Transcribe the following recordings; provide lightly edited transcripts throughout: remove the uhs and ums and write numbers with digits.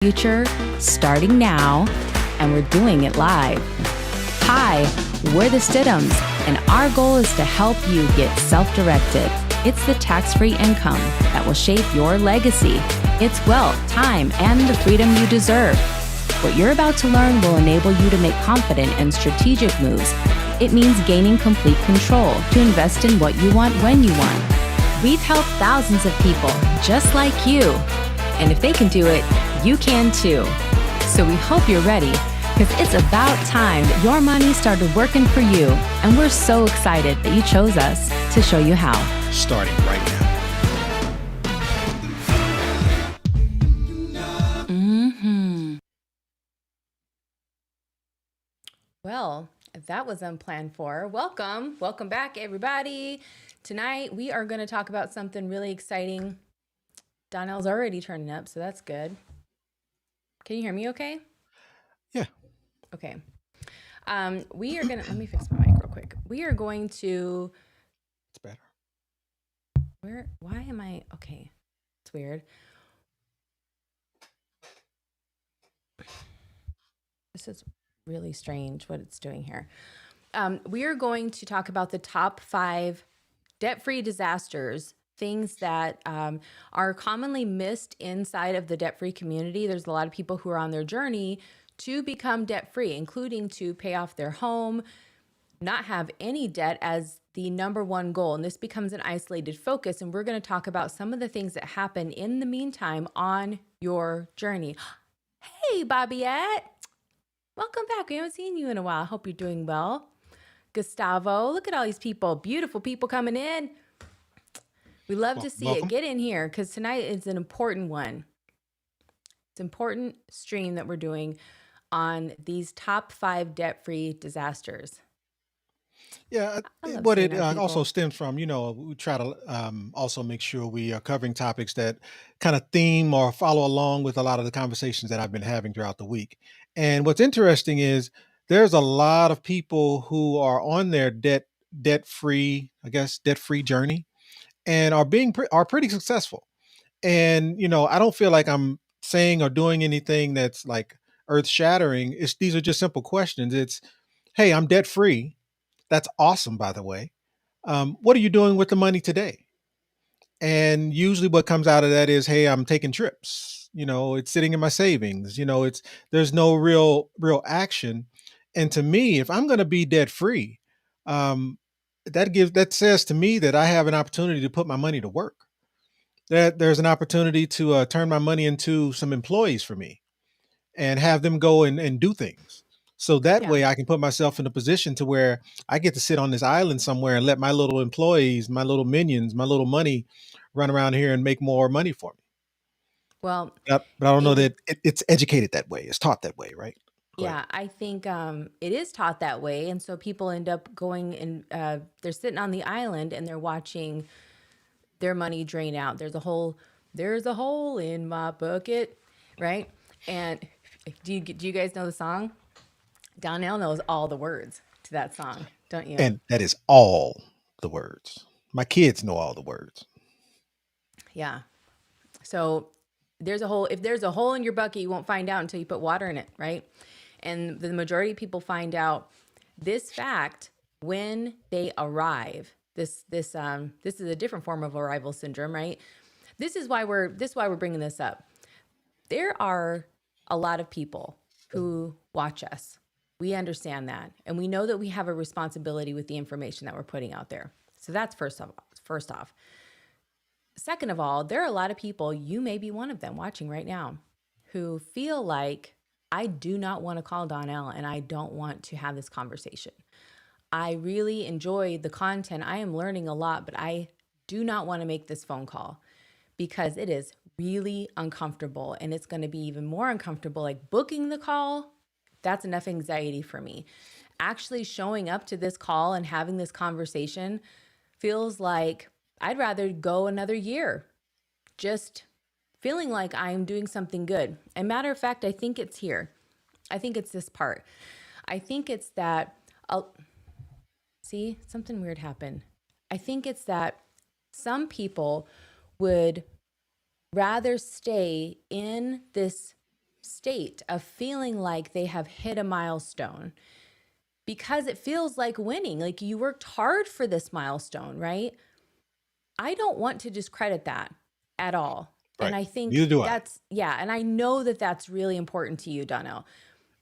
future starting now, and we're doing it live. Hi, we're the Stidhams, and our goal is to help you get self-directed. It's the tax-free income that will shape your legacy. It's wealth, time, and the freedom you deserve. What you're about to learn will enable you to make confident and strategic moves. It means gaining complete control to invest in what you want when you want. We've helped thousands of people just like you. And if they can do it, you can too. So we hope you're ready, because it's about time that your money started working for you. And we're so excited that you chose us to show you how. Starting right now. Well, that was unplanned for. Welcome back, everybody. Tonight we are going to talk about something really exciting. Donnell's already turning up, so that's good. Can you hear me okay? Yeah. Okay. We are going to, let me fix my mic real quick. We are going to, It's better. why am I, okay. It's weird. This is really strange what it's doing here. We are going to talk about the top 5 debt-free disasters, things that are commonly missed inside of the debt-free community. There's a lot of people who are on their journey to become debt-free, including to pay off their home, not have any debt as the number one goal. And this becomes an isolated focus. And we're going to talk about some of the things that happen in the meantime on your journey. Hey, Bobbyette. Welcome back. We haven't seen you in a while. I hope you're doing well. Gustavo, look at all these people, beautiful people coming in. We love to see Welcome. it. Get in here, because tonight is an important one. It's an important stream that we're doing on these top 5 debt-free disasters. Yeah, what it also stems from, we try to also make sure we are covering topics that kind of theme or follow along with a lot of the conversations that I've been having throughout the week. And what's interesting is there's a lot of people who are on their debt-free, debt-free journey, and are pretty successful. And I don't feel like I'm saying or doing anything that's like earth-shattering. These are just simple questions. It's, hey, I'm debt-free. That's awesome, by the way. What are you doing with the money today? And usually what comes out of that is, hey, I'm taking trips. It's sitting in my savings. There's no real action. And to me, if I'm going to be debt free, that says to me that I have an opportunity to put my money to work. That there's an opportunity to turn my money into some employees for me and have them go and do things. So that way I can put myself in a position to where I get to sit on this island somewhere and let my little employees, my little minions, my little money run around here and make more money for me. Well, but I don't know that it's educated that way. It's taught that way, right? Yeah, I think it is taught that way. And so people end up going and they're sitting on the island and they're watching their money drain out. There's a hole in my bucket, right? And do you guys know the song? Donnell knows all the words to that song, don't you? And that is all the words. My kids know all the words. Yeah. So if there's a hole in your bucket, you won't find out until you put water in it, right? And the majority of people find out this fact when they arrive. This is a different form of arrival syndrome, right? This is why we're bringing this up. There are a lot of people who watch us. We understand that, and we know that we have a responsibility with the information that we're putting out there. So that's first off. Second of all, there are a lot of people, you may be one of them watching right now, who feel like, I do not want to call Donnell and I don't want to have this conversation. I really enjoy the content. I am learning a lot, but I do not want to make this phone call because it is really uncomfortable, and it's going to be even more uncomfortable. Like booking the call, that's enough anxiety for me. Actually showing up to this call and having this conversation feels like I'd rather go another year just feeling like I'm doing something good. And matter of fact, I think it's here. I think it's this part. I think it's that, see, something weird happened. I think it's that some people would rather stay in this state of feeling like they have hit a milestone because it feels like winning, like you worked hard for this milestone, right? I don't want to discredit that at all. And Right. I think Neither do I. that's, yeah. And I know that that's really important to you, Donnell.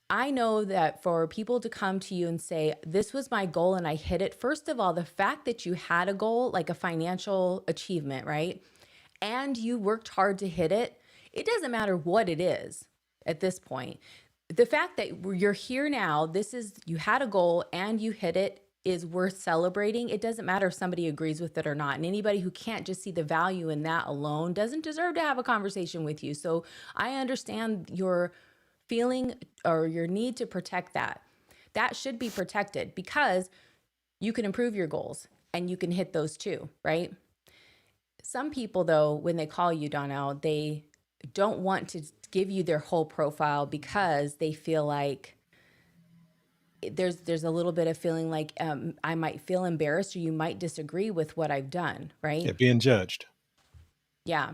I know that for people to come to you and say, this was my goal and I hit it, first of all, the fact that you had a goal, like a financial achievement, right? And you worked hard to hit it, it doesn't matter what it is at this point. The fact that you're here now, this is, you had a goal and you hit it is worth celebrating. It doesn't matter if somebody agrees with it or not. And anybody who can't just see the value in that alone doesn't deserve to have a conversation with you. So I understand your feeling or your need to protect that. That should be protected because you can improve your goals and you can hit those too, right? Some people, though, when they call you, Donnell, they don't want to give you their whole profile because they feel like there's a little bit of feeling like I might feel embarrassed or you might disagree with what I've done, right? Yeah, being judged. Yeah.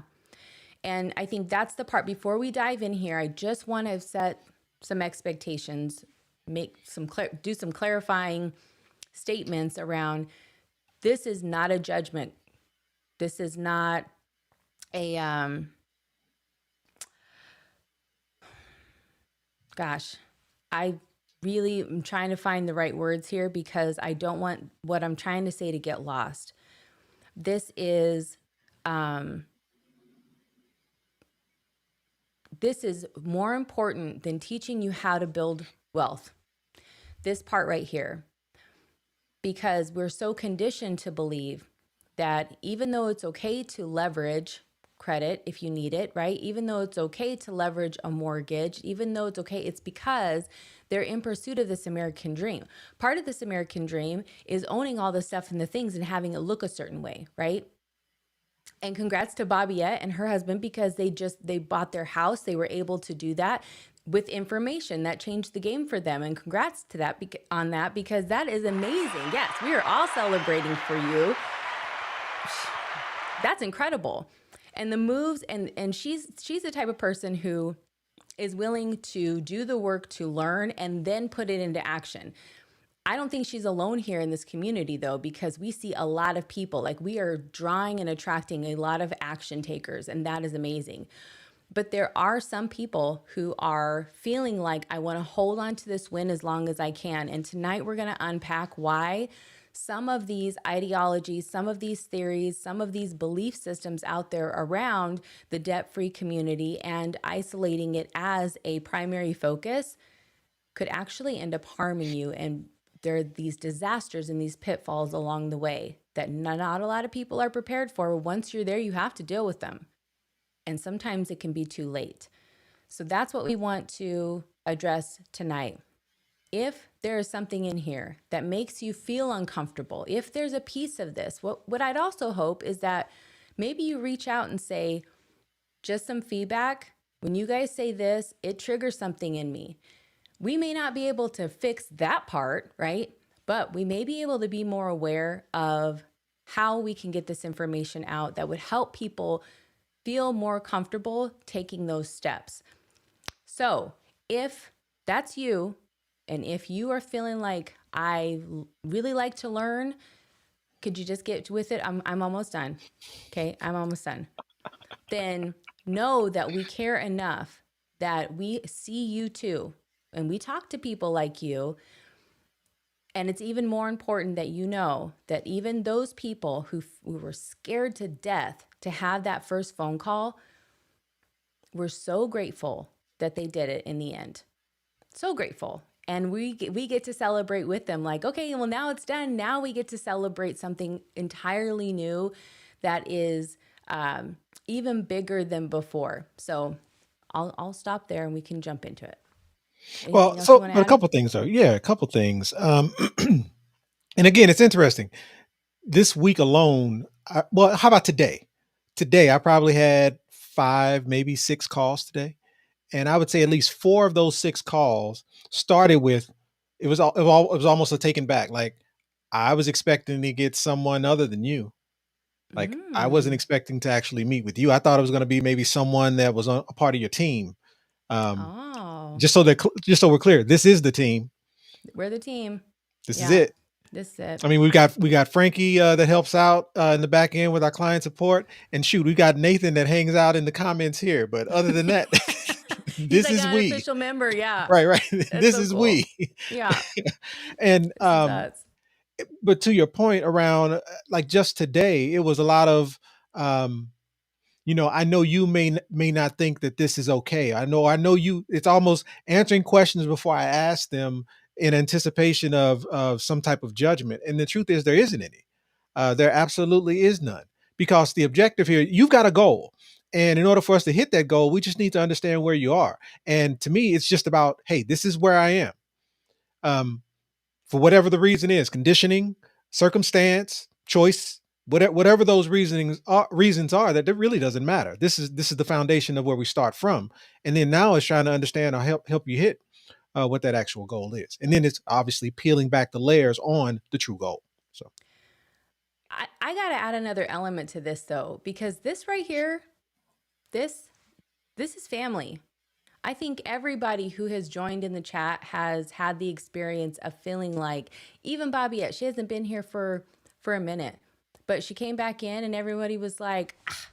And I think that's the part. Before we dive in here, I just want to set some expectations, make some do some clarifying statements around this is not a judgment. This is not a gosh, I really am trying to find the right words here because I don't want what I'm trying to say to get lost. This is this is more important than teaching you how to build wealth. This part right here, because we're so conditioned to believe that even though it's okay to leverage credit if you need it, right? Even though it's okay to leverage a mortgage, even though it's okay, it's because they're in pursuit of this American dream. Part of this American dream is owning all the stuff and the things and having it look a certain way, right? And congrats to Bobbiette and her husband because they bought their house. They were able to do that with information that changed the game for them. And congrats to that on that because that is amazing. Yes, we are all celebrating for you. That's incredible. And the moves and she's the type of person who is willing to do the work to learn and then put it into action. I don't think she's alone here in this community though, because we see a lot of people, like we are drawing and attracting a lot of action takers, and that is amazing. But there are some people who are feeling like I want to hold on to this win as long as I can. And tonight we're going to unpack why some of these ideologies, some of these theories, some of these belief systems out there around the debt-free community and isolating it as a primary focus could actually end up harming you. And there are these disasters and these pitfalls along the way that not a lot of people are prepared for. Once you're there, you have to deal with them. And sometimes it can be too late. So that's what we want to address tonight. If there is something in here that makes you feel uncomfortable, if there's a piece of this, what I'd also hope is that maybe you reach out and say, just some feedback. When you guys say this, it triggers something in me. We may not be able to fix that part, right? But we may be able to be more aware of how we can get this information out that would help people feel more comfortable taking those steps. So if that's you, and if you are feeling like I really like to learn, could you just get with it? I'm almost done. Okay, I'm almost done. Then know that we care enough that we see you too. And we talk to people like you. And it's even more important that you know that even those people who were scared to death to have that first phone call, we're so grateful that they did it in the end. So grateful. And we get to celebrate with them like, okay, well, now it's done. Now we get to celebrate something entirely new that is even bigger than before. So I'll stop there and we can jump into it. Anything Well, else you so want to but a add? couple things though. Yeah, a couple things. And again, it's interesting. This week alone, well, how about today? Today, I probably had 5, maybe 6 calls today, and I would say at least 4 of those 6 calls started with it was almost a taken back. Like I was expecting to get someone other than you. Like I wasn't Mm. expecting to actually meet with you. I thought it was going to be maybe someone that was a part of your team. Um, Oh, just so we're clear, this is the team. we're the team. This is Yeah, it. this is it. I mean, we got Frankie that helps out in the back end with our client support, and shoot, we got Nathan that hangs out in the comments here. But other than that, He's this like is an we. unofficial member. Yeah, Right, right. that's This so is cool. we. Yeah, And this is us. but to your point around like just today, it was a lot of um I know you may not think that this is okay. I know you, it's almost answering questions before I ask them in anticipation of some type of judgment. And the truth is there isn't any. There absolutely is none. Because the objective here, you've got a goal. And in order for us to hit that goal, we just need to understand where you are. And to me, it's just about, hey, this is where I am. Um, for whatever the reason is, conditioning, circumstance, choice, whatever those reasons are, that it really doesn't matter. This is the foundation of where we start from, and then now it's trying to understand or help you hit what that actual goal is, and then it's obviously peeling back the layers on the true goal. So I got to add another element to this though, because this right here, this this is family. I think everybody who has joined in the chat has had the experience of feeling like, even Bobbiette, she hasn't been here for a minute, but she came back in and everybody was like, "Ah,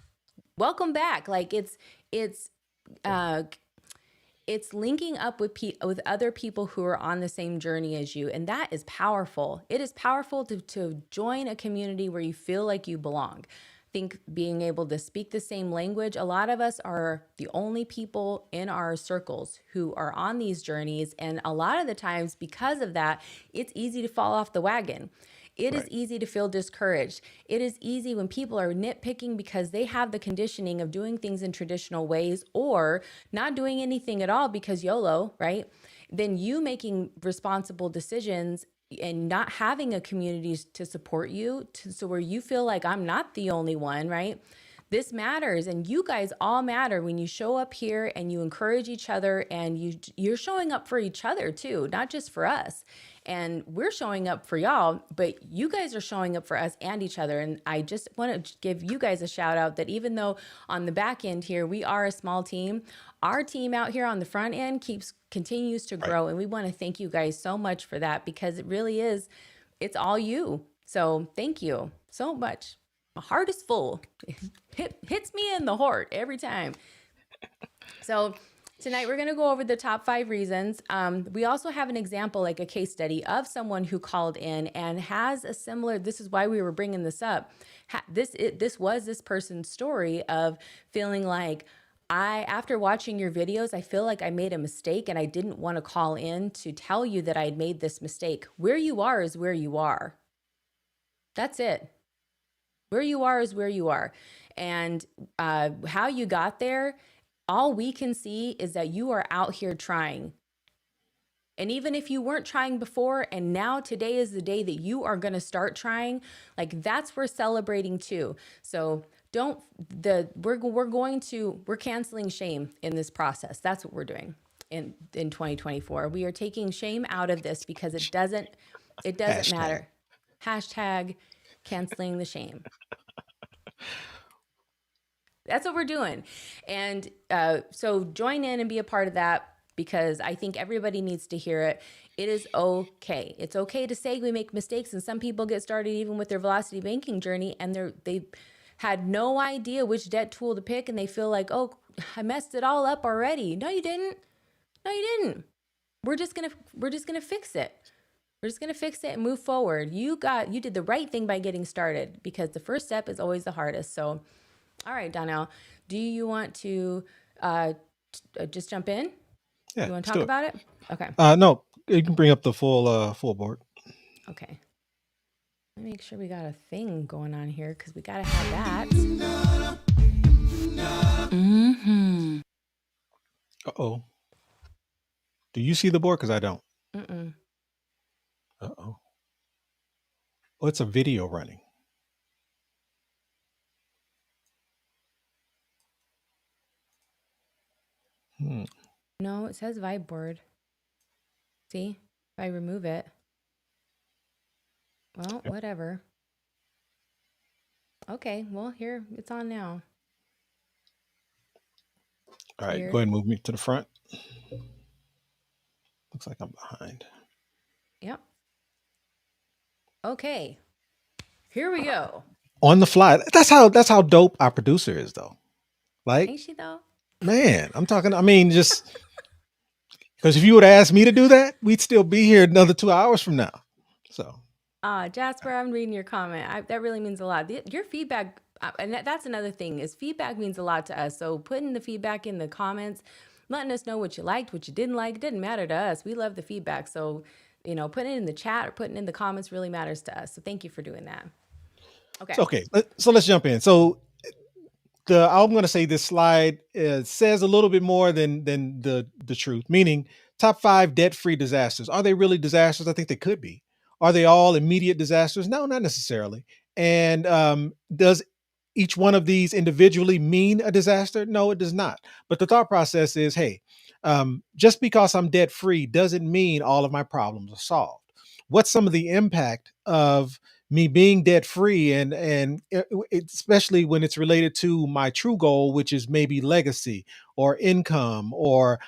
welcome back." Like it's uh it's linking up with with other people who are on the same journey as you, and that is powerful. It is powerful to join a community where you feel like you belong. I think being able to speak the same language, a lot of us are the only people in our circles who are on these journeys, and a lot of the times because of that, it's easy to fall off the wagon. It is right, easy to feel discouraged. It is easy when people are nitpicking because they have the conditioning of doing things in traditional ways or not doing anything at all because YOLO, right? Then you making responsible decisions and not having a community to support you so where you feel like I'm not the only one, right? This matters, and you guys all matter when you show up here and you encourage each other, and you're showing up for each other too, not just for us. And we're showing up for y'all, but you guys are showing up for us and each other. And I just want to give you guys a shout out that even though on the back end here we are a small team, our team out here on the front end continues to right. grow, and we want to thank you guys so much for that, because it really is, it's all you. So thank you so much. My heart is full. Hits me in the heart every time. So tonight we're going to go over the top 5 reasons. We also have an example, like a case study of someone who called in and has a similar. This is why we were bringing this up. This was this person's story of feeling like, after watching your videos, I feel like I made a mistake and I didn't want to call in to tell you that I had made this mistake. Where you are is where you are. That's it. Where you are is where you are. And how you got there, all we can see is that you are out here trying. And even if you weren't trying before, and now today is the day that you are going to start trying, like that's worth celebrating too. So don't we're canceling shame in this process. That's what we're doing in 2024. We are taking shame out of this because it doesn't Hashtag. matter. Hashtag canceling the shame. That's what we're doing. And so join in and be a part of that, because I think everybody needs to hear it. It is okay. It's okay to say we make mistakes. And some people get started even with their velocity banking journey and they had no idea which debt tool to pick. And they feel like, oh, I messed it all up already. No, you didn't. No, you didn't. We're just gonna fix it. We're just going to fix it and move forward. You did the right thing by getting started, because the first step is always the hardest. So all right, Donnell, do you want to just jump in? Yeah, You want to let's talk do it. about it? Okay. No, you can bring up the full board. Okay. Let me make sure we got a thing going on here, because we got to have that. Mm-hmm. Uh-oh. Do you see the board? Because I don't. Mm-mm. Uh-oh. Oh, it's a video running. Hmm. No, it says vibe board. See? If I remove it. Well, Yep. whatever. Okay, well, here, it's on now. All right, go Weird. ahead and move me to the front. Looks like I'm behind. Yep. Okay. Here we go. On the fly. That's how dope our producer is though. Like, Ain't she though? man, I'm talking, I mean, just because if you would ask me to do that, we'd still be here another 2 hours from now. So Jasper, I'm reading your comment. That really means a lot. Your feedback, and that's another thing, is feedback means a lot to us. So putting the feedback in the comments, letting us know what you liked, what you didn't like, it didn't matter to us. We love the feedback. So, putting it in the chat or putting it in the comments really matters to us. So thank you for doing that. Okay. so okay, so let's jump in. So I'm going to say this slide says a little bit more than the truth. Meaning, top 5 debt-free disasters. Are they really disasters? I think they could be. Are they all immediate disasters? No, not necessarily. And does each one of these individually mean a disaster? No, it does not. But the thought process is, hey, just because I'm debt-free doesn't mean all of my problems are solved. What's some of the impact of me being debt free, and especially when it's related to my true goal, which is maybe legacy or income or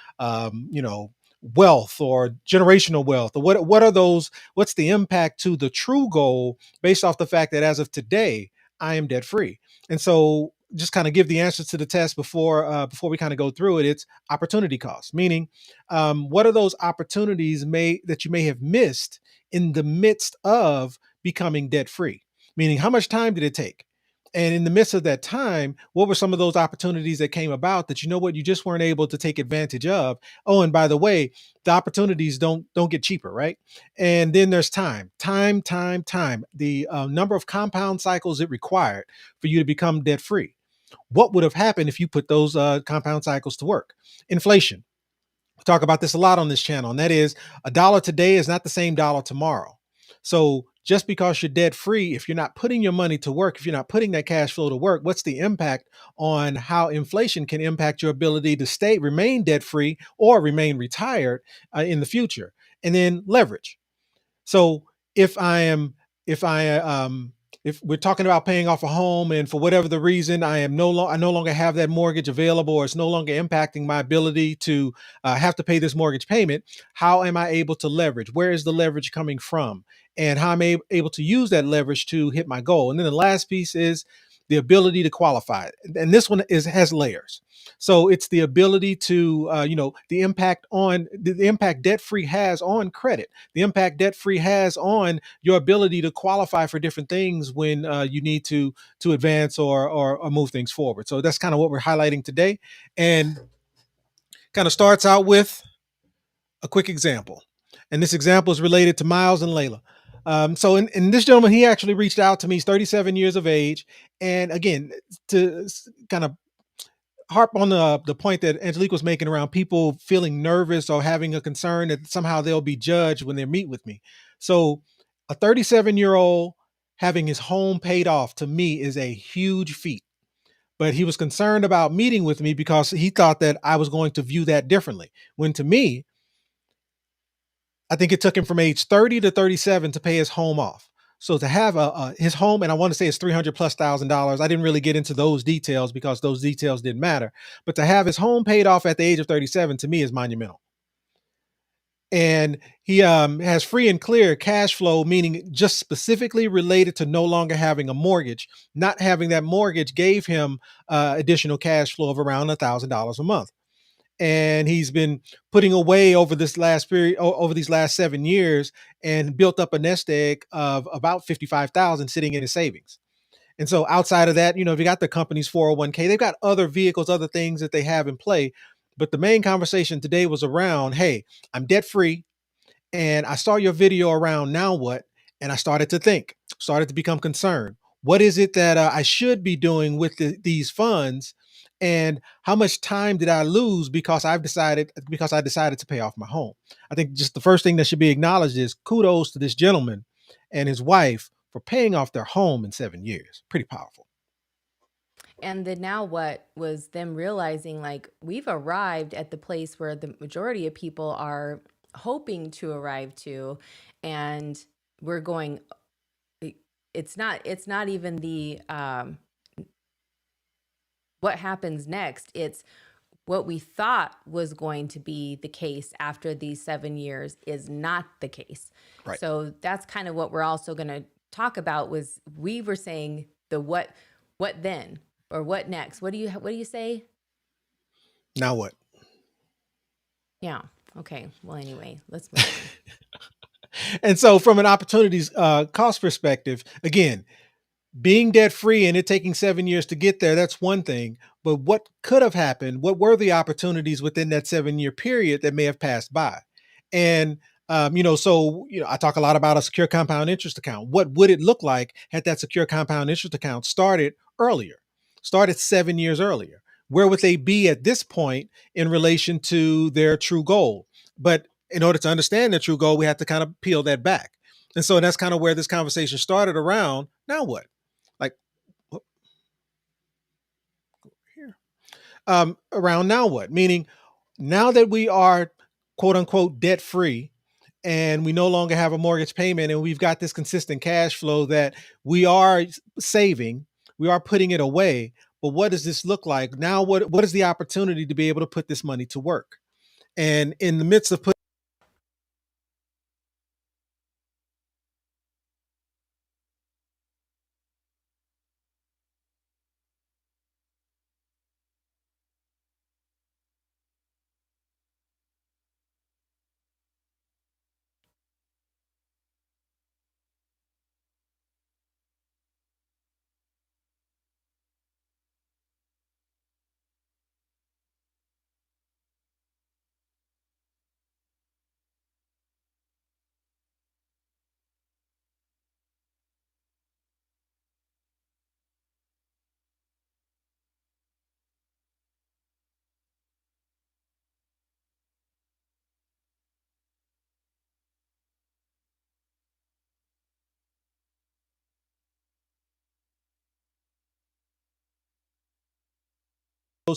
wealth or generational wealth, or what are those, what's the impact to the true goal based off the fact that as of today I am debt free. And so just kind of give the answers to the test before we kind of go through it. It's opportunity cost, meaning what are those opportunities that you may have missed in the midst of becoming debt free? Meaning, how much time did it take? And in the midst of that time, what were some of those opportunities that came about that, you know what, you just weren't able to take advantage of? Oh, and by the way, the opportunities don't get cheaper, right? And then there's time. The number of compound cycles it required for you to become debt free. What would have happened if you put those compound cycles to work? Inflation. We talk about this a lot on this channel, and that is a dollar today is not the same dollar tomorrow. So just because you're debt free, if you're not putting your money to work, if you're not putting that cash flow to work, what's the impact on how inflation can impact your ability to remain debt free or remain retired in the future? And then leverage. So if I am, if I, if we're talking about paying off a home, and for whatever the reason, I no longer have that mortgage available, or it's no longer impacting my ability to have to pay this mortgage payment. How am I able to leverage? Where is the leverage coming from? And how am I able to use that leverage to hit my goal? And then the last piece is the ability to qualify. And this one has layers. So it's the ability to, the impact on the impact debt free has on credit, the impact debt free has on your ability to qualify for different things when you need to advance or move things forward. So that's kind of what we're highlighting today, and kind of starts out with a quick example. And this example is related to Miles and Layla. So in this gentleman, he actually reached out to me. He's 37 years of age, and again, to kind of harp on the point that Angelique was making around people feeling nervous or having a concern that somehow they'll be judged when they meet with me. So a 37-year-old having his home paid off to me is a huge feat. But he was concerned about meeting with me because he thought that I was going to view that differently. When to me, I think it took him from age 30 to 37 to pay his home off. So to have his home, and I want to say it's 300 plus $1,000. I didn't really get into those details because those details didn't matter. But to have his home paid off at the age of 37 to me is monumental. And he has free and clear cash flow, meaning just specifically related to no longer having a mortgage. Not having that mortgage gave him additional cash flow of around $1,000 a month. And he's been putting away over this last period, over these last 7 years, and built up a nest egg of about 55,000 sitting in his savings. And so outside of that, if you got the company's 401k, they've got other vehicles, other things that they have in play. But the main conversation today was around, hey, I'm debt free, and I saw your video around now what, and I started to think, started to become concerned. What is it that I should be doing with these funds, and how much time did I lose because I decided to pay off my home? I think just the first thing that should be acknowledged is kudos to this gentleman and his wife for paying off their home in 7 years. Pretty powerful. And then now what was them realizing like we've arrived at the place where the majority of people are hoping to arrive to, and we're going, it's not even the what happens next. It's what we thought was going to be the case after these 7 years is not the case. Right. So that's kind of what we're also going to talk about. Was we were saying the what then, or what next? What do you say? Now what? Yeah. Okay. Well, anyway, let's move on. And so, from an opportunities cost perspective, again, being debt free and it taking 7 years to get there, that's one thing. But what could have happened? What were the opportunities within that 7 year period that may have passed by? And, I talk a lot about a secure compound interest account. What would it look like had that secure compound interest account started earlier, started 7 years earlier? Where would they be at this point in relation to their true goal? But in order to understand their true goal, we have to kind of peel that back. And so that's kind of where this conversation started around. Now what? Like, here. Around now what? Meaning, now that we are quote unquote debt free and we no longer have a mortgage payment and we've got this consistent cash flow that we are saving, we are putting it away. But what does this look like now? What is the opportunity to be able to put this money to work? And in the midst of putting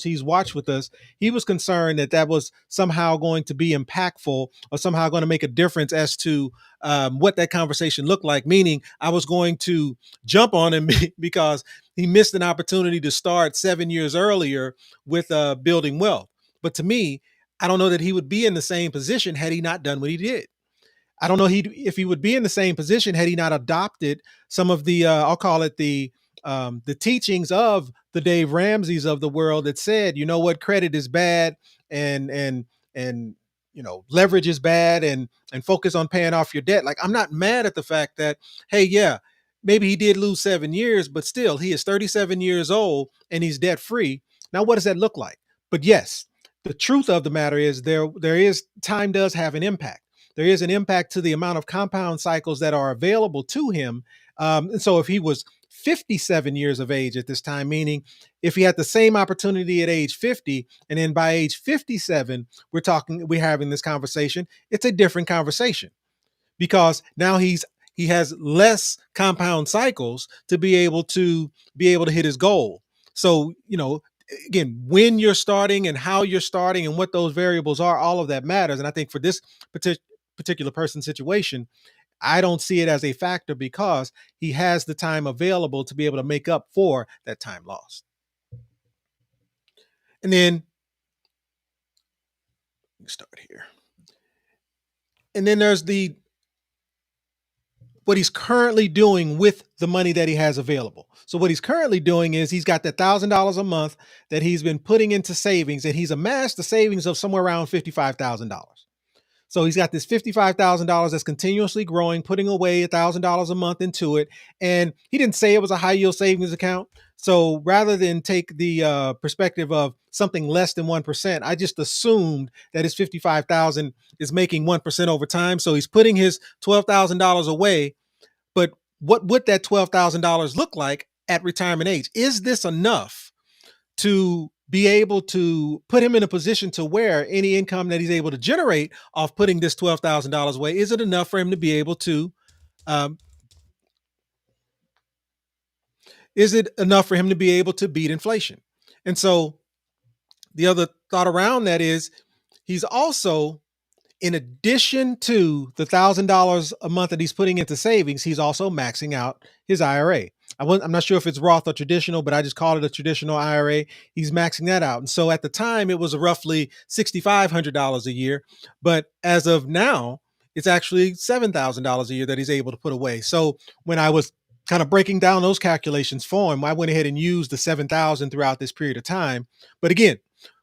he's watched with us, he was concerned that that was somehow going to be impactful or somehow going to make a difference as to what that conversation looked like. Meaning, I was going to jump on him because he missed an opportunity to start 7 years earlier with building wealth. But to me, I don't know that he would be in the same position had he not done what he did. I don't know if he would be in the same position had he not adopted some of the I'll call it the teachings of the Dave Ramseys of the world that said, you know what, credit is bad and leverage is bad and focus on paying off your debt. Like, I'm not mad at the fact that, hey, yeah, maybe he did lose 7 years, but still he is 37 years old and he's debt free. Now, what does that look like? But yes, the truth of the matter is there is time does have an impact. There is an impact to the amount of compound cycles that are available to him. And so if he was 57 years of age at this time, meaning if he had the same opportunity at age 50, and then by age 57, we're having this conversation, it's a different conversation because now he has less compound cycles to be able to hit his goal. So, again, when you're starting and how you're starting and what those variables are, all of that matters. And I think for this particular person's situation, I don't see it as a factor because he has the time available to be able to make up for that time lost. And then start here. And then there's the what he's currently doing with the money that he has available. So what he's currently doing is he's got that $1,000 a month that he's been putting into savings, and he's amassed the savings of somewhere around $55,000. So he's got this $55,000 that's continuously growing, putting away $1,000 a month into it. And he didn't say it was a high yield savings account. So rather than take the perspective of something less than 1%, I just assumed that his 55,000 is making 1% over time. So he's putting his $12,000 away. But what would that $12,000 look like at retirement age? Is this enough to be able to put him in a position to where any income that he's able to generate off putting this $12,000 away, is it enough for him to be able to, um, is it enough for him to be able to beat inflation? And so the other thought around that is he's also, in addition to the $1,000 a month that he's putting into savings, he's also maxing out his IRA. I'm not sure if it's Roth or traditional, but I just call it a traditional IRA. He's maxing that out. And so at the time, it was roughly $6,500 a year. But as of now, it's actually $7,000 a year that he's able to put away. So when I was kind of breaking down those calculations for him, I went ahead and used the 7,000 throughout this period of time. But again,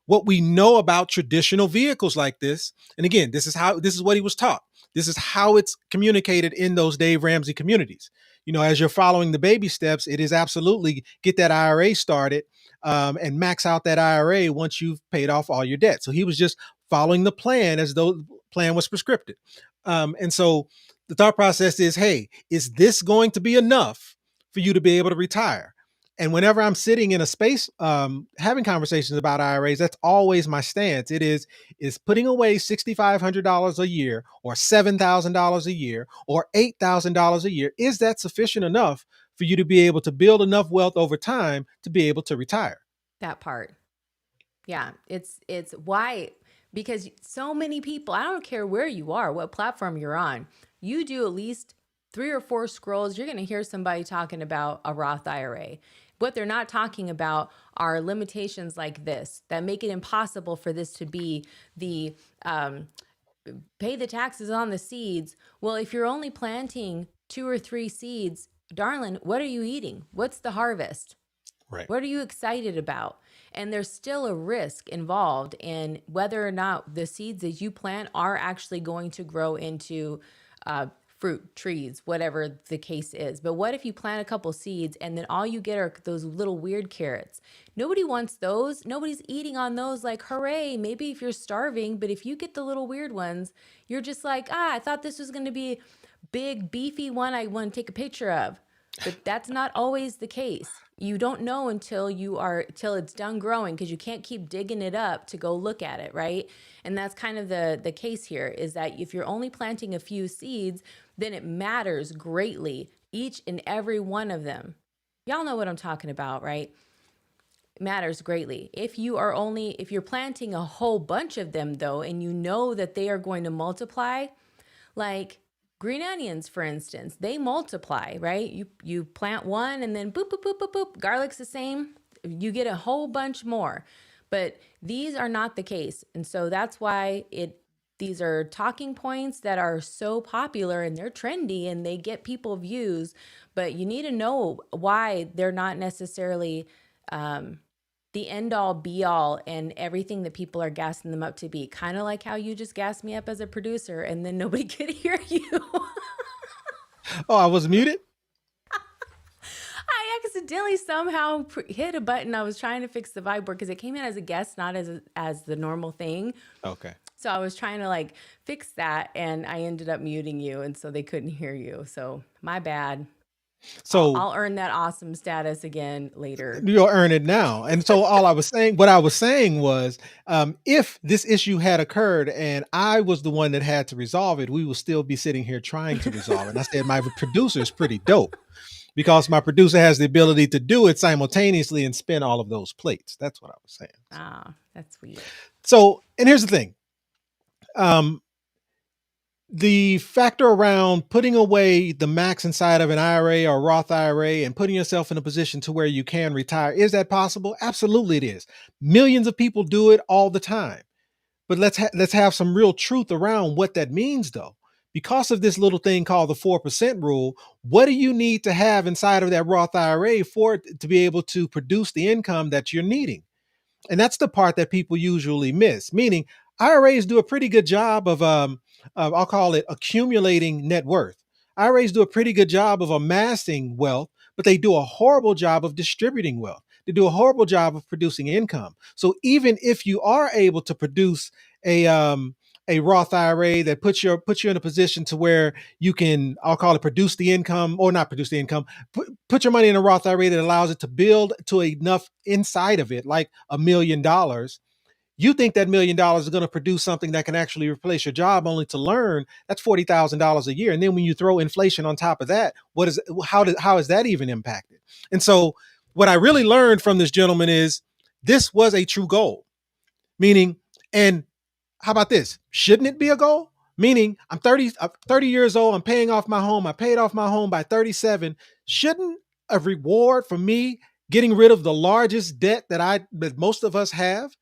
what we know about traditional vehicles like this, and again, this is what he was taught. This is how it's communicated in those Dave Ramsey communities. As you're following the baby steps, it is absolutely get that IRA started, and max out that IRA once you've paid off all your debt. So he was just following the plan as though the plan was prescripted. And so the thought process is, hey, is this going to be enough for you to be able to retire? And whenever I'm sitting in a space having conversations about IRAs, that's always my stance. It is putting away $6,500 a year or $7,000 a year or $8,000 a year. Is that sufficient enough for you to be able to build enough wealth over time to be able to retire? That part. Yeah, it's why, because so many people, I don't care where you are, what platform you're on, you do at least 3 or 4 scrolls, you're going to hear somebody talking about a Roth IRA. What they're not talking about are limitations like this that make it impossible for this to be the pay the taxes on the seeds. Well, if you're only planting 2 or 3 seeds, darling, what are you eating? What's the harvest? Right. What are you excited about? And there's still a risk involved in whether or not the seeds that you plant are actually going to grow into fruit, trees, whatever the case is. But what if you plant a couple seeds and then all you get are those little weird carrots? Nobody wants those. Nobody's eating on those like, hooray, maybe if you're starving. But if you get the little weird ones, you're just like, I thought this was going to be big, beefy one I want to take a picture of. But that's not always the case. You don't know till it's done growing, because you can't keep digging it up to go look at it, right? And that's kind of the case here, is that if you're only planting a few seeds, then it matters greatly, each and every one of them. Y'all know what I'm talking about, right? It matters greatly. If you're planting a whole bunch of them though, and you know that they are going to multiply, like green onions, for instance, they multiply, right? You plant one and then boop, boop, boop, boop, boop. Garlic's the same. You get a whole bunch more. But these are not the case. And so that's why these are talking points that are so popular and they're trendy and they get people views, but you need to know why they're not necessarily the end all be all and everything that people are gassing them up to be. Kind of like how you just gassed me up as a producer and then nobody could hear you. Oh, I was muted? I accidentally somehow hit a button. I was trying to fix the vibe board because it came in as a guest, not as the normal thing. Okay. So I was trying to fix that and I ended up muting you, and so they couldn't hear you. So my bad. So I'll earn that awesome status again later. you'll earn it now. And so what I was saying was, if this issue had occurred and I was the one that had to resolve it, we will still be sitting here trying to resolve it. And I said, my producer is pretty dope because my producer has the ability to do it simultaneously and spin all of those plates. That's what I was saying. Ah, that's sweet. So, and here's the thing. The factor around putting away the max inside of an IRA or Roth IRA and putting yourself in a position to where you can retire, is that possible? Absolutely it is. Millions of people do it all the time. But let's have some real truth around what that means though. Because of this little thing called the 4% rule, what do you need to have inside of that Roth IRA for it to be able to produce the income that you're needing? And that's the part that people usually miss. Meaning, IRAs do a pretty good job of I'll call it accumulating net worth. IRAs do a pretty good job of amassing wealth, but they do a horrible job of distributing wealth. They do a horrible job of producing income. So even if you are able to produce a um, a Roth IRA that puts you in a position to where you can, I'll call it, produce the income, or not produce the income, put your money in a Roth IRA that allows it to build to enough inside of it, like $1 million. You think that $1 million is going to produce something that can actually replace your job, only to learn that's $40,000 a year. And then when you throw inflation on top of that, how is that even impacted? And so what I really learned from this gentleman is this was a true goal. Meaning, and how about this? Shouldn't it be a goal? Meaning, I'm 30 years old, I'm paying off my home. I paid off my home by 37. Shouldn't a reward for me getting rid of the largest debt that most of us have.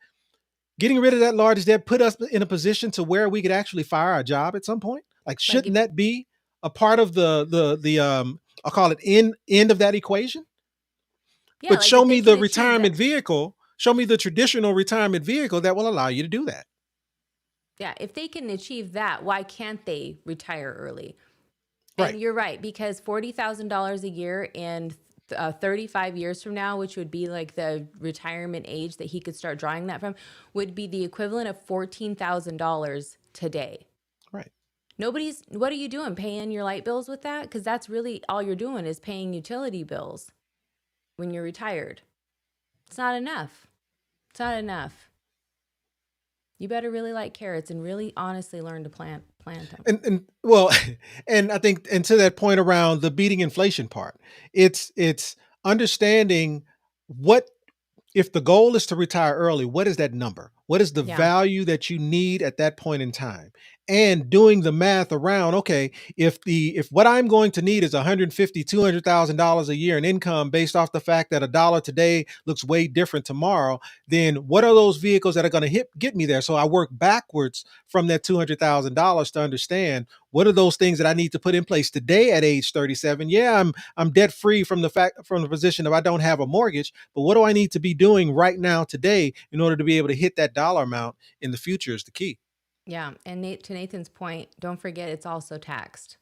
Getting rid of that largest debt put us in a position to where we could actually fire our job at some point. Like, Like shouldn't if that be a part of the I'll call it end of that equation? yeah, But like if show they me can the achieve that. retirement vehicle, show me the traditional retirement vehicle that will allow you to do that. Yeah, if they can achieve that, why can't they retire early? Right. And you're right, because $40,000 a year in 35 years from now, which would be like the retirement age that he could start drawing that from, would be the equivalent of $14,000 today. Right. What are you doing? Paying your light bills with that? Because that's really all you're doing is paying utility bills when you're retired. It's not enough. It's not enough. You better really like carrots and really honestly learn to plant them. And well, and I think, and to that point around the beating inflation part, it's understanding what, if the goal is to retire early, what is that number? What is the Yeah. value that you need at that point in time? And doing the math around, okay, if what I'm going to need is 150, $200,000 a year in income based off the fact that a dollar today looks way different tomorrow, then what are those vehicles that are going to get me there? So I work backwards from that $200,000 to understand what are those things that I need to put in place today at age 37. Yeah, I'm debt free from the position of I don't have a mortgage, but what do I need to be doing right now today in order to be able to hit that dollar amount in the future is the key. Yeah. And to Nathan's point, don't forget it's also taxed.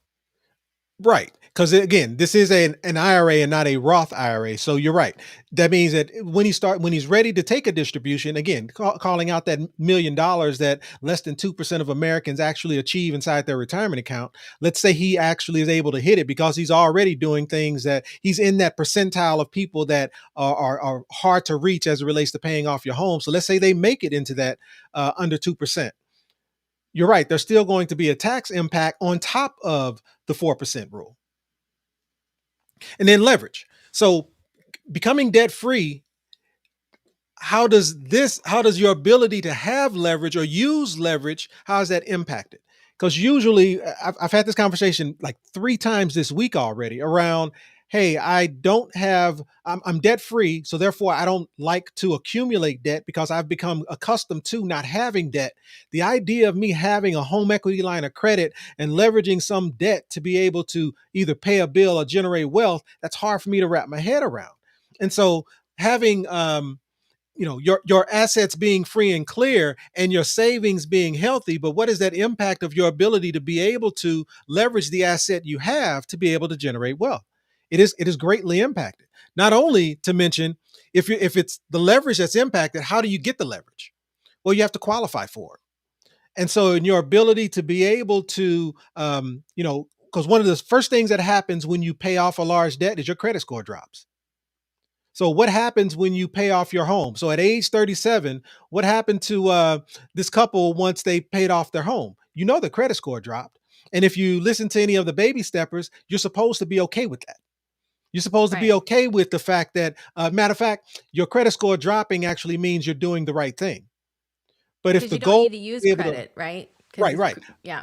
Right. Because again, this is an IRA and not a Roth IRA. So you're right. That means that when he's ready to take a distribution, again, calling out that $1 million that less than 2% of Americans actually achieve inside their retirement account. Let's say he actually is able to hit it because he's already doing things that he's in that percentile of people that are hard to reach as it relates to paying off your home. So let's say they make it into that under 2%. You're right. There's still going to be a tax impact on top of the 4% rule. And then leverage. So becoming debt free, how does your ability to have leverage or use leverage, how is that impacted? Because usually I've had this conversation like 3 times this week already around, hey, I'm debt free, so therefore I don't like to accumulate debt because I've become accustomed to not having debt. The idea of me having a home equity line of credit and leveraging some debt to be able to either pay a bill or generate wealth, that's hard for me to wrap my head around. And so having your assets being free and clear and your savings being healthy, but what is that impact of your ability to be able to leverage the asset you have to be able to generate wealth? It is greatly impacted. Not only to mention, if it's the leverage that's impacted, how do you get the leverage? Well, you have to qualify for it. And so in your ability to be able to because one of the first things that happens when you pay off a large debt is your credit score drops. So what happens when you pay off your home? So at age 37, what happened to this couple once they paid off their home? You know, the credit score dropped. And if you listen to any of the baby steppers, you're supposed to be okay with that. You're supposed to be Right. okay with the fact that, matter of fact, your credit score dropping actually means you're doing the right thing. But if Because the you don't goal need to is use to be able to, credit, right? Because right, it's, right. yeah.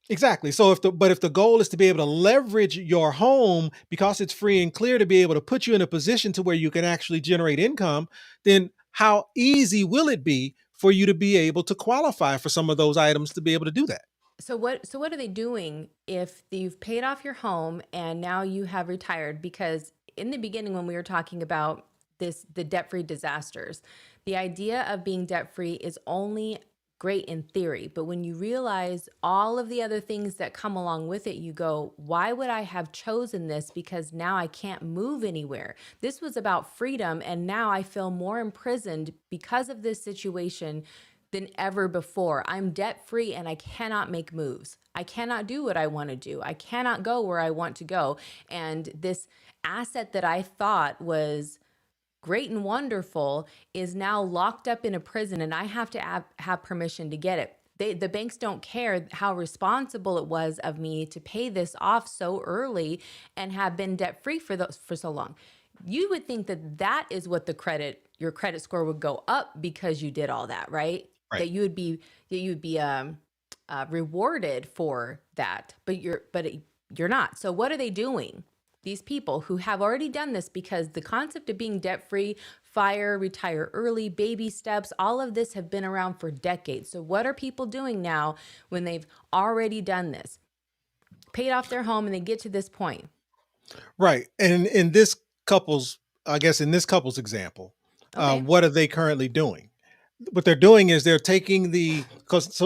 Exactly. So if the goal is to be able to leverage your home because it's free and clear to be able to put you in a position to where you can actually generate income, then how easy will it be for you to be able to qualify for some of those items to be able to do that? So what are they doing if you've paid off your home and now you have retired? Because in the beginning when we were talking about the debt-free disasters, the idea of being debt-free is only great in theory, but when you realize all of the other things that come along with it, you go, why would I have chosen this? Because now I can't move anywhere. This was about freedom, and now I feel more imprisoned because of this situation than ever before. I'm debt free and I cannot make moves. I cannot do what I want to do. I cannot go where I want to go. And this asset that I thought was great and wonderful is now locked up in a prison, and I have to have permission to get it. The banks don't care how responsible it was of me to pay this off so early and have been debt free for so long. You would think that that is what your credit score would go up because you did all that, right? Right. That you would be rewarded for that, but you're not. So what are they doing? these people who have already done this, because the concept of being debt free, FIRE, retire early, baby steps, all of this have been around for decades. So, what are people doing now when they've already done this, paid off their home, and they get to this point? Right. And in this couple's, I guess in this couple's example, Okay. what are they currently doing? What they're doing is they're taking because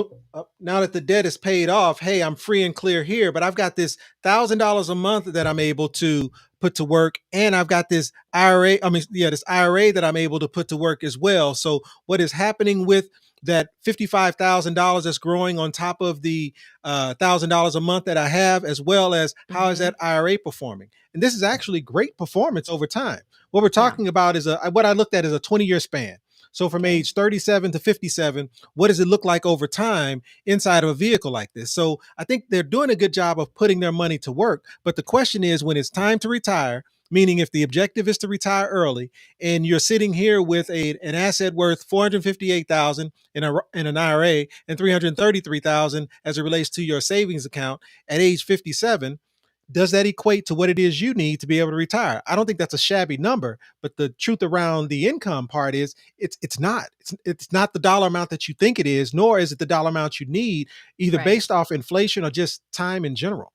now that the debt is paid off, hey, I'm free and clear here, but I've got this $1,000 a month that I'm able to put to work, and I've got this IRA. I mean, yeah, this IRA that I'm able to put to work as well. So what is happening with that $55,000 that's growing on top of the $1,000 a month that I have, as well as how is Mm-hmm. that IRA performing? And this is actually great performance over time. What we're Yeah. talking about is what I looked at is a 20-year span. So from Okay. age 37 to 57, what does it look like over time inside of a vehicle like this? So I think they're doing a good job of putting their money to work. But the question is, when it's time to retire, meaning if the objective is to retire early, and you're sitting here with an asset worth 458,000 in an IRA and 333,000 as it relates to your savings account at age 57, does that equate to what it is you need to be able to retire? I don't think that's a shabby number, but the truth around the income part is it's not. It's not the dollar amount that you think it is, nor is it the dollar amount you need, either Right. based off inflation or just time in general.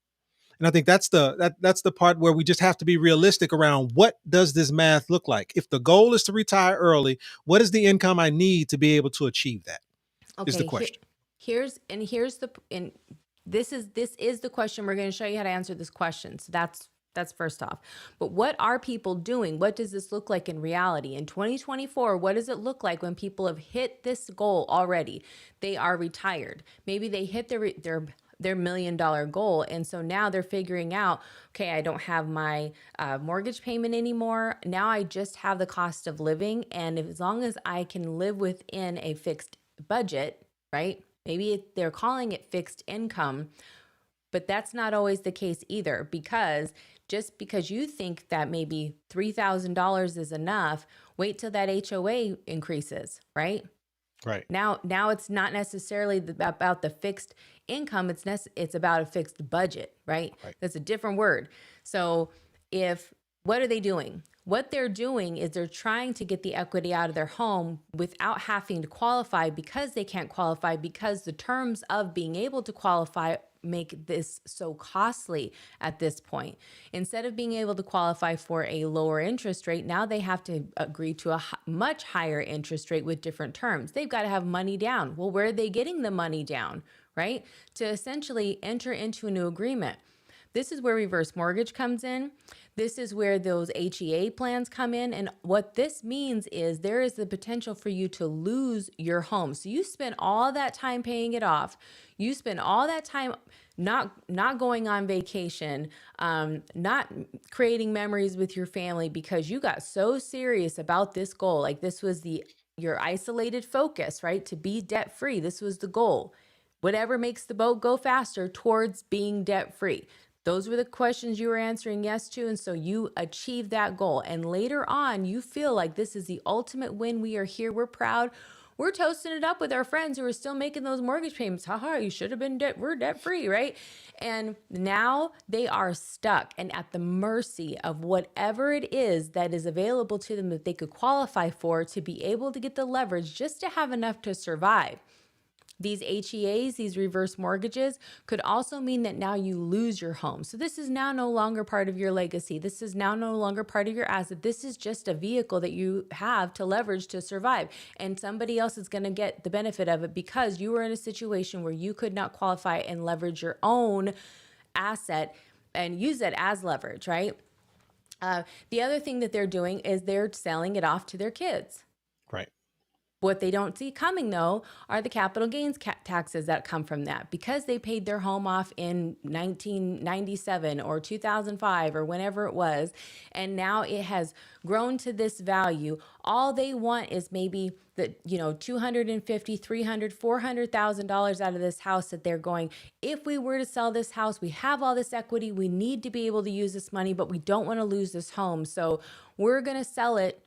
And I think that's the part where we just have to be realistic around what does this math look like? If the goal is to retire early, what is the income I need to be able to achieve that? Is the Okay. question. Here's the and this is the question. We're going to show you how to answer this question. So that's first off. But what are people doing? What does this look like in reality? In 2024, what does it look like when people have hit this goal already? They are retired. Maybe they hit their $1 million goal. And so now they're figuring out, okay, I don't have my mortgage payment anymore. Now I just have the cost of living. And as long as I can live within a fixed budget, right? Maybe they're calling it fixed income, but that's not always the case either, because just because you think that maybe $3,000 is enough, wait till that HOA increases, right? Right. Now it's not necessarily about the fixed income. It's about a fixed budget, right? Right. That's a different word. So if what are they doing? What they're doing is they're trying to get the equity out of their home without having to qualify, because they can't qualify, because the terms of being able to qualify make this so costly at this point. Instead of being able to qualify for a lower interest rate, now they have to agree to a much higher interest rate with different terms. They've got to have money down. Well, where are they getting the money down, right? To essentially enter into a new agreement. This is where reverse mortgage comes in. This is where those HEA plans come in. And what this means is there is the potential for you to lose your home. So you spend all that time paying it off. You spend all that time not going on vacation, not creating memories with your family, because you got so serious about this goal. Like, this was your isolated focus, right? To be debt free. This was the goal. Whatever makes the boat go faster towards being debt free. Those were the questions you were answering yes to. And so you achieve that goal. And later on, you feel like this is the ultimate win. We are here. We're proud. We're toasting it up with our friends who are still making those mortgage payments. Haha, you should have been we're debt free, right? And now they are stuck and at the mercy of whatever it is that is available to them that they could qualify for, to be able to get the leverage just to have enough to survive. These HEAs, these reverse mortgages, could also mean that now you lose your home. So this is now no longer part of your legacy. This is now no longer part of your asset. This is just a vehicle that you have to leverage to survive. And somebody else is going to get the benefit of it because you were in a situation where you could not qualify and leverage your own asset and use it as leverage, right? The other thing that they're doing is they're selling it off to their kids. Right. What they don't see coming, though, are the capital gains taxes that come from that, because they paid their home off in 1997 or 2005 or whenever it was, and now it has grown to this value. All they want is maybe the 250, 300, $400,000 out of this house that they're going, if we were to sell this house, we have all this equity, we need to be able to use this money, but we don't want to lose this home. So we're going to sell it.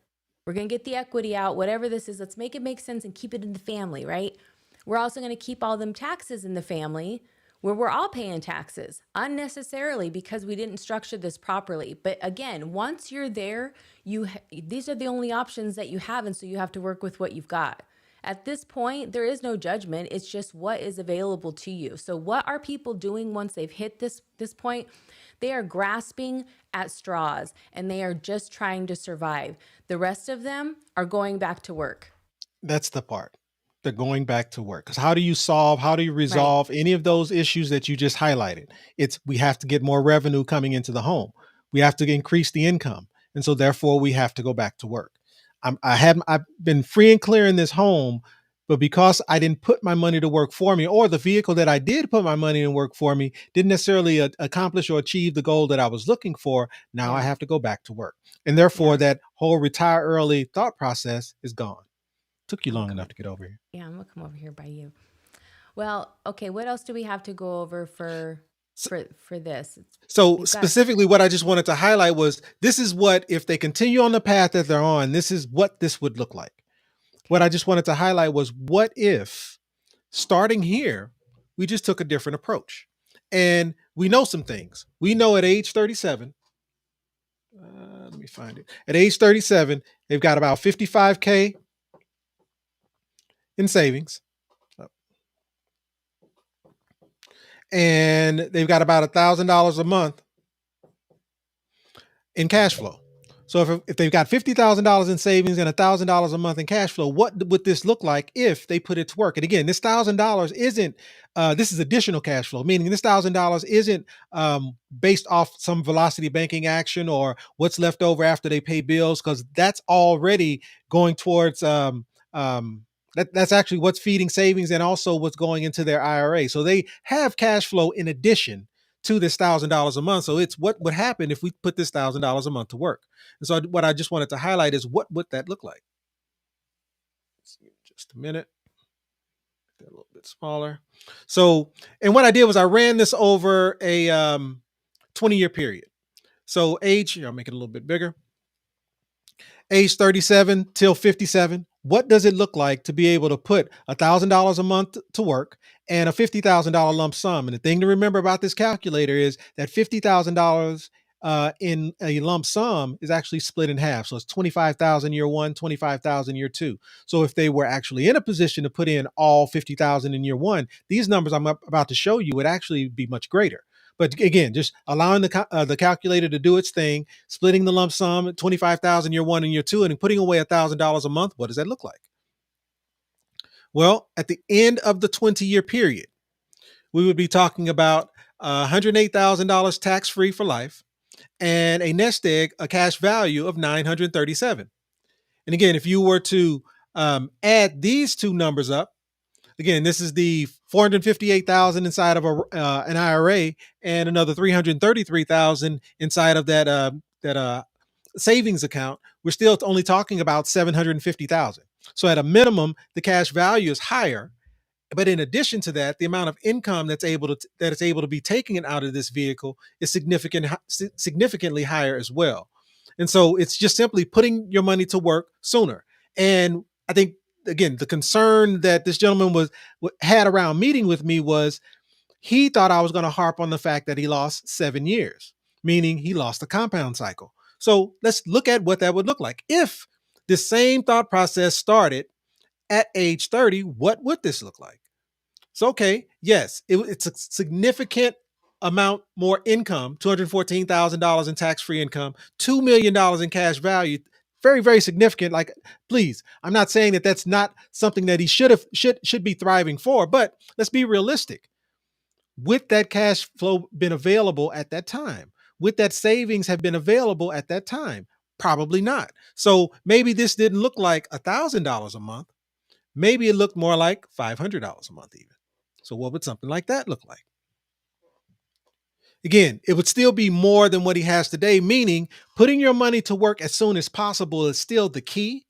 We're going to get the equity out, whatever this is. Let's make it make sense and keep it in the family, right? We're also going to keep all them taxes in the family. where we're all paying taxes unnecessarily because we didn't structure this properly. But again, once you're there, these are the only options that you have, and so you have to work with what you've got. At this point, there is no judgment. It's just what is available to you. So what are people doing once they've hit this point? They are grasping at straws and they are just trying to survive. The rest of them are going back to work. That's the part. They're going back to work. Because how do you Right. resolve any of those issues that you just highlighted? It's we have to get more revenue coming into the home. We have to increase the income. And so therefore we have to go back to work. I've been free and clear in this home, but because I didn't put my money to work for me, or the vehicle that I did put my money in work for me didn't necessarily accomplish or achieve the goal that I was looking for, now I Yeah. have to go back to work. And therefore Yeah. that whole retire early thought process is gone. Took you I'm long enough coming. to get over here. Yeah, I'm gonna come over here by you. Well, okay, what else do we have to go over So, for this? so We've got specifically, what I just wanted to highlight was this is what, if they continue on the path that they're on, this is what this would look like. What okay. I just wanted to highlight was what if starting here, we just took a different approach. And we know some things. We know at age 37, let me find it. At age 37, they've got about 55K in savings, and they've got about $1,000 a month in cash flow. So if they've got $50,000 in savings and $1,000 a month in cash flow, what would this look like if they put it to work? And again, this $1,000 isn't. This is additional cash flow, meaning this $1,000 isn't based off some velocity banking action or what's left over after they pay bills, because that's already going towards that's actually what's feeding savings and also what's going into their IRA. So they have cash flow in addition to this $1,000 a month. So it's what would happen if we put this $1,000 a month to work. And so what I just wanted to highlight is what would that look like? Just a minute. Get a little bit smaller. So, and what I did was I ran this over a 20-year period. So age, I'll make it a little bit bigger. Age 37 till 57, what does it look like to be able to put $1,000 a month to work and a $50,000 lump sum? And the thing to remember about this calculator is that $50,000 in a lump sum is actually split in half. So it's 25,000 year one, 25,000 year two. So if they were actually in a position to put in all 50,000 in year one, these numbers I'm about to show you would actually be much greater. But again, just allowing the calculator to do its thing, splitting the lump sum, 25,000 year one and year two, and putting away $1,000 a month. What does that look like? Well, at the end of the 20-year period, we would be talking about $108,000 tax free for life and a nest egg, a cash value of 937. And again, if you were to add these two numbers up, again, this is the 458,000 inside of an IRA and another 333,000 inside of that savings account. We're still only talking about 750,000. So at a minimum, the cash value is higher, but in addition to that, the amount of income that it's able to be taken out of this vehicle is significantly higher as well. And so it's just simply putting your money to work sooner. And I think again, the concern that this gentleman had around meeting with me was he thought I was going to harp on the fact that he lost 7 years, meaning he lost the compound cycle. So let's look at what that would look like if the same thought process started at age 30. What would this look like? So, okay, yes, it's a significant amount more income, $214,000 in tax-free income, $2 million in cash value. Very, very significant. Like, please, I'm not saying that that's not something that he should be thriving for, but let's be realistic. Would that cash flow been available at that time? Would that savings have been available at that time? Probably not. So maybe this didn't look like $1,000 a month. Maybe it looked more like $500 a month even. So what would something like that look like? Again, it would still be more than what he has today, meaning putting your money to work as soon as possible is still the key,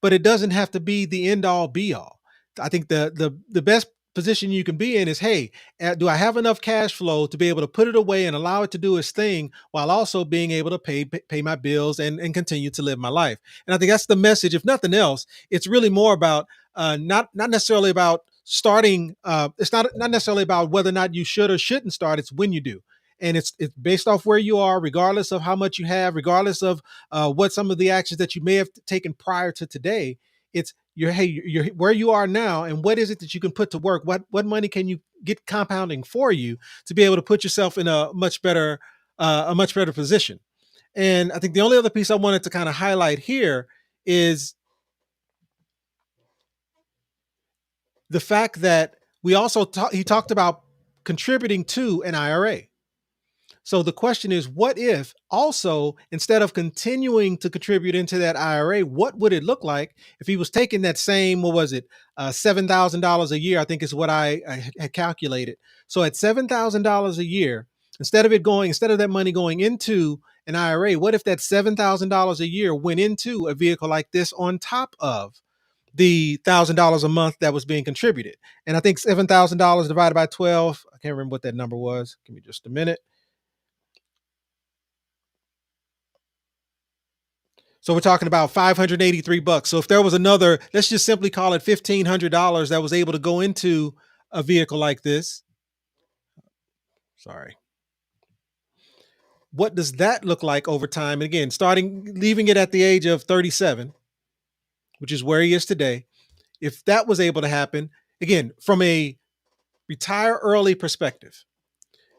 but it doesn't have to be the end all be all. I think the best position you can be in is, hey, do I have enough cash flow to be able to put it away and allow it to do its thing while also being able to pay my bills and continue to live my life? And I think that's the message. If nothing else, it's really more about not necessarily about starting, it's not necessarily about whether or not you should or shouldn't start. It's when you do. And it's based off where you are, regardless of how much you have, regardless of what some of the actions that you may have taken prior to today. It's you're where you are now, and what is it that you can put to work? What money can you get compounding for you to be able to put yourself in a much better position? And I think the only other piece I wanted to kind of highlight here is the fact that he talked about contributing to an IRA. So the question is, what if also, instead of continuing to contribute into that IRA, what would it look like if he was taking that same, what was it, $7,000 a year? I think is what I had calculated. So at $7,000 a year, instead of that money going into an IRA, what if that $7,000 a year went into a vehicle like this on top of the $1,000 a month that was being contributed? And I think $7,000 divided by 12, I can't remember what that number was. Give me just a minute. So we're talking about $583. So if there was another, let's just simply call it $1,500 that was able to go into a vehicle like this. Sorry. What does that look like over time? And again, leaving it at the age of 37, which is where he is today. If that was able to happen, again, from a retire early perspective,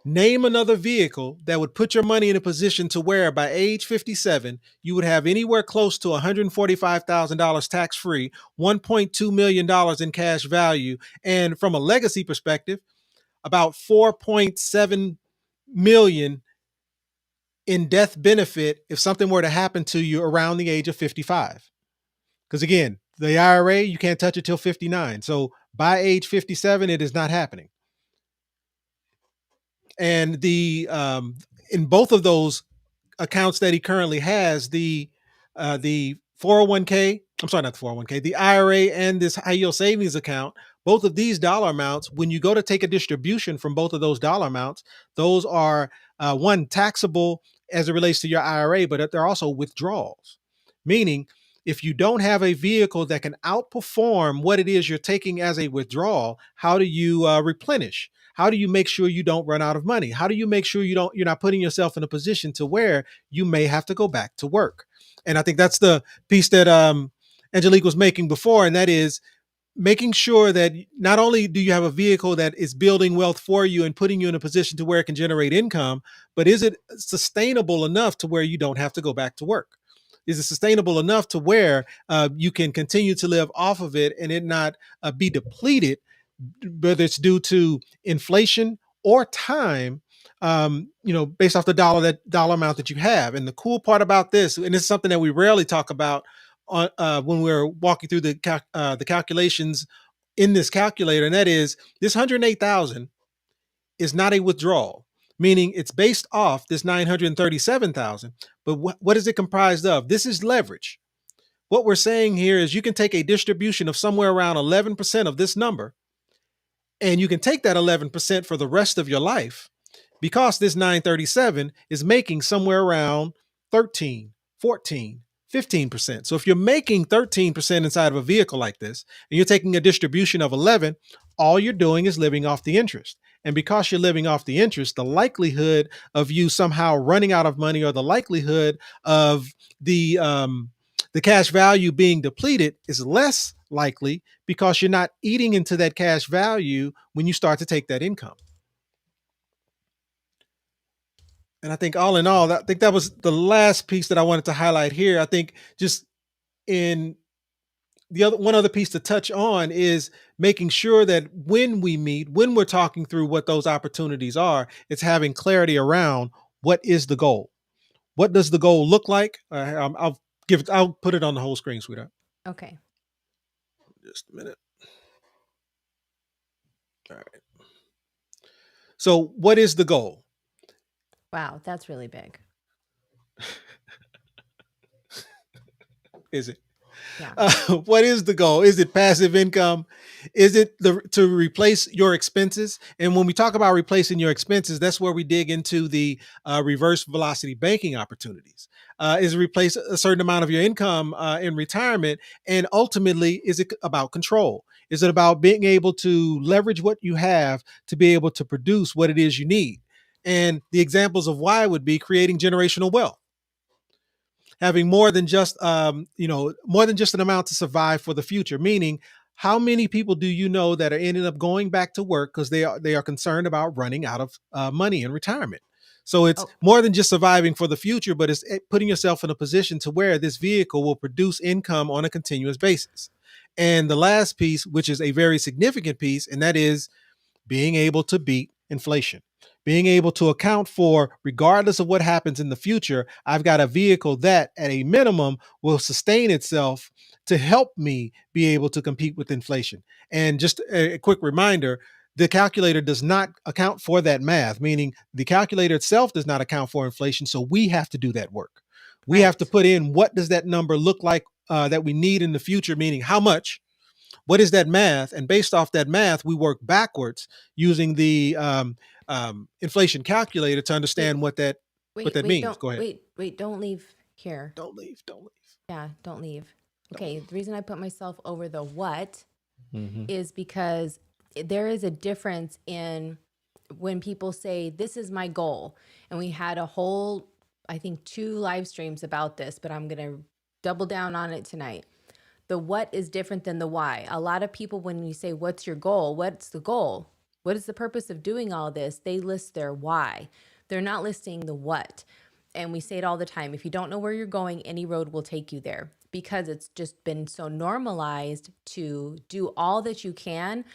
name another vehicle that would put your money in a position to where by age 57, you would have anywhere close to $145,000 tax free, $1.2 million in cash value, and from a legacy perspective, about 4.7 million in death benefit if something were to happen to you around the age of 55. Because again, the IRA, you can't touch it till 59. So by age 57, it is not happening. And the in both of those accounts that he currently has, the 401k, I'm sorry, not the 401k, the IRA and this high yield savings account, both of these dollar amounts, when you go to take a distribution from both of those dollar amounts, those are one, taxable as it relates to your IRA, but they're also withdrawals. Meaning, if you don't have a vehicle that can outperform what it is you're taking as a withdrawal, how do you replenish? How do you make sure you don't run out of money? How do you make sure you're not putting yourself in a position to where you may have to go back to work? And I think that's the piece that Angelique was making before, and that is making sure that not only do you have a vehicle that is building wealth for you and putting you in a position to where it can generate income, but is it sustainable enough to where you don't have to go back to work? Is it sustainable enough to where you can continue to live off of it and it not be depleted, whether it's due to inflation or time, based off the dollar amount that you have? And the cool part about this, and it's something that we rarely talk about when we're walking through the calculations in this calculator, and that is this 108,000 is not a withdrawal, meaning it's based off this 937,000. But what is it comprised of? This is leverage. What we're saying here is you can take a distribution of somewhere around 11% of this number, and you can take that 11% for the rest of your life, because this 937 is making somewhere around 13, 14, 15%. So if you're making 13% inside of a vehicle like this, and you're taking a distribution of 11, all you're doing is living off the interest. And because you're living off the interest, the likelihood of you somehow running out of money, or the likelihood of the cash value being depleted, is less likely, because you're not eating into that cash value when you start to take that income. And I think all in all, I think that was the last piece that I wanted to highlight here. I think just in the other piece to touch on is making sure that when we meet, when we're talking through what those opportunities are, it's having clarity around what is the goal. What does the goal look like? I'll put it on the whole screen, sweetheart. Okay. Just a minute. All right. So, what is the goal? Wow, that's really big. Is it? Yeah. What is the goal? Is it passive income? Is it to replace your expenses? And when we talk about replacing your expenses, that's where we dig into the reverse velocity banking opportunities. Is it replace a certain amount of your income in retirement? And ultimately, is it about control? Is it about being able to leverage what you have to be able to produce what it is you need? And the examples of why would be creating generational wealth, having more than just more than just an amount to survive for the future. Meaning, how many people do you know that are ending up going back to work because they are concerned about running out of money in retirement? So it's Oh, more than just surviving for the future, but it's putting yourself in a position to where this vehicle will produce income on a continuous basis. And the last piece, which is a very significant piece, and that is being able to beat inflation, being able to account for, regardless of what happens in the future, I've got a vehicle that, at a minimum, will sustain itself to help me be able to compete with inflation. And just a quick reminder, the calculator does not account for that math, meaning the calculator itself does not account for inflation. So we have to do that work. We have to right. put in, what does that number look like that we need in the future, meaning how much, what is that math? And based off that math, we work backwards using the inflation calculator to Wait, understand what that means. Go ahead. wait, don't leave here. Don't leave. Don't leave. Yeah, don't leave. Don't Okay, the reason I put myself over the what leave. Hmm. is because there is a difference in when people say, this is my goal. And we had a whole, I think, 2 live streams about this, but I'm going to double down on it tonight. The what is different than the why. A lot of people, when you say, what's your goal? What's the goal? What is the purpose of doing all this? They list their why. They're not listing the what. And we say it all the time. If you don't know where you're going, any road will take you there, because it's just been so normalized to do all that you can.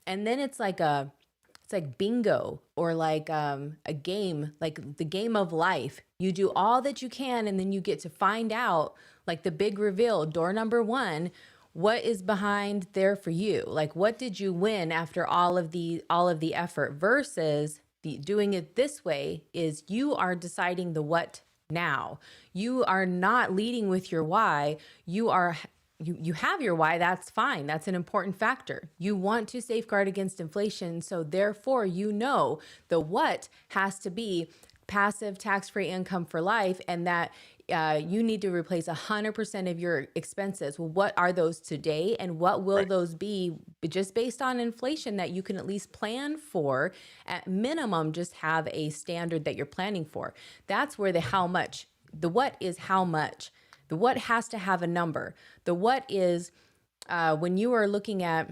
And then it's like bingo, or like a game, like the game of life. You do all that you can, and then you get to find out, like the big reveal, door number 1, what is behind there for you? Like, what did you win after all of the effort? Versus doing it this way is, you are deciding the what now. You are not leading with your why. You have your why. That's fine. That's an important factor. You want to safeguard against inflation, so therefore the what has to be passive tax-free income for life, and that you need to replace 100% of your expenses. Well, what are those today, and what will Right. those be, just based on inflation, that you can at least plan for? At minimum, just have a standard that you're planning for. That's where the how much, the what is how much. The what has to have a number. The what is, when you are looking at,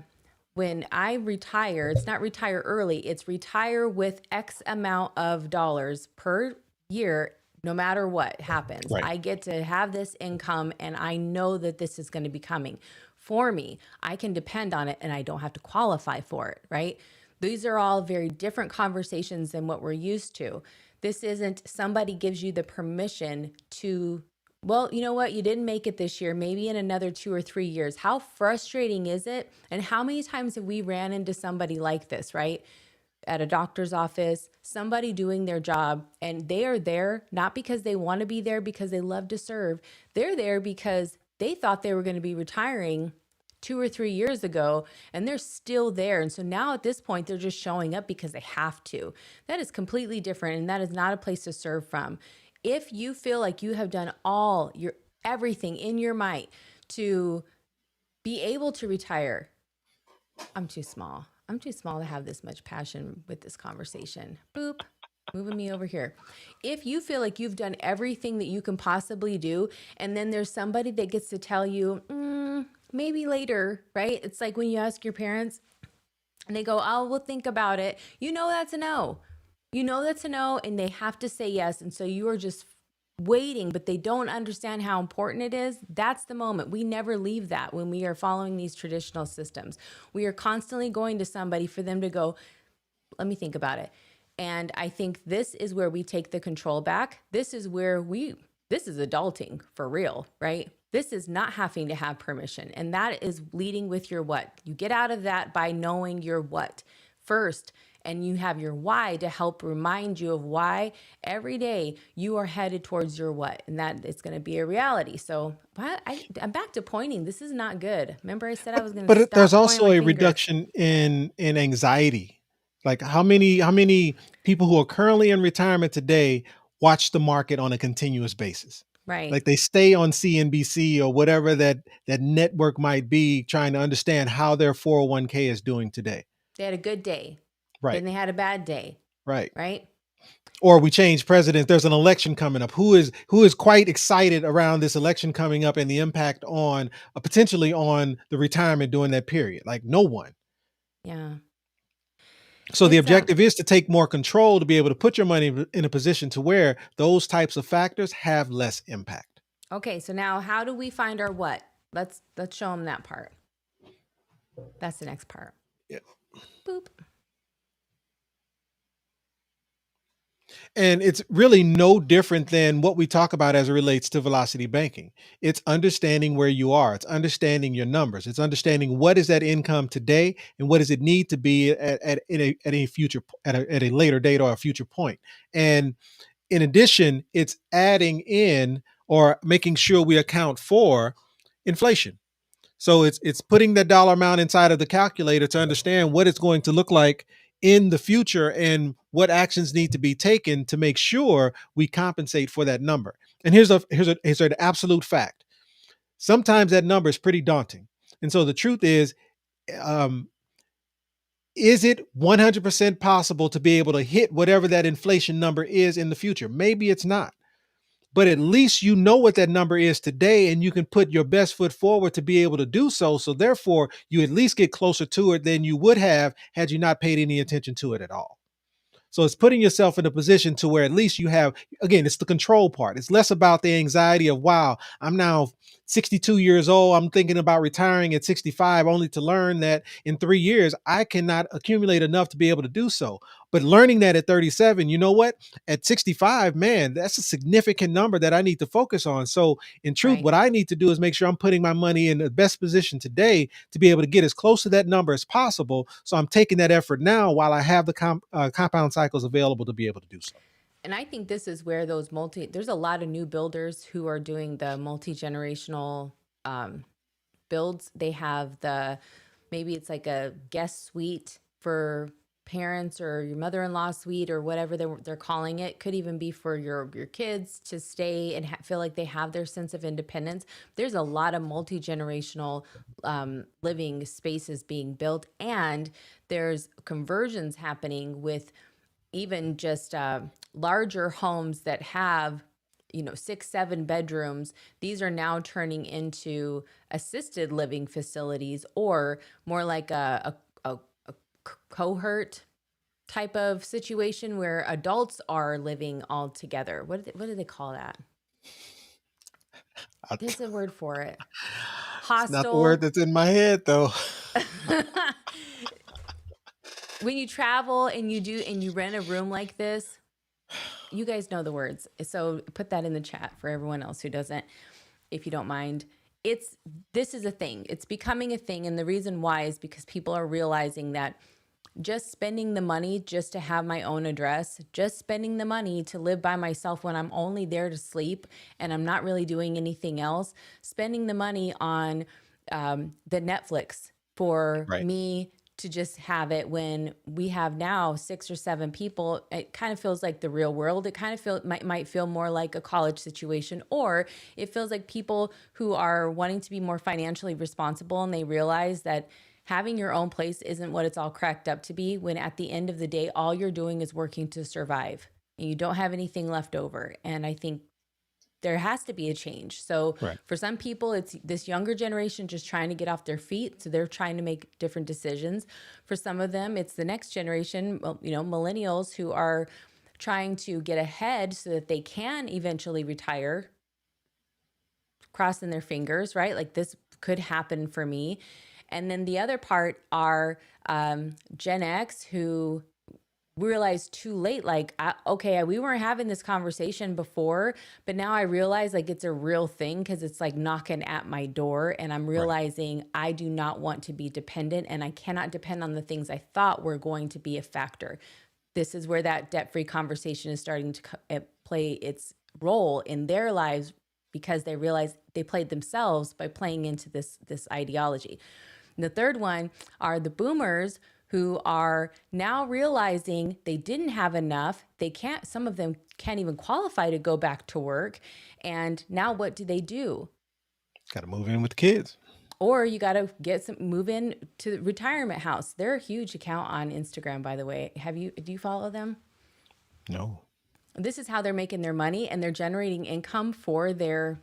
when I retire, it's not retire early, it's retire with X amount of dollars per year, no matter what happens. Right. I get to have this income, and I know that this is going to be coming for me. I can depend on it, and I don't have to qualify for it, right? These are all very different conversations than what we're used to. This isn't somebody gives you the permission to, well, you know what? You didn't make it this year. Maybe in another 2 or 3 years. How frustrating is it? And how many times have we ran into somebody like this, right? At a doctor's office, somebody doing their job, and they are there not because they want to be there, because they love to serve. They're there because they thought they were going to be retiring 2 or 3 years ago, and they're still there. And so now at this point, they're just showing up because they have to. That is completely different, and that is not a place to serve from. If you feel like you have done all your everything in your might to be able to retire, I'm too small. I'm too small to have this much passion with this conversation. Boop. Moving me over here. If you feel like you've done everything that you can possibly do, and then there's somebody that gets to tell you, maybe later, right? It's like when you ask your parents and they go, oh, we'll think about it. You know that's a no. You know that's a no, and they have to say yes. And so you are just waiting, but they don't understand how important it is. That's the moment. We never leave that when we are following these traditional systems. We are constantly going to somebody for them to go, let me think about it. And I think this is where we take the control back. This is this is adulting for real, right? This is not having to have permission. And that is leading with your what. You get out of that by knowing your what first. and you have your why to help remind you of why every day you are headed towards your what, and that it's going to be a reality. So I'm back to pointing. This is not good. Remember, I said I was going to There's stop pointing also my a fingers. reduction in anxiety. Like how many people who are currently in retirement today watch the market on a continuous basis? Right. Like they stay on CNBC or whatever that network might be, trying to understand how their 401k is doing today. They had a good day, Right. then they had a bad day, Right. right? Or we change presidents. There's an election coming up. Who is quite excited around this election coming up and the impact on potentially on the retirement during that period? Like no one. Yeah. So the It's objective is to take more control, to be able to put your money in a position to where those types of factors have less impact. okay, so now how do we find our what? Let's show them that part. That's the next part. Yeah. Boop. And it's really no different than what we talk about as it relates to velocity banking. It's understanding where you are. It's understanding your numbers. It's understanding what is that income today and what does it need to be at a future at a later date or a future point. And in addition, it's adding in or making sure we account for inflation. So it's putting that dollar amount inside of the calculator to understand what it's going to look like in the future and what actions need to be taken to make sure we compensate for that number. And here's an absolute fact. Sometimes that number is pretty daunting. And so the truth um, is it 100% possible to be able to hit whatever that inflation number is in the future? Maybe it's not, but at least you know what that number is today and you can put your best foot forward to be able to do so. So therefore, you at least get closer to it than you would have had you not paid any attention to it at all. So it's putting yourself in a position to where at least you have, again, it's the control part. It's less about the anxiety of, wow, I'm now 62 years old. I'm thinking about retiring at 65, only to learn that in 3 years, I cannot accumulate enough to be able to do so. But learning that at 37, you know what? At 65, man, that's a significant number that I need to focus on. So, in truth, Right. what I need to do is make sure I'm putting my money in the best position today to be able to get as close to that number as possible. So, I'm taking that effort now while I have the compound cycles available to be able to do so. And I think this is where there's a lot of new builders who are doing the multi-generational um, builds. They have maybe it's like a guest suite for parents or your mother-in-law suite or whatever they're calling it. Could even be for your kids to stay and feel like they have their sense of independence. There's a lot of multi-generational living spaces being built, and there's conversions happening with even just larger homes that have 6 7 bedrooms. These are now turning into assisted living facilities, or more like a cohort type of situation where adults are living all together. What do they call that? There's a word for it. It's not the word Hostel. that's in my head, though. When you travel and you rent a room like this, you guys know the words. So put that in the chat for everyone else who doesn't, if you don't mind. This is a thing. It's becoming a thing. And the reason why is because people are realizing that just spending the money just to have my own address, just spending the money to live by myself when I'm only there to sleep and I'm not really doing anything else, spending the money on the Netflix for Right. me to just have it when we have now 6 or 7 people. It kind of feels like the real world. It kind of might feel more like a college situation, or it feels like people who are wanting to be more financially responsible and they realize that having your own place isn't what it's all cracked up to be, when at the end of the day all you're doing is working to survive and you don't have anything left over. And I think there has to be a change. So Right. for some people, it's this younger generation just trying to get off their feet. So they're trying to make different decisions. For some of them, it's the next generation, millennials, who are trying to get ahead so that they can eventually retire, crossing their fingers, right? Like this could happen for me. And then the other part are Gen X, who realized too late, like, okay, we weren't having this conversation before, but now I realize like it's a real thing because it's like knocking at my door, and I'm Right. realizing I do not want to be dependent, and I cannot depend on the things I thought were going to be a factor. This is where that debt free conversation is starting to play its role in their lives, because they realize they played themselves by playing into this ideology. And the third one are the boomers, who are now realizing they didn't have enough. They can't, some of them can't even qualify to go back to work. And now what do? Got to move in with the kids. Or you got to move in to the retirement house. They're a huge account on Instagram, by the way. Do you follow them? No. This is how they're making their money, and they're generating income for their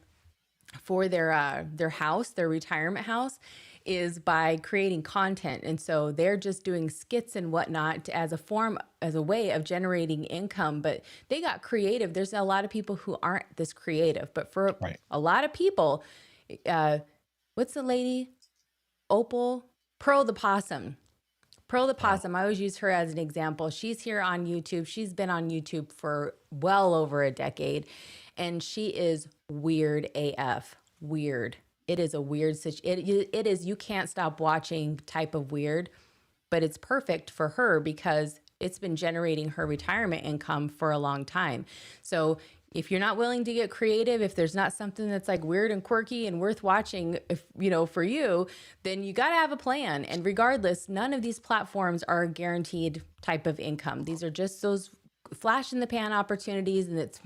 house, their retirement house, is by creating content. And so they're just doing skits and whatnot as a way of generating income. But they got creative. There's a lot of people who aren't this creative, but for Right. a lot of people, uh, what's the lady? Opal, Pearl the Possum. Pearl the Oh, Possum, I always use her as an example. She's here on YouTube. She's been on YouTube for well over a decade, and she is weird AF. Weird. It is a weird situation. It is, you can't stop watching type of weird, but it's perfect for her because it's been generating her retirement income for a long time. So if you're not willing to get creative, if there's not something that's like weird and quirky and worth watching, if for you, then you got to have a plan. And regardless, none of these platforms are a guaranteed type of income. These are just those flash in the pan opportunities, and it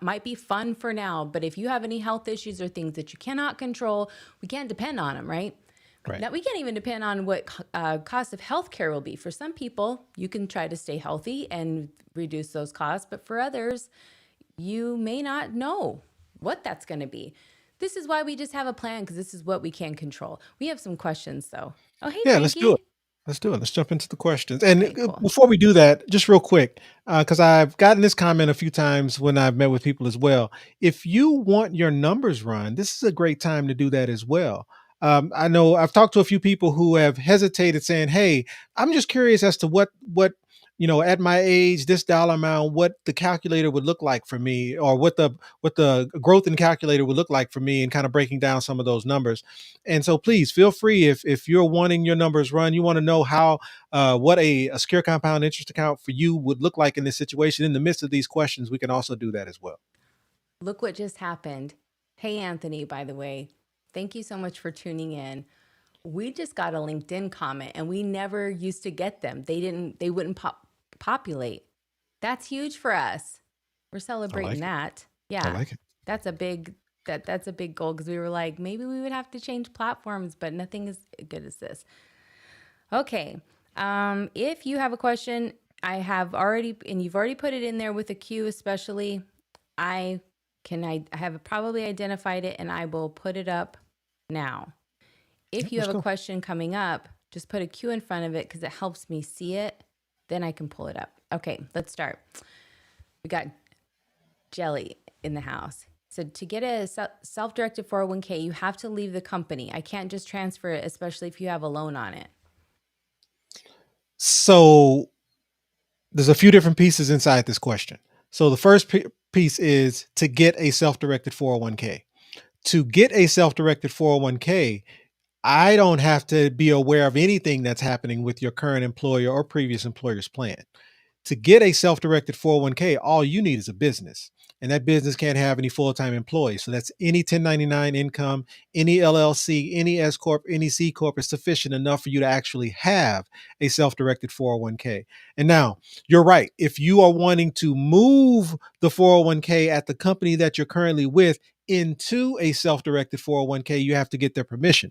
might be fun for now, but if you have any health issues or things that you cannot control, we can't depend on them, right? right. Now, we can't even depend on what cost of healthcare will be. For some people, you can try to stay healthy and reduce those costs, but for others, you may not know what that's going to be. This is why we just have a plan, because this is what we can control. We have some questions, though. Oh, hey, Yeah, let's do it. Frankie. Let's do it. Let's jump into the questions. And Okay, cool. before we do that, just real quick, because I've gotten this comment a few times when I've met with people as well. If you want your numbers run, this is a great time to do that as well. I know I've talked to a few people who have hesitated, saying, "Hey, I'm just curious as to what at my age, this dollar amount, what the calculator would look like for me, or what the growth in calculator would look like for me," and kind of breaking down some of those numbers. And so please feel free, if you're wanting your numbers run, you want to know how what a secure compound interest account for you would look like in this situation in the midst of these questions, we can also do that as well. Look what just happened. Hey, Anthony, by the way, thank you so much for tuning in. We just got a LinkedIn comment, and we never used to get them. They wouldn't populate. That's huge for us. We're I celebrating like it. that. I Yeah. like it. That's a big that's a big goal, because we were like, maybe we would have to change platforms, but nothing as good as this. Okay. If you have a question, and you've already put it in there with a Q, especially, I have probably identified it, and I will put it up now. Yep, If you let's have a go. question coming up, just put a Q in front of it because it helps me see it. Then I can pull it up. Okay, let's start. We got Jelly in the house. So to get a self-directed 401k, you have to leave the company. I can't just transfer it, especially if you have a loan on it. So there's a few different pieces inside this question. So the first piece is to get a self-directed 401k. To get a self-directed 401k, I don't have to be aware of anything that's happening with your current employer or previous employer's plan. To get a self-directed 401k, all you need is a business. And that business can't have any full-time employees. So that's any 1099 income, any LLC, any S Corp, any C Corp is sufficient enough for you to actually have a self-directed 401k. And now you're right. If you are wanting to move the 401k at the company that you're currently with into a self-directed 401k, you have to get their permission.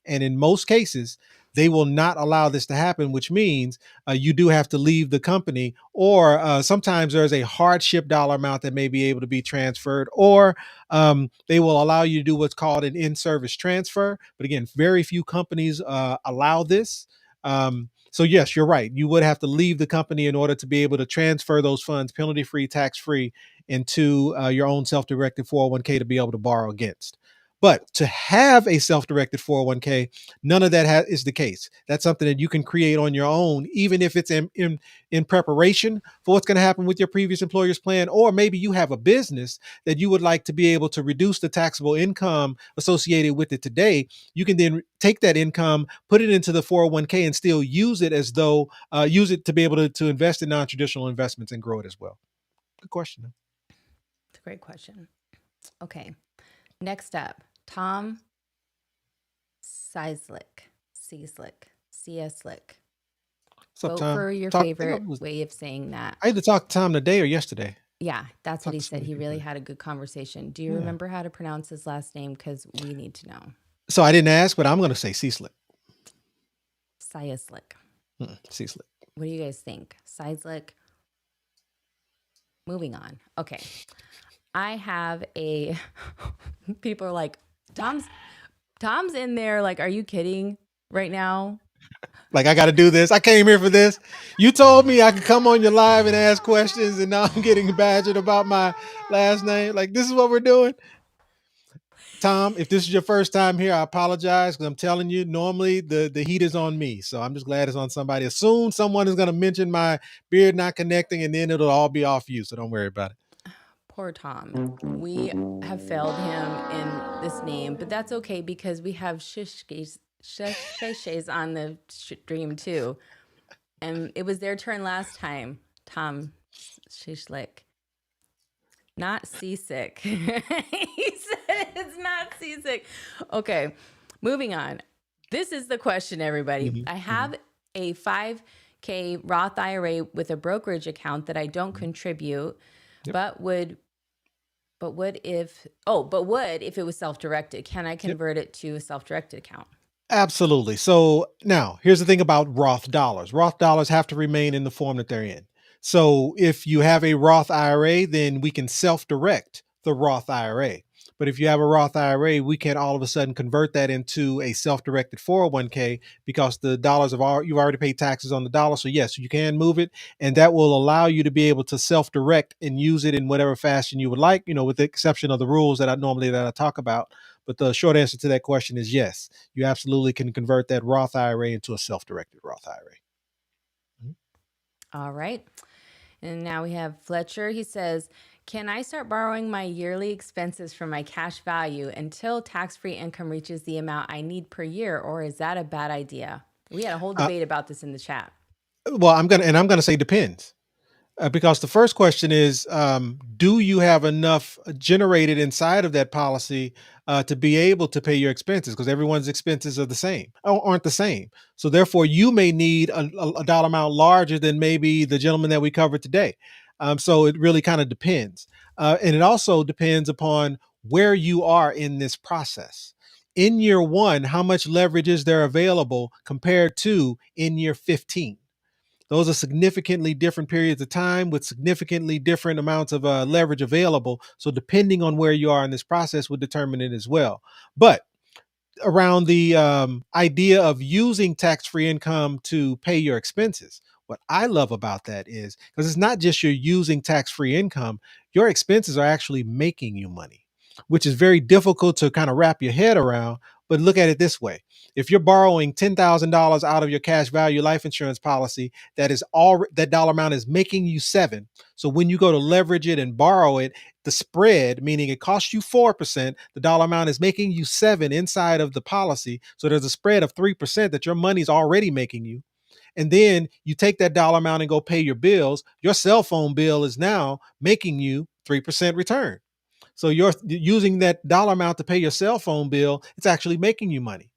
And in most cases, they will not allow this to happen, which means you do have to leave the company, or sometimes there's a hardship dollar amount that may be able to be transferred, or they will allow you to do what's called an in-service transfer. But again, very few companies allow this. So yes, you're right. You would have to leave the company in order to be able to transfer those funds penalty-free, tax-free into your own self-directed 401k to be able to borrow against. But to have a self-directed 401k, none of that is the case. That's something that you can create on your own, even if it's in preparation for what's going to happen with your previous employer's plan, or maybe you have a business that you would like to be able to reduce the taxable income associated with it today. You can then take that income, put it into the 401k, and still use it as though use it to be able to invest in non-traditional investments and grow it as well. Good question. It's a great question. Okay. Next up, Tom Seislick. C-Slick. What's up, Vote Tom? for your Talk. I think favorite way of saying that. I either talked to Tom today or yesterday. Yeah, that's what Talked he to so said. many He people really today. had a good conversation. Do you Yeah. remember how to pronounce his last name? Because we need to know. So I didn't ask, but I'm going to say C-Slick. Seislick. C-Slick. What do you guys think? Seislick. Moving on. Okay. I have a people are like, Tom's in there. Like, are you kidding right now? Like, I got to do this. I came here for this. You told me I could come on your live and ask questions, and now I'm getting badgered about my last name. Like, this is what we're doing. Tom, if this is your first time here, I apologize, because I'm telling you, normally the heat is on me. So I'm just glad it's on somebody. Soon someone is going to mention my beard not connecting, and then it'll all be off you. So don't worry about it. Poor Tom. We have failed him in this name, but that's okay because we have shishkes on the stream too. And it was their turn last time. Tom Shishlik. Not seasick. He said it's not seasick. Okay, moving on. This is the question, everybody. I have a 5K Roth IRA with a brokerage account that I don't contribute, Yep. but would if it was self-directed? Can I convert it to a self-directed account? Absolutely. So now here's the thing about Roth dollars. Roth dollars have to remain in the form that they're in. So if you have a Roth IRA, then we can self-direct the Roth IRA. But if you have a Roth IRA, we can all of a sudden convert that into a self-directed 401k, because the dollars you've already paid taxes on the dollar. So yes, you can move it, and that will allow you to be able to self-direct and use it in whatever fashion you would like, with the exception of the rules that I talk about. But the short answer to that question is yes, you absolutely can convert that Roth IRA into a self-directed Roth IRA. All right. And now we have Fletcher. He says, can I start borrowing my yearly expenses from my cash value until tax-free income reaches the amount I need per year, or is that a bad idea? We had a whole debate about this in the chat. Well, I'm gonna say depends. Because the first question is, do you have enough generated inside of that policy to be able to pay your expenses? Because everyone's expenses are the same, aren't the same. So therefore, you may need a dollar amount larger than maybe the gentleman that we covered today. So it really kind of depends. And it also depends upon where you are in this process. In year one, how much leverage is there available compared to in year 15? Those are significantly different periods of time with significantly different amounts of leverage available. So depending on where you are in this process would determine it as well. But around the idea of using tax-free income to pay your expenses, what I love about that is, because it's not just you're using tax-free income, your expenses are actually making you money, which is very difficult to kind of wrap your head around. But look at it this way. If you're borrowing $10,000 out of your cash value life insurance policy, that dollar amount is making you 7. So when you go to leverage it and borrow it, the spread, meaning it costs you 4%, the dollar amount is making you 7 inside of the policy. So there's a spread of 3% that your money's already making you. And then you take that dollar amount and go pay your bills. Your cell phone bill is now making you 3% return. So you're using that dollar amount to pay your cell phone bill. It's actually making you money.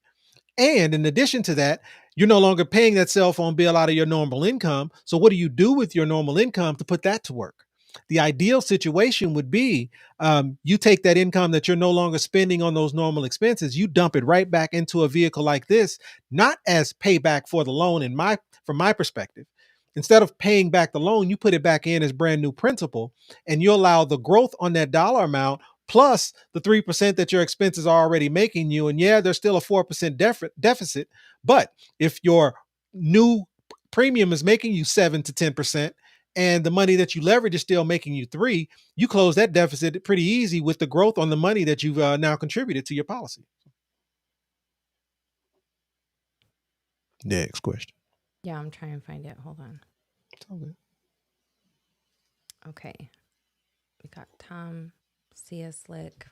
And in addition to that, you're no longer paying that cell phone bill out of your normal income. So what do you do with your normal income to put that to work? The ideal situation would be you take that income that you're no longer spending on those normal expenses, you dump it right back into a vehicle like this, not as payback for the loan from my perspective. Instead of paying back the loan, you put it back in as brand new principal, and you allow the growth on that dollar amount plus the 3% that your expenses are already making you. And yeah, there's still a 4% deficit. But if your new premium is making you 7 to 10%, and the money that you leverage is still making you 3, you close that deficit pretty easy with the growth on the money that you've now contributed to your policy. Next question. Yeah, I'm trying to find it. Hold on. Okay. Okay. We got Tom, Sia Slick,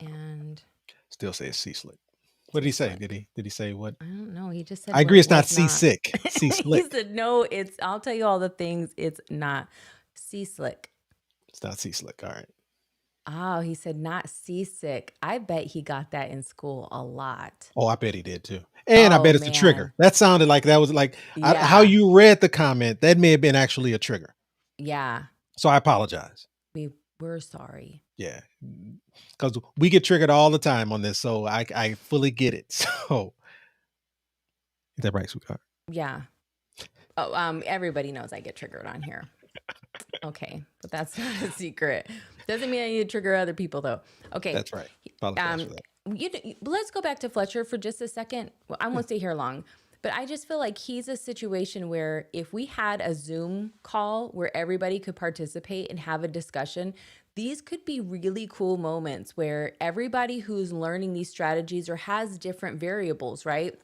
and Still says C slick. What did C he say? Slick. Did he say what? I don't know. He just said I what agree. it It's not was C not. sick. C He slick. said, no, I'll tell you all the things. It's not C Slick. It's not C slick. All right. Oh, he said not seasick. I bet he got that in school a lot. Oh, I bet he did too. And I Oh, bet it's a trigger. man. That sounded like that was like how Yeah. you read the comment. That may have been actually a trigger. Yeah. So I apologize. We're sorry. Yeah, because we get triggered all the time on this, so I fully get it. So is that right, sweetheart? Yeah. Oh, everybody knows I get triggered on here. Okay, but that's not a secret. Doesn't mean I need to trigger other people though. Okay. That's right. Apologize for that. Let's go back to Fletcher for just a second. Well, I won't stay here long, but I just feel like he's a situation where if we had a Zoom call where everybody could participate and have a discussion, these could be really cool moments where everybody who's learning these strategies or has different variables, right?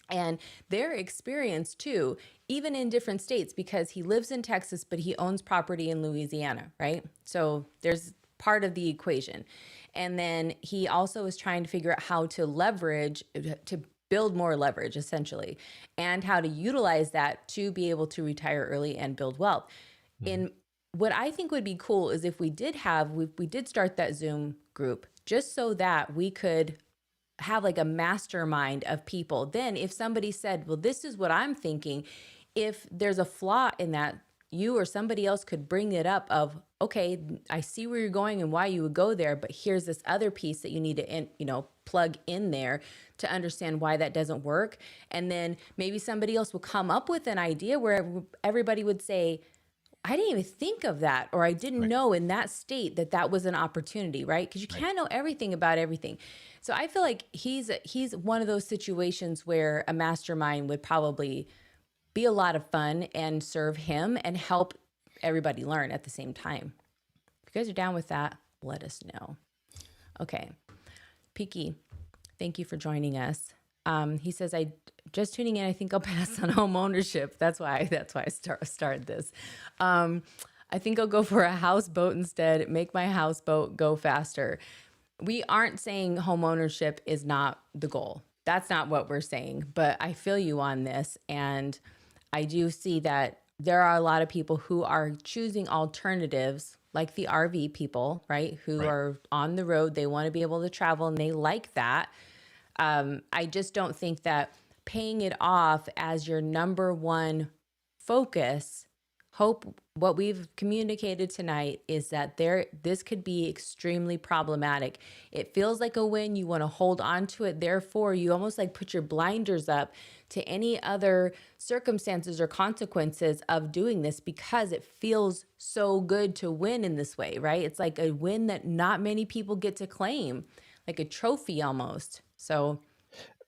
And their experience too, even in different states, because he lives in Texas, but he owns property in Louisiana, right? So there's part of the equation. And then he also is trying to figure out how to leverage, to build more leverage essentially, and how to utilize that to be able to retire early and build wealth. In what I think would be cool is if we did start that Zoom group just so that we could have like a mastermind of people. Then if somebody said, well, this is what I'm thinking, if there's a flaw in that, you or somebody else could bring it up of, okay, I see where you're going and why you would go there, but here's this other piece that you need to plug in there to understand why that doesn't work. And then maybe somebody else will come up with an idea where everybody would say, I didn't even think of that, or I didn't Right. know in that state that that was an opportunity, right? Because you Right. can't know everything about everything. So I feel like he's one of those situations where a mastermind would probably be a lot of fun and serve him and help everybody learn at the same time. If you guys are down with that, let us know. Okay, Piki, thank you for joining us. He says, I just tuning in. I think I'll pass on home ownership. That's why I started this. I think I'll go for a houseboat instead. Make my houseboat go faster. We aren't saying home ownership is not the goal. That's not what we're saying. But I feel you on this, and I do see that there are a lot of people who are choosing alternatives, like the RV people, right? Who Right. are on the road. They want to be able to travel, and they like that. I just don't think that paying it off as your number one focus. Hope what we've communicated tonight is that this could be extremely problematic. It feels like a win. You want to hold on to it. Therefore, you almost like put your blinders up to any other circumstances or consequences of doing this because it feels so good to win in this way, right? It's like a win that not many people get to claim, like a trophy almost. So,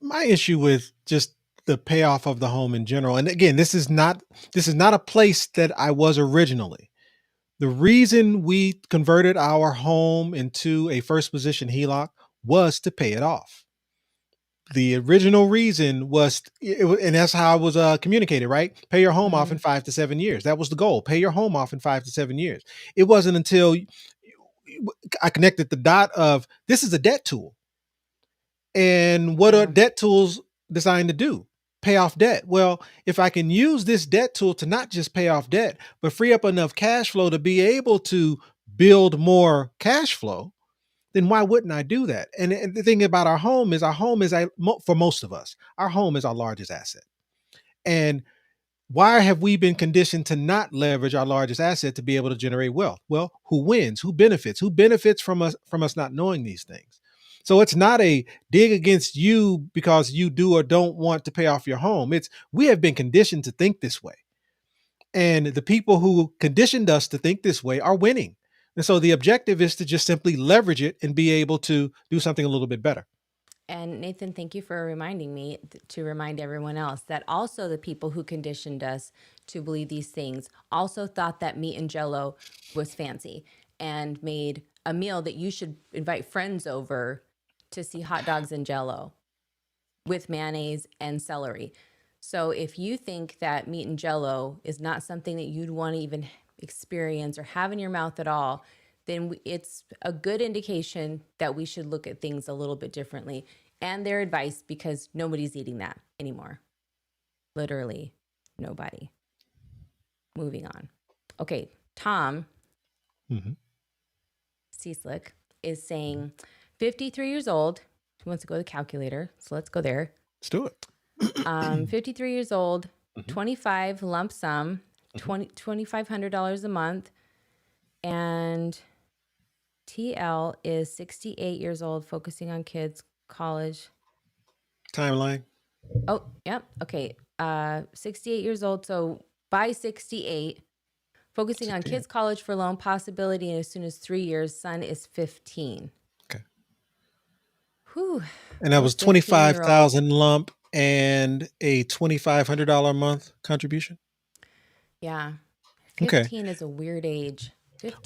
My issue with just the payoff of the home in general, and again, this is not a place that I was originally. The reason we converted our home into a first position HELOC was to pay it off. The original reason was, and that's how it was communicated, right? Pay your home off in mhm, 5 to 7 years. That was the goal. Pay your home off in 5 to 7 years. It wasn't until I connected the dot of this is a debt tool. And what are yeah, debt tools designed to do? Pay off debt. Well, if I can use this debt tool to not just pay off debt, but free up enough cash flow to be able to build more cash flow, then why wouldn't I do that? And the thing about our home is for most of us, our home is our largest asset. And why have we been conditioned to not leverage our largest asset to be able to generate wealth? Well, who wins? Who benefits? Who benefits from us not knowing these things? So it's not a dig against you because you do or don't want to pay off your home. It's we have been conditioned to think this way. And the people who conditioned us to think this way are winning. And so the objective is to just simply leverage it and be able to do something a little bit better. And Nathan, thank you for reminding me to remind everyone else that also the people who conditioned us to believe these things also thought that meat and jello was fancy and made a meal that you should invite friends over to see hot dogs and jello with mayonnaise and celery. So if you think that meat and jello is not something that you'd want to even experience or have in your mouth at all, then it's a good indication that we should look at things a little bit differently and their advice, because nobody's eating that anymore. Literally nobody. Moving on. Okay, Tom Hmm. Cieslik is saying 53 years old. He wants to go to the calculator. So let's go there. Let's do it. 53 years old, Mhm, 25 lump sum, mhm. $2,500 a month. And TL is 68 years old, focusing on kids, college. Timeline. Oh, yep. Okay. 68 years old. So by 68, focusing on 68. kids, college for loan possibility in as soon as 3 years. Son is 15. Okay. Whew. And that Those was 15-year-olds. 25,000 lump and a $2,500 a month contribution. Yeah. Okay. 15 is a weird age.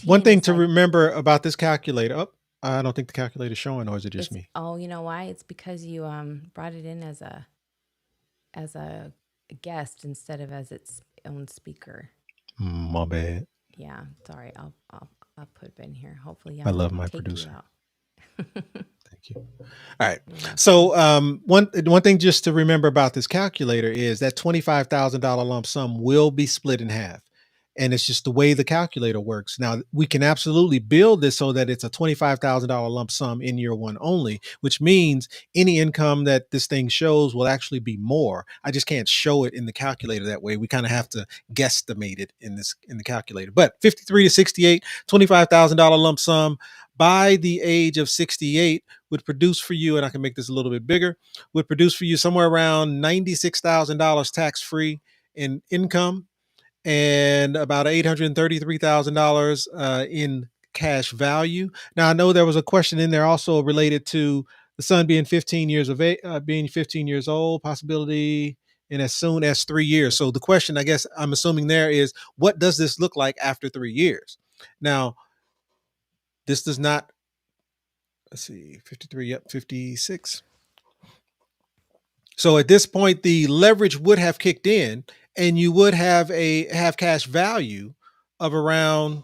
One 15 thing is to like, remember about this calculator. Oh, I don't think the calculator's showing, or is it just it's, me? oh, you know why? It's because you brought it in as a guest instead of as its own speaker. My bad. Yeah, sorry. I'll put it in here. Hopefully I I love won't my take you producer. out. Thank you. All right. You're welcome. So one thing just to remember about this calculator is that $25,000 lump sum will be split in half. And it's just the way the calculator works. Now we can absolutely build this so that it's a $25,000 lump sum in year one only, which means any income that this thing shows will actually be more. I just can't show it in the calculator that way. We kind of have to guesstimate it in the calculator. But 53 to 68, $25,000 lump sum by the age of 68 would produce for you, and I can make this a little bit bigger, would produce for you somewhere around $96,000 tax free in income and about $833,000 in cash value. Now, I know there was a question in there also related to the son being 15 years of age, being 15 years old, possibility in as soon as 3 years. So the question, I guess, I'm assuming there is, what does this look like after 3 years? Now, this does not, let's see, 53, yep, 56. So at this point, the leverage would have kicked in, and you would have cash value of around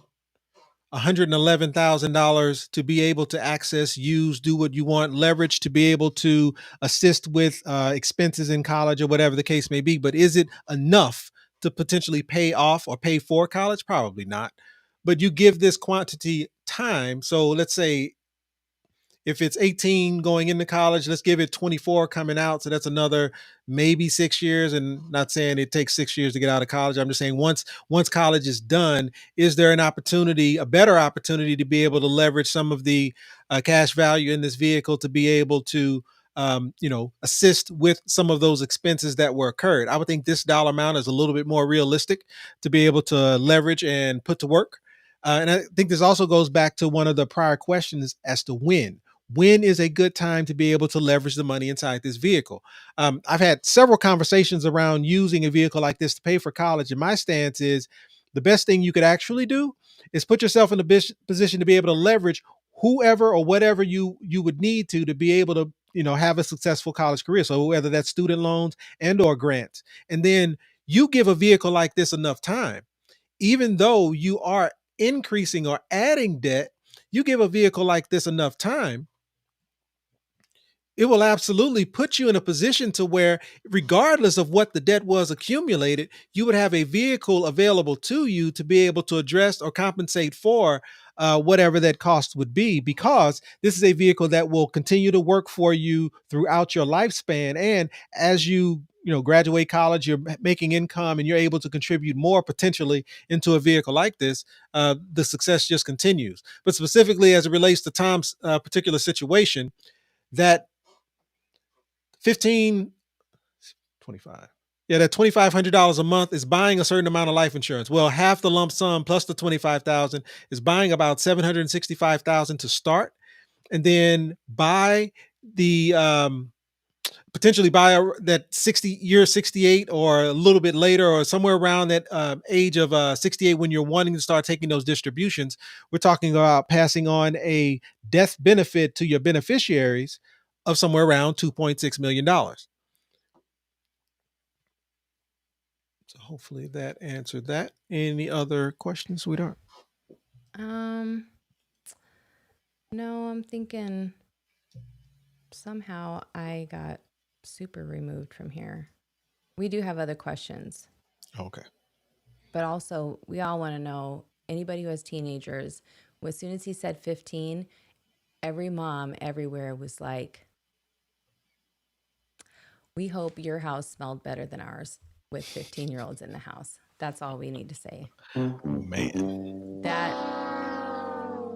$111,000 to be able to access, use, do what you want, leverage to be able to assist with expenses in college or whatever the case may be. But is it enough to potentially pay off or pay for college? Probably not. But you give this quantity time. So let's say if it's 18 going into college, let's give it 24 coming out. So that's another maybe 6 years. And not saying it takes 6 years to get out of college. I'm just saying once college is done, is there an opportunity, a better opportunity to be able to leverage some of the cash value in this vehicle to be able to assist with some of those expenses that were occurred? I would think this dollar amount is a little bit more realistic to be able to leverage and put to work. And I think this also goes back to one of the prior questions as to when is a good time to be able to leverage the money inside this vehicle. I've had several conversations around using a vehicle like this to pay for college, and my stance is the best thing you could actually do is put yourself in a position to be able to leverage whoever or whatever you would need to be able to have a successful college career. So whether that's student loans and or grants, and then you give a vehicle like this enough time, even though you are increasing or adding debt, you give a vehicle like this enough time, it will absolutely put you in a position to where, regardless of what the debt was accumulated, you would have a vehicle available to you to be able to address or compensate for whatever that cost would be, because this is a vehicle that will continue to work for you throughout your lifespan. And as you graduate college, you're making income and you're able to contribute more potentially into a vehicle like this. The success just continues. But specifically as it relates to Tom's particular situation, that 15, 25. Yeah, that $2,500 a month is buying a certain amount of life insurance. Well, half the lump sum plus the 25,000 is buying about 765,000 to start, and then by the potentially by that 68 or a little bit later or somewhere around that age of 68 when you're wanting to start taking those distributions, we're talking about passing on a death benefit to your beneficiaries of somewhere around $2.6 million. So hopefully that answered that. Any other questions, sweetheart? Um, no, I'm thinking somehow I got super removed from here. We do have other questions, Okay. but also we all want to know, anybody who has teenagers, as soon as he said 15, every mom everywhere was like, we hope your house smelled better than ours with 15-year-olds in the house. That's all we need to say. Man. That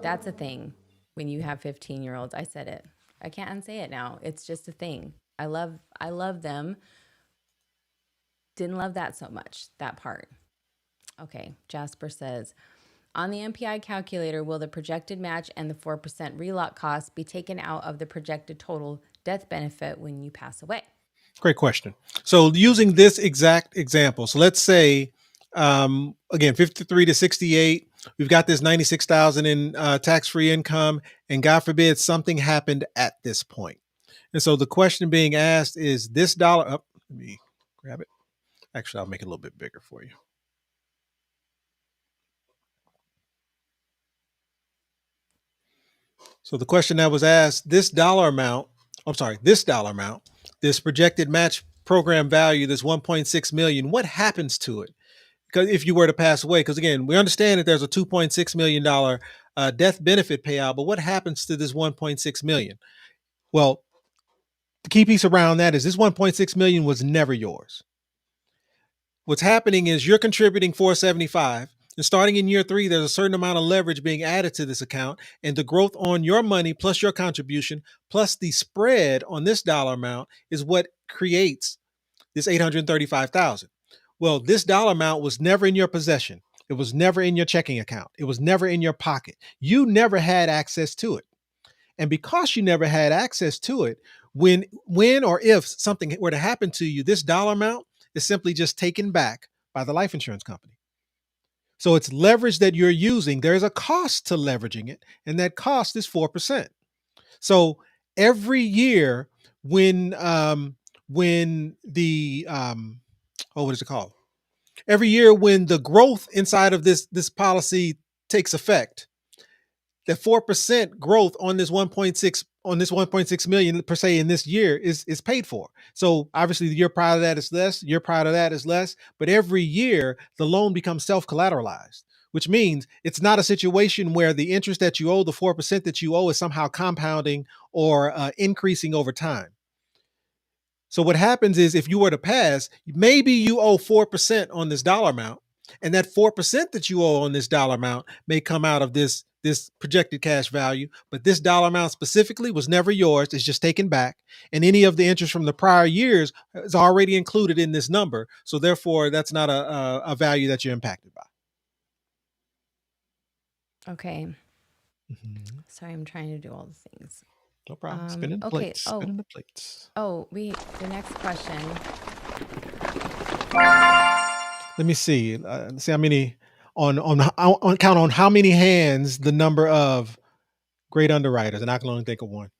that's a thing when you have 15-year-olds. I said it. I can't unsay it now. It's just a thing. I love them. Didn't love that so much, that part. Okay, Jasper says, on the MPI calculator, will the projected match and the 4% relock cost be taken out of the projected total death benefit when you pass away? Great question. So using this exact example, so let's say again 53 to 68, we've got this 96,000 in tax-free income, and God forbid something happened at this point. And so the question being asked is this dollar. Oh, let me grab it. Actually, I'll make it a little bit bigger for you. So the question that was asked, this dollar amount, this projected match program value, this 1.6 million, what happens to it? Because if you were to pass away, because again, we understand that there's a $2.6 million death benefit payout, but what happens to this 1.6 million? Well, the key piece around that is this 1.6 million was never yours. What's happening is you're contributing 475, and starting in year 3, there's a certain amount of leverage being added to this account, and the growth on your money plus your contribution plus the spread on this dollar amount is what creates this 835,000. Well, this dollar amount was never in your possession. It was never in your checking account. It was never in your pocket. You never had access to it. And because you never had access to it, when or if something were to happen to you, this dollar amount is simply just taken back by the life insurance company. So it's leverage that you're using. There's a cost to leveraging it, and that cost is 4%. So every year when the what is it called? Every year when the growth inside of this policy takes effect, the 4% growth on this 1.6 million per se in this year is paid for. So obviously the year prior to that is less, year prior to that is less, but every year the loan becomes self-collateralized, which means it's not a situation where the interest that you owe, the 4% that you owe, is somehow compounding or increasing over time. So what happens is if you were to pass, maybe you owe 4% on this dollar amount, and that 4% that you owe on this dollar amount may come out of this projected cash value, but this dollar amount specifically was never yours. It's just taken back, and any of the interest from the prior years is already included in this number. So therefore, that's not a value that you're impacted by. Okay. Mhm. Sorry, I'm trying to do all the things. No problem. Spinning the Okay. plates. Spinning the plates. The next question. Let me see. See how many on count on how many hands the number of great underwriters, and I can only think of one.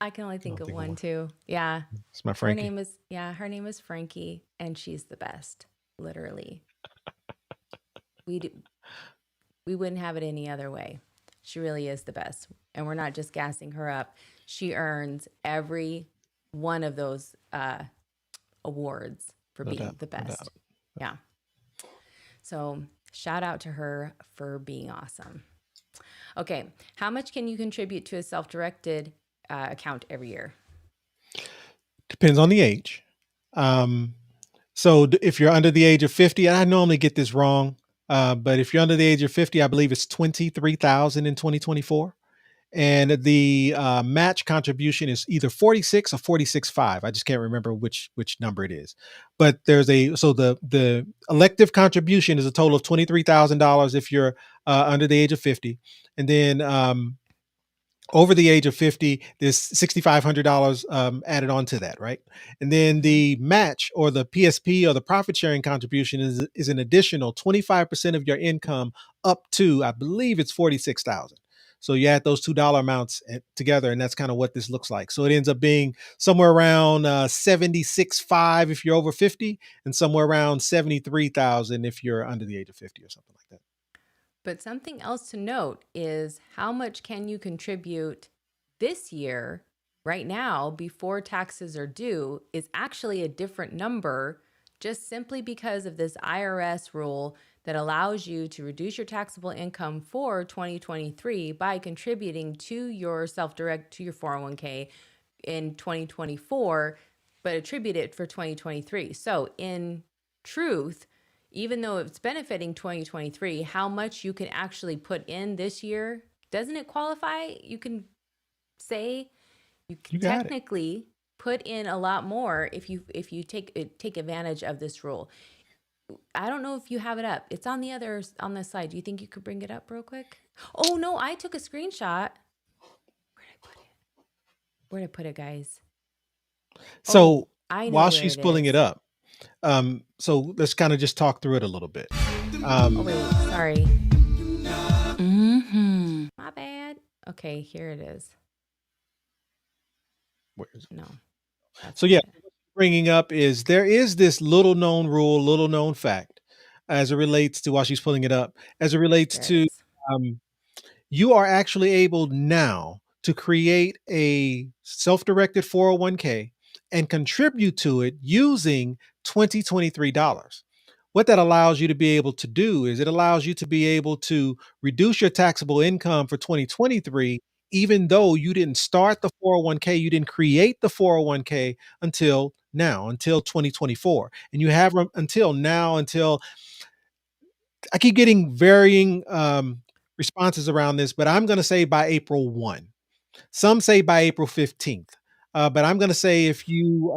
I can only I can think only of think of one one. too. Yeah. It's my Her Frankie. name is her name is Frankie, and she's the best. Literally. We do, we wouldn't have it any other way. She really is the best. And we're not just gassing her up. She earns every one of those awards for No doubt. being the No doubt. best. Yeah. So shout out to her for being awesome. Okay. How much can you contribute to a self directed account every year? Depends on the age. Um, so if you're under the age of 50, and I normally get this wrong, but if you're under the age of 50, I believe it's 23,000 in 2024. And the match contribution is either 46 or 46.5. I just can't remember which number it is. But there's the elective contribution is a total of $23,000 if you're under the age of 50, and then Over the age of 50, there's $6,500 added on to that, right? And then Hmm. the match or the PSP or the profit sharing contribution is an additional 25% of your income up to, I believe it's 46,000. So you add those $2 amounts together, and that's kind of what this looks like. So it ends up being somewhere around 76.5 if you're over 50, and somewhere around 73,000 if you're under the age of 50 or something like that. But something else to note is how much can you contribute this year, right now, before taxes are due, is actually a different number just simply because of this IRS rule that allows you to reduce your taxable income for 2023 by contributing to your self-direct to your 401k in 2024, but attribute it for 2023. So, in truth, even though it's benefiting 2023, how much you can actually put in this year, doesn't it qualify? You can say you can You got it. technically put in a lot more if you take advantage of this rule. I don't know if you have it up. It's on the other on the slide. Do you think you could bring it up real quick? Oh no, I took a screenshot. Where'd I put it? Where'd I put it, guys? Oh, So I know while where she's it pulling it is. up, so let's kind of just talk through it a little bit. Oh Um, wait, sorry. Mm-hmm. My bad. Okay, here it is. where is it? No, that's So not yeah, it. bringing up is there is this little known rule, little known fact, as it relates to while she's pulling it up, as it relates There it to is. um, you are actually able now to create a self-directed 401k and contribute to it using 2023 dollars. What that allows you to be able to do is it allows you to be able to reduce your taxable income for 2023 even though you didn't start the 401k, you didn't create the 401k until now, until 2024. And you have until now, until I keep getting varying responses around this, but I'm going to say by April 1. Some say by April 15th. But I'm going to say if you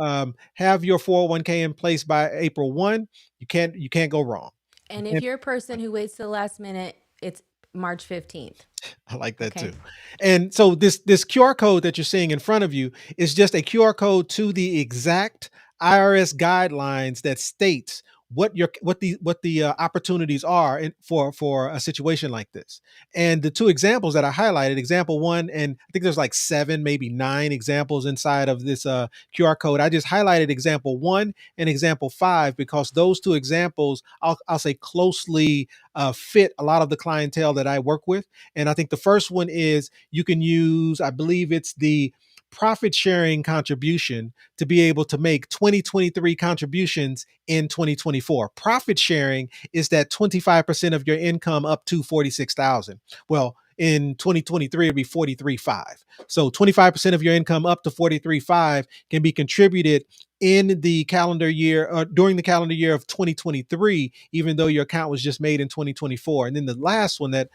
have your 401k in place by April 1, you can't go wrong. You And if can't. you're a person who waits to the last minute, it's March 15th. I like that Okay. too. And so this QR code that you're seeing in front of you is just a QR code to the exact IRS guidelines that states what the opportunities are for a situation like this. And the two examples that I highlighted, example one, and I think there's like seven, maybe nine examples inside of this QR code. I just highlighted example one and example five because those two examples I'll say closely fit a lot of the clientele that I work with. And I think the first one is you can use, I believe it's the profit sharing contribution to be able to make 2023 contributions in 2024. Profit sharing is that 25% of your income up to 46,000. Well, in 2023 it'll be 43.5. So 25% of your income up to 43.5 can be contributed in the calendar year during the calendar year of 2023, even though your account was just made in 2024. And then the last one that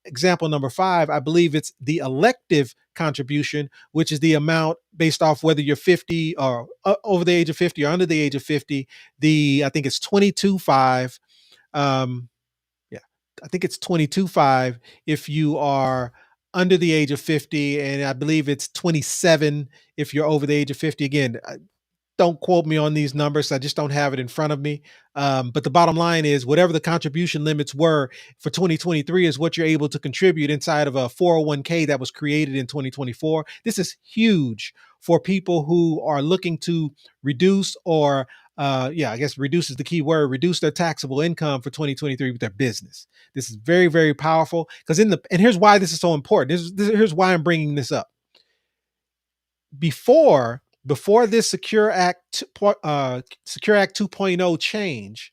example number five, I believe it's the elective contribution, which is the amount based off whether you're 50 or over the age of 50 or under the age of 50. I think it's 22.5. Um, yeah, I think it's 22.5 if you are under the age of 50, and I believe it's 27 if you're over the age of 50. Again, don't quote me on these numbers. I just don't have it in front of me. But the bottom line is whatever the contribution limits were for 2023 is what you're able to contribute inside of a 401k that was created in 2024. This is huge for people who are looking to reduce or yeah, I guess reduce is the key word, reduce their taxable income for 2023 with their business. This is very, very powerful because and here's why this is so important. Here's why I'm bringing this up before this Secure Act 2.0 change,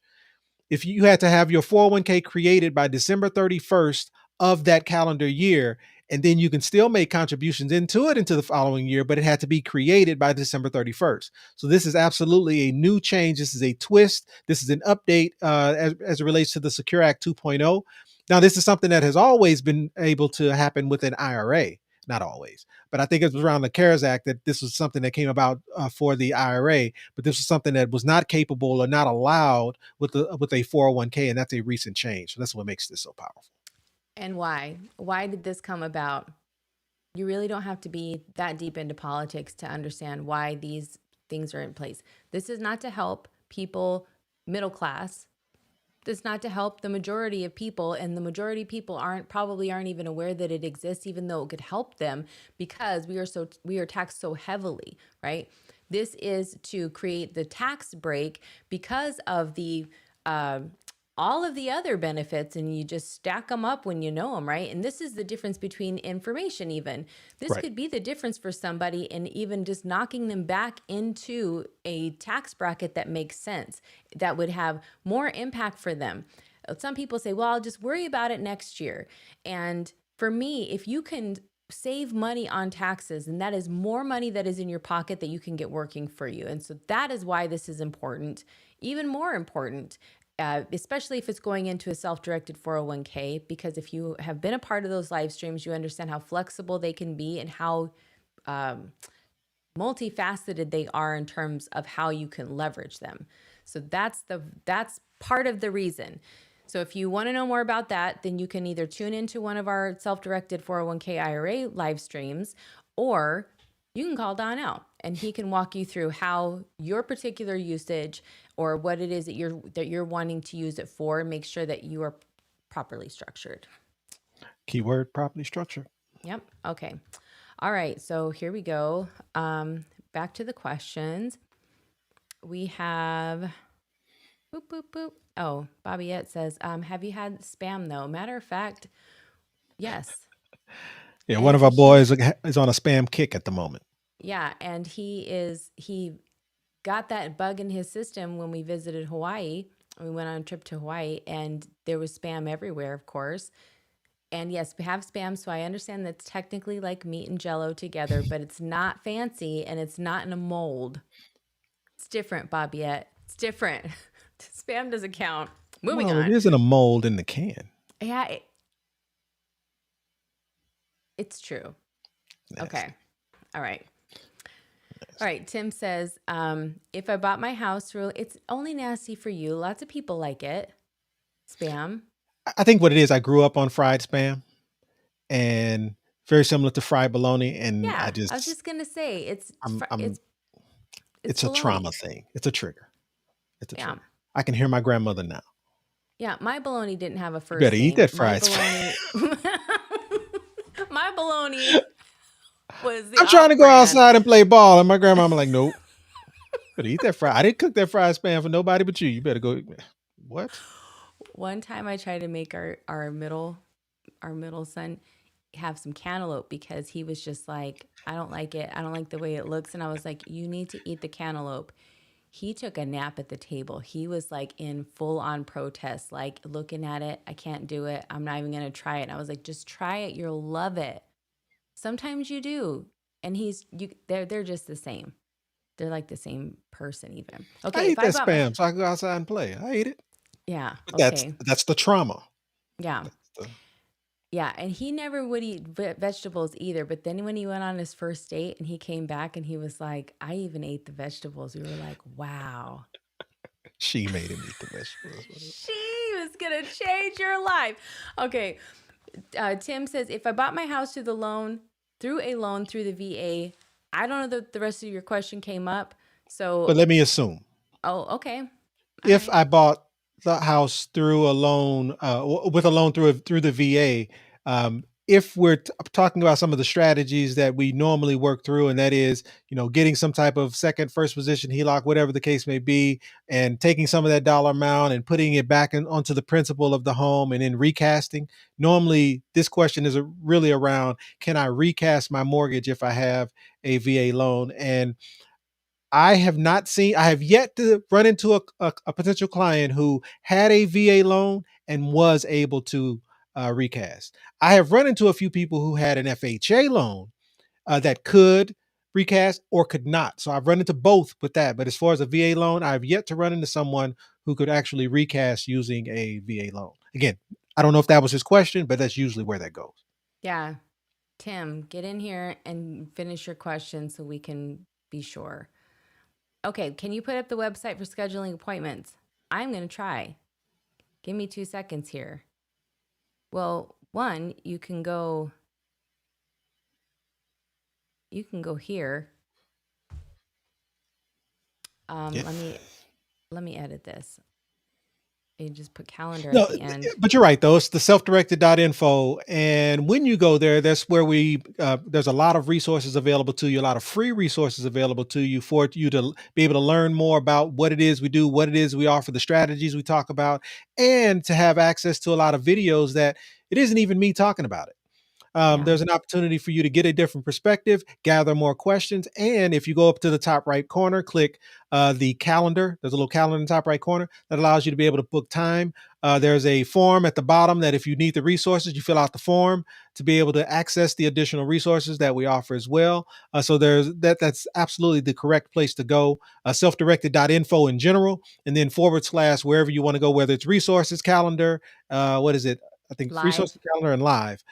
if you had to have your 401k created by December 31st of that calendar year, and then you can still make contributions into it into the following year, but it had to be created by December 31st. So this is absolutely a new change. This is a twist. This is an update as it relates to the Secure Act 2.0. Now, this is something that has always been able to happen with an IRA. Not always, but I think it was around the CARES Act that this was something that came about for the IRA. But this was something that was not capable or not allowed with a 401k, and that's a recent change. So that's what makes this so powerful. And why? Why did this come about? You really don't have to be that deep into politics to understand why these things are in place. This is not to help people middle class. This is not to help the majority of people, and the majority of people aren't even aware that it exists, even though it could help them because we are taxed so heavily, right? This is to create the tax break because of the uh, all of the other benefits, and you just stack them up when you know them, right? And this is the difference between information, even. This Right. could be the difference for somebody in even just knocking them back into a tax bracket that makes sense, that would have more impact for them. Some people say, well, I'll just worry about it next year. And for me, if you can save money on taxes, and that is more money that is in your pocket that you can get working for you. And so that is why this is important, even more important, especially if it's going into a self-directed 401k, because if you have been a part of those live streams, you understand how flexible they can be and how multifaceted they are in terms of how you can leverage them. So that's part of the reason. So if you want to know more about that, then you can either tune into one of our self-directed 401k IRA live streams, or you can call Donnell and he can walk you through how your particular usage or what it is that you're wanting to use it for, and make sure that you are properly structured. Keyword properly structured. Yep. Okay. All right. So here we go. Back to the questions. We have boop boop boop. Oh, Bobbyette says, "Have you had spam though?" Matter of fact, yes. Yeah, one And of our he, boys is on a spam kick at the moment. yeah, and he got that bug in his system when we visited Hawaii. We went on a trip to Hawaii, and there was spam everywhere, of course. And yes, we have spam, so I understand that's technically like meat and jello together, but it's not fancy and it's not in a mold. It's different, Bobbiette. It's different. Spam doesn't count. Moving Well, it on. isn't a mold in the can. Yeah, it's true. Nasty. Okay. All right. All right. Tim says, if I bought my house through, it's only nasty for you. Lots of people like it. Spam. I think what it is, I grew up on fried spam and very similar to fried bologna, and Yeah, I was just gonna say it's I'm it's it's it's a trauma bologna. thing. It's a trigger. It's a Yeah, trigger. I can hear my grandmother now. yeah. My bologna didn't have a You better first eat name. that My fried spam. bologna, my bologna was the I'm trying to off go brand. outside and play ball, and my grandmama like, nope. Better eat that fried. I didn't cook that fried spam for nobody but you. You better go. What? One time I tried to make our middle son have some cantaloupe because he was just like, I don't like it. I don't like the way it looks. And I was like, you need to eat the cantaloupe. He took a nap at the table. He was like in full on protest, like looking at it. I can't do it. I'm not even going to try it. And I was like, just try it. You'll love it. Sometimes you do. And they're just the same. They're like the same person even. I Okay, if eat I that bought my spam so I can go outside and play. I eat it. yeah, But okay. that's the trauma. Yeah. That's the, Yeah, and he never would eat vegetables either. But then when he went on his first date and he came back and he was like, I even ate the vegetables. We were like, wow, she made him eat the vegetables. she was going to change your life. Okay. Tim says, if I bought my house through a loan through the VA, I don't know that the rest of your question came up. But So, let me assume oh, okay. All if right. I bought the house through a loan, with a loan through the VA, if we're talking about some of the strategies that we normally work through, and that is, getting some type of second, first position HELOC, whatever the case may be, and taking some of that dollar amount and putting it back onto the principal of the home, and then recasting. Normally, this question is really around: can I recast my mortgage if I have a VA loan? And I have yet to run into a potential client who had a VA loan and was able to recast. I have run into a few people who had an FHA loan that could recast or could not. So I've run into both with that. But as far as a VA loan, I've yet to run into someone who could actually recast using a VA loan. Again, I don't know if that was his question, but that's usually where that goes. Yeah. Tim, get in here and finish your question so we can be sure. Okay, can you put up the website for scheduling appointments? I'm going to try. Give me 2 seconds here. Well, one, you can go you can go here. Yeah. Let me edit this. You just put calendar at No, the end. but you're right though. It's the self-directed.info, and when you go there, that's where there's a lot of resources available to you, a lot of free resources available to you for you to be able to learn more about what it is we do, what it is we offer, the strategies we talk about, and to have access to a lot of videos that it isn't even me talking about it. Yeah. There's an opportunity for you to get a different perspective, gather more questions. And if you go up to the top right corner, click the calendar. There's a little calendar in the top right corner that allows you to be able to book time. There's a form at the bottom that if you need the resources, you fill out the form to be able to access the additional resources that we offer as well. So that's absolutely the correct place to go. Self-directed.info in general, and then / wherever you want to go, whether it's resources, calendar, what is it? I think it's Live. resources, calendar, and live,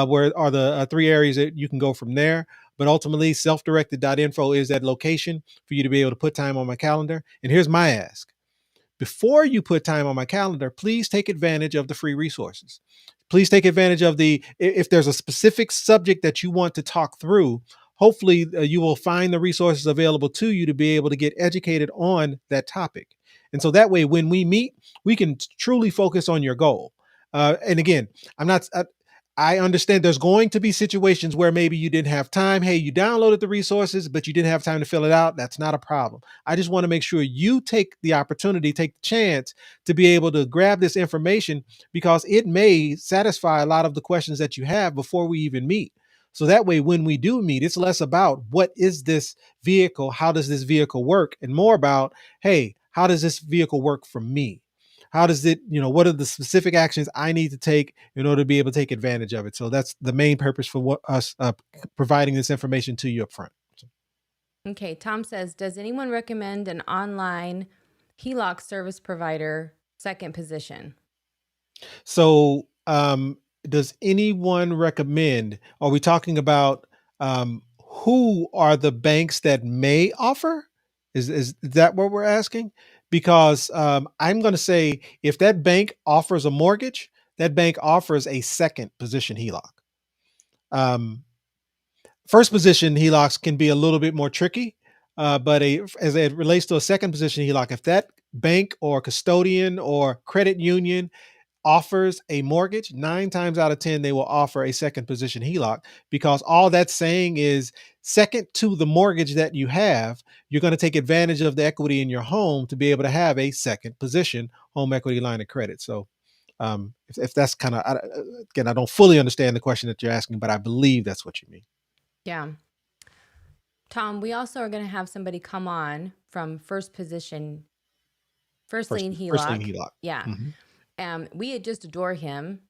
where are the three areas that you can go from there. But ultimately, self-directed.info is that location for you to be able to put time on my calendar. And here's my ask: before you put time on my calendar, please take advantage of the free resources. Please take advantage of if there's a specific subject that you want to talk through, hopefully you will find the resources available to you to be able to get educated on that topic. And so that way, when we meet, we can truly focus on your goal. And again, I'm not, I understand there's going to be situations where maybe you didn't have time. Hey, you downloaded the resources, but you didn't have time to fill it out. That's not a problem. I just want to make sure you take the opportunity, take the chance to be able to grab this information because it may satisfy a lot of the questions that you have before we even meet. So that way, when we do meet, it's less about what is this vehicle? How does this vehicle work? And more about, hey, how does this vehicle work for me? How does it, what are the specific actions I need to take in order to be able to take advantage of it? So that's the main purpose for what us providing this information to you up front. Okay. Tom says, does anyone recommend an online HELOC service provider second position? So, does anyone recommend? Are we talking about who are the banks that may offer? Is that what we're asking? Because I'm going to say if that bank offers a mortgage, that bank offers a second position HELOC. Um, First position HELOCs can be a little bit more tricky, but as it relates to a second position HELOC, if that bank or custodian or credit union offers a mortgage, 9 times out of 10, they will offer a second position HELOC because all that's saying is second to the mortgage that you have, you're going to take advantage of the equity in your home to be able to have a second position home equity line of credit. So, if that's kind of, again, I don't fully understand the question that you're asking, but I believe that's what you mean. Yeah. Tom, we also are going to have somebody come on from first lien First lien HELOC. HELOC. Yeah. Mhm. We just adore him,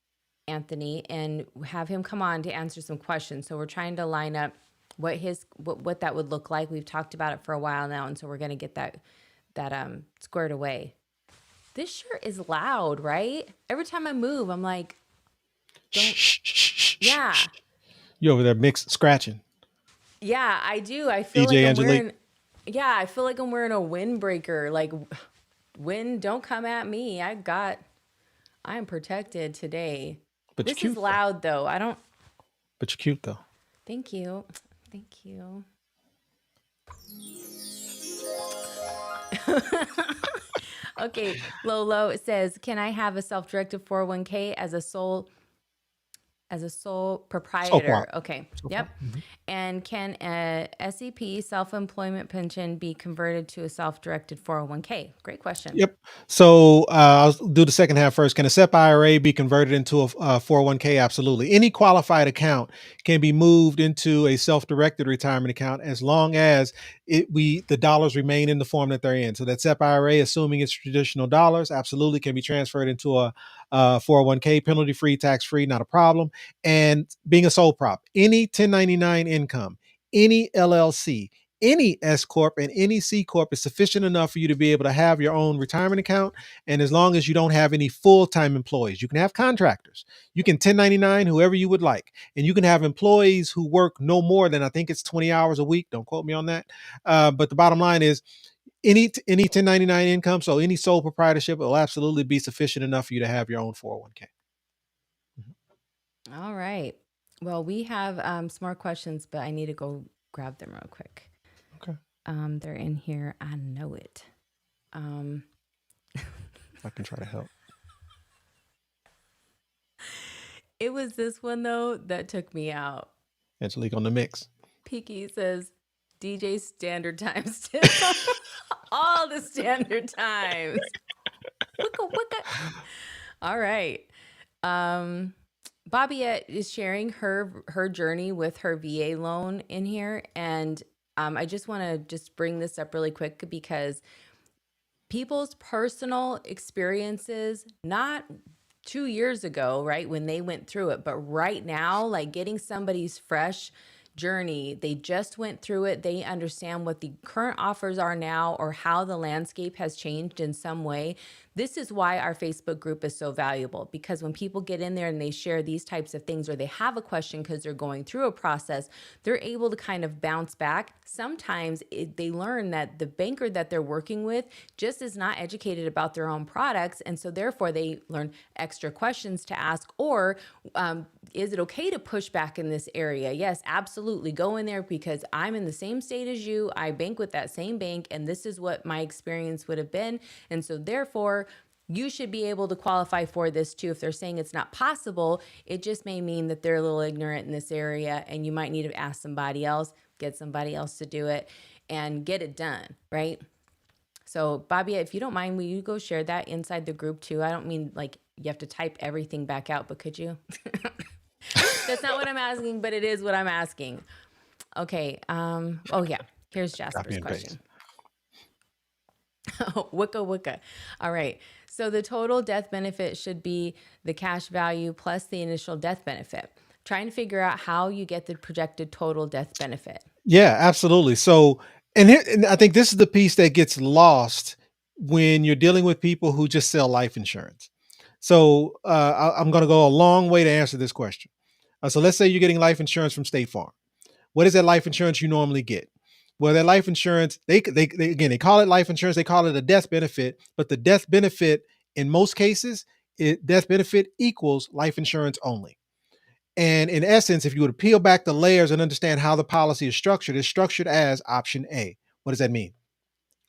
Anthony, and have him come on to answer some questions. So we're trying to line up what that would look like. We've talked about it for a while now, and so we're going to get that squared away. This shirt is loud, right? Every time I move, I'm like, don't. Shh, shh, shh, shh, Yeah, shh. You over there scratching. yeah, I do. I feel like DJ I'm Angelique. wearing. Yeah, I feel like I'm wearing a windbreaker. Like, wind, don't come at me. I'm protected today. But you're This is cute though. loud though. I don't. But you're cute though. Thank you. Thank you. Okay, Lolo, it says, can I have a self-directed 401k as a sole So proprietor? far. Okay. So far. Yep. And can a SEP self-employment pension be converted to a self-directed 401k? Great question. Yep. So I'll do the second half first. Can a SEP IRA be converted into a 401k? Absolutely. Any qualified account can be moved into a self-directed retirement account as long as the dollars remain in the form that they're in. So that SEP IRA, assuming it's traditional dollars, absolutely can be transferred into a 401k, penalty-free, tax-free, not a problem. And being a sole prop, any 1099 income, any LLC, any S corp and any C corp is sufficient enough for you to be able to have your own retirement account. And as long as you don't have any full-time employees, you can have contractors. You can 1099 whoever you would like, and you can have employees who work no more than I think it's 20 hours a week. Don't quote me on that. But the bottom line is any 1099 income, so any sole proprietorship will absolutely be sufficient enough for you to have your own 401k. All right. Well, we have some more questions, but I need to go grab them real quick. Okay. They're in here. I know it. I can try to help. It was this one though that took me out. Angelique on the mix. Peaky says DJ standard time still. All the standard times. Wicka wicka. All right. Bobbiette is sharing her journey with her VA loan in here, and I just want to just bring this up really quick because people's personal experiences, not 2 years ago, right, when they went through it, but right now, like getting somebody's fresh journey, they just went through it, they understand what the current offers are now or how the landscape has changed in some way. This is why our Facebook group is so valuable, because when people get in there and they share these types of things, or they have a question because they're going through a process, they're able to kind of bounce back. Sometimes they learn that the banker that they're working with just is not educated about their own products, and so therefore they learn extra questions to ask. Or is it okay to push back in this area? Yes, absolutely. Go in there because I'm in the same state as you. I bank with that same bank, and this is what my experience would have been. And so therefore, you should be able to qualify for this too. If they're saying it's not possible, it just may mean that they're a little ignorant in this area, and you might need to ask somebody else, get somebody else to do it, and get it done, right? So, Bobby, if you don't mind, will you go share that inside the group too? I don't mean like you have to type everything back out, but could you? That's not what I'm asking, but it is what I'm asking. Okay. Oh yeah. Here's Copy Jasper's and paste. question. Wicka wicka. All right. So the total death benefit should be the cash value plus the initial death benefit. Trying to figure out how you get the projected total death benefit. Yeah, absolutely. So, and I think this is the piece that gets lost when you're dealing with people who just sell life insurance. So, I'm going to go a long way to answer this question. So, let's say you're getting life insurance from State Farm. What is that life insurance you normally get? Well, that life insurance, they call it life insurance. They call it a death benefit, but the death benefit in most cases, death benefit equals life insurance only. And in essence, if you were to peel back the layers and understand how the policy is structured, it's structured as option A. What does that mean?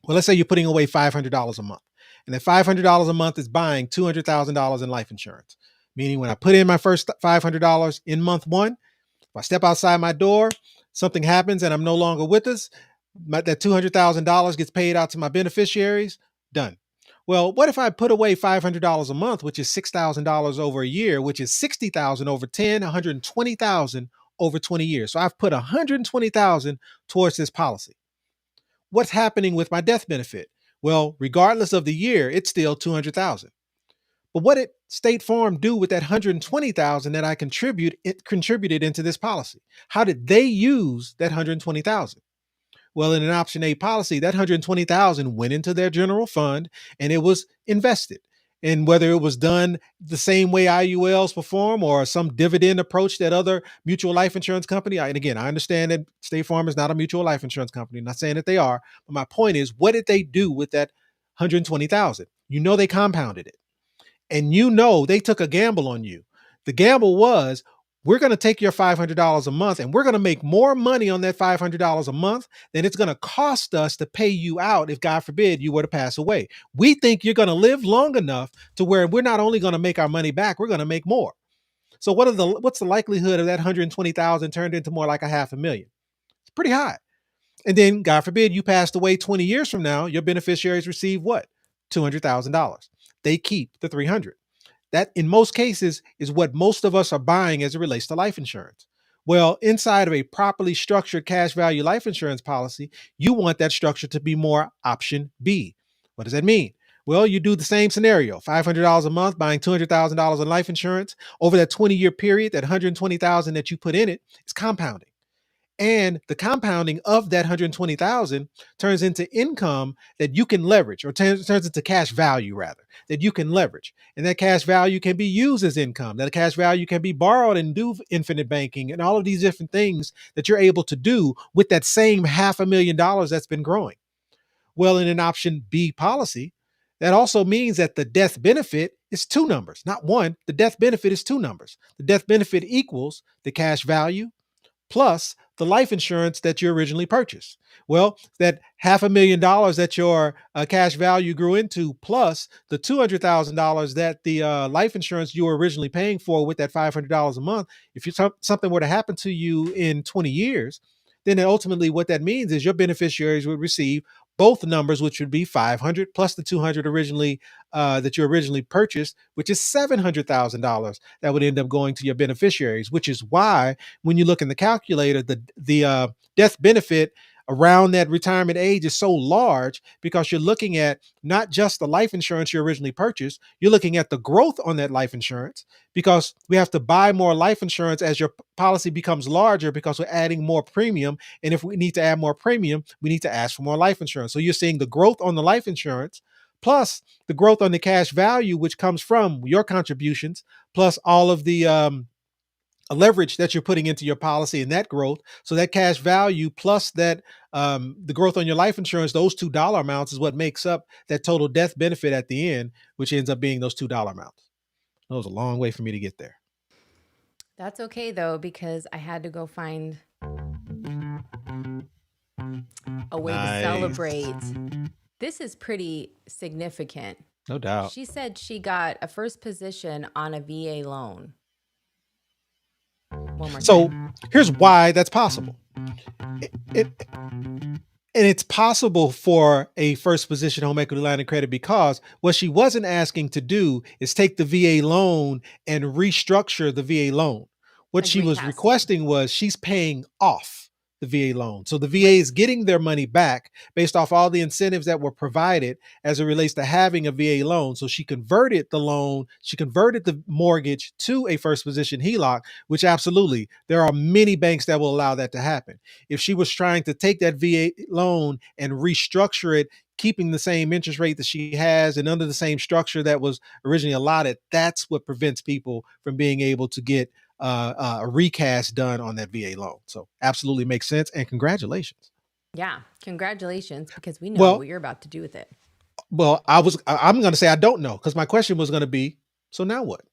Well, let's say you're putting away $500 a month, and that $500 a month is buying $200,000 in life insurance. Meaning, when I put in my first $500 in month one, if I step outside my door, something happens and I'm no longer with us, that $200,000 gets paid out to my beneficiaries, done. Well, what if I put away $500 a month, which is $6,000 over a year, which is $60,000 over 10, $120,000 over 20 years. So I've put $120,000 towards this policy. What's happening with my death benefit? Well, regardless of the year, it's still $200,000. But what did State Farm do with that $120,000 that I contributed into this policy? How did they use that $120,000? Well, in an option A policy, that $120,000 went into their general fund and it was invested. And whether it was done the same way IULs perform or some dividend approach that other mutual life insurance company, and again, I understand that State Farm is not a mutual life insurance company. I'm not saying that they are, but my point is, what did they do with that 120,000? You know, they compounded it. And you know they took a gamble on you. The gamble was, we're going to take your $500 a month and we're going to make more money on that $500 a month than it's going to cost us to pay you out if, God forbid, you were to pass away. We think you're going to live long enough to where we're not only going to make our money back, we're going to make more. So what's the likelihood of that 120,000 turned into more like a half a million? It's pretty high. And then, God forbid, you passed away 20 years from now, your beneficiaries receive what? $200,000. They keep the 300. That, in most cases, is what most of us are buying as it relates to life insurance. Well, inside of a properly structured cash value life insurance policy, you want that structure to be more option B. What does that mean? Well, you do the same scenario, $500 a month, buying $200,000 in life insurance. Over that 20-year period, that $120,000 that you put in it is compounding. And the compounding of that 120,000 turns into income that you can leverage, or turns into cash value rather, that you can leverage. And that cash value can be used as income. That cash value can be borrowed and do infinite banking and all of these different things that you're able to do with that same $500,000 that's been growing. Well, in an option B policy, that also means that the death benefit is two numbers, not one. The death benefit is two numbers. The death benefit equals the cash value plus the life insurance that you originally purchased. Well, that $500,000 that your cash value grew into, plus the $200,000 that the life insurance you were originally paying for with that $500 a month. If something were to happen to you in 20 years, then ultimately what that means is your beneficiaries would receive both numbers, which would be 500 plus the 200 originally that you originally purchased, which is $700,000 that would end up going to your beneficiaries. Which is why when you look in the calculator, the death benefit around that retirement age is so large, because you're looking at not just the life insurance you originally purchased, you're looking at the growth on that life insurance, because we have to buy more life insurance as your policy becomes larger, because we're adding more premium. And if we need to add more premium, we need to ask for more life insurance. So you're seeing the growth on the life insurance, plus the growth on the cash value, which comes from your contributions, plus all of the leverage that you're putting into your policy and that growth. So that cash value plus that the growth on your life insurance, those $2 amounts is what makes up that total death benefit at the end, which ends up being those $2 amounts. That was a long way for me to get there. That's okay though, because I had to go find a way to celebrate. Nice. This is pretty significant. No doubt. She said she got a first position on a VA loan. One more So time. here's why that's possible. It and it's possible for a first position home equity line of credit, because what she wasn't asking to do is take the VA loan and restructure the VA loan. What Like she was recast it. requesting was she's paying off the VA loan. So the VA With is getting their money back based off all the incentives that were provided as it relates to having a VA loan. So she converted the loan, she converted the mortgage to a first position HELOC, which absolutely there are many banks that will allow that to happen. If she was trying to take that VA loan and restructure it, keeping the same interest rate that she has and under the same structure that was originally allotted, that's what prevents people from being able to get a recast done on that VA loan. So absolutely makes sense. And congratulations. Yeah, congratulations, because we know Well, what you're about to do with it. I'm going to say I don't know, because my question was going to be, so now what?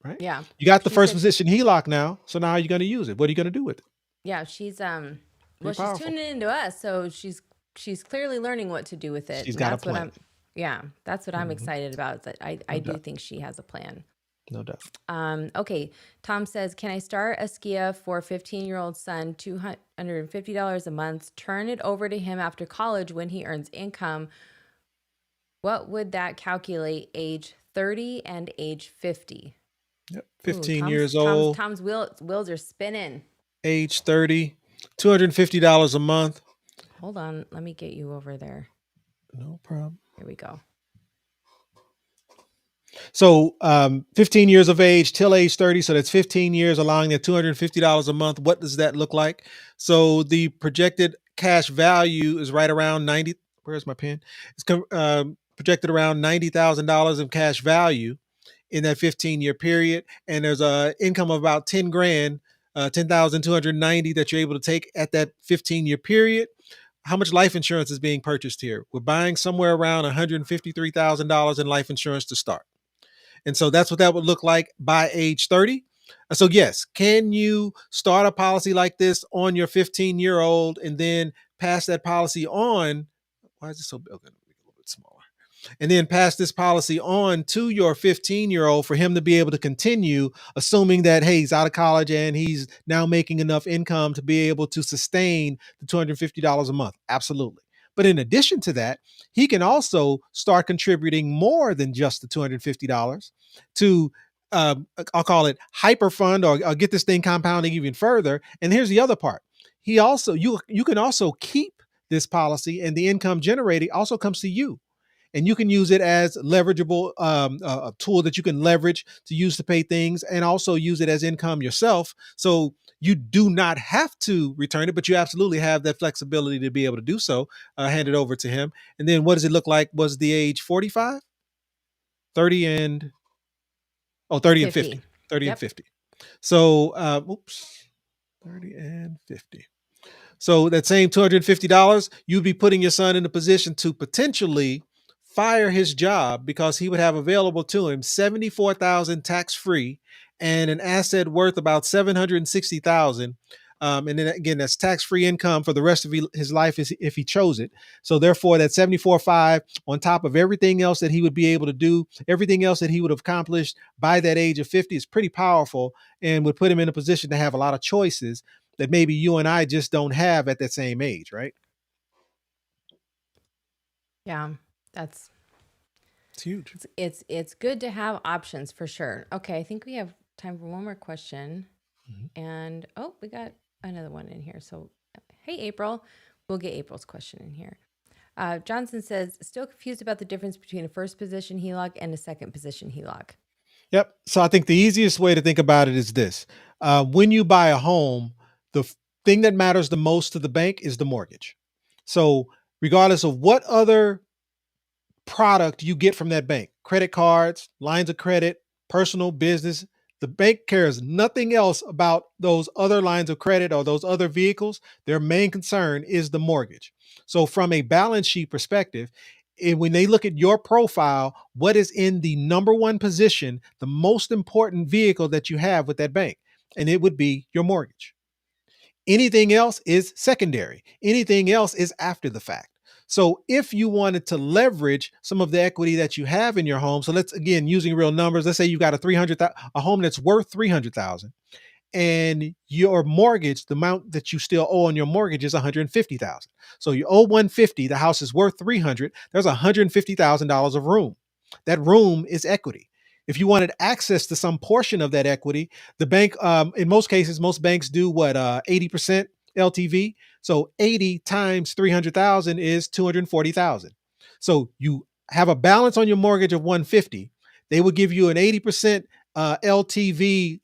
Right? Yeah. You got the She first said position HELOC now. So now how are you going to use it? What are you going to do with it? yeah, she's well, Pretty she's powerful. tuning into us, so she's clearly learning what to do with it. She's And got a that's what plan. I'm yeah, that's what I'm Mhm. excited about. Is that I No do doubt. think she has a plan. No doubt. Okay. Tom says, can I start a SKIA for 15-year-old son, $250 a month, turn it over to him after college when he earns income? What would that calculate age 30 and age 50? Yep. Ooh, 15 years old, Tom's wheels are spinning. age 30, $250 a month. Hold on, let me get you over there. No problem. Here we go. So 15 years of age till age 30. So that's 15 years, allowing that $250 a month. What does that look like? So the projected cash value is right around 90. Where's my pen? It's projected around $90,000 of cash value in that 15-year period. And there's a income of about 10 grand, 10,290 that you're able to take at that 15-year period. How much life insurance is being purchased here? We're buying somewhere around $153,000 in life insurance to start. And so that's what that would look like by age 30. So, yes, can you start a policy like this on your 15-year-old and then pass that policy on? Why is it so big? Okay, make it a little bit smaller. And then pass this policy on to your 15-year-old for him to be able to continue, assuming that, hey, he's out of college and he's now making enough income to be able to sustain the $250 a month. Absolutely. But in addition to that, he can also start contributing more than just the $250 to, I'll call it hyper fund, or get this thing compounding even further. And here's the other part. You can also keep this policy, and the income generated also comes to you, and you can use it as leverageable, a tool that you can leverage to use to pay things, and also use it as income yourself. So you do not have to return it, but you absolutely have that flexibility to be able to do so. Hand it over to him. And then what does it look like? Was the age 45, 30 and, oh, 30 and 50. 50, 30 and Yep. 50. So, oops, 30 and 50. So that same $250, you'd be putting your son in a position to potentially fire his job, because he would have available to him 74,000 tax free and an asset worth about 760,000. And then again, that's tax-free income for the rest of his life if he chose it. So therefore, that 74.5 on top of everything else that he would be able to do, everything else that he would have accomplished by that age of 50 is pretty powerful and would put him in a position to have a lot of choices that maybe you and I just don't have at that same age, right? Yeah, that's It's huge. it's good to have options for sure. Okay, I think we have time for one more question. Mhm. And oh, we got another one in here. So, hey, April, we'll get April's question in here. Johnson says, still confused about the difference between a first position HELOC and a second position HELOC. Yep. So I think the easiest way to think about it is this: when you buy a home, thing that matters the most to the bank is the mortgage. So regardless of what other product you get from that bank, credit cards, lines of credit, personal business, the bank cares nothing else about those other lines of credit or those other vehicles. Their main concern is the mortgage. So, from a balance sheet perspective, when they look at your profile, what is in the number one position, the most important vehicle that you have with that bank? And it would be your mortgage. Anything else is secondary. Anything else is after the fact. So if you wanted to leverage some of the equity that you have in your home, so let's again using real numbers, let's say you got a home that's worth 300,000 and your mortgage, the amount that you still owe on your mortgage is 150,000. So you owe 150, the house is worth 300, there's $150,000 of room. That room is equity. If you wanted access to some portion of that equity, the bank, in most cases, most banks do what, 80% LTV. So 80 times 300,000 is 240,000. So you have a balance on your mortgage of 150. They would give you an 80% LTV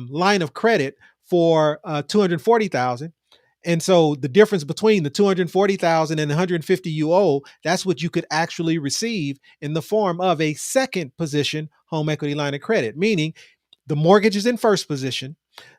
line of credit for 240,000. And so the difference between the 240,000 and 150 you owe, that's what you could actually receive in the form of a second position home equity line of credit, meaning the mortgage is in first position.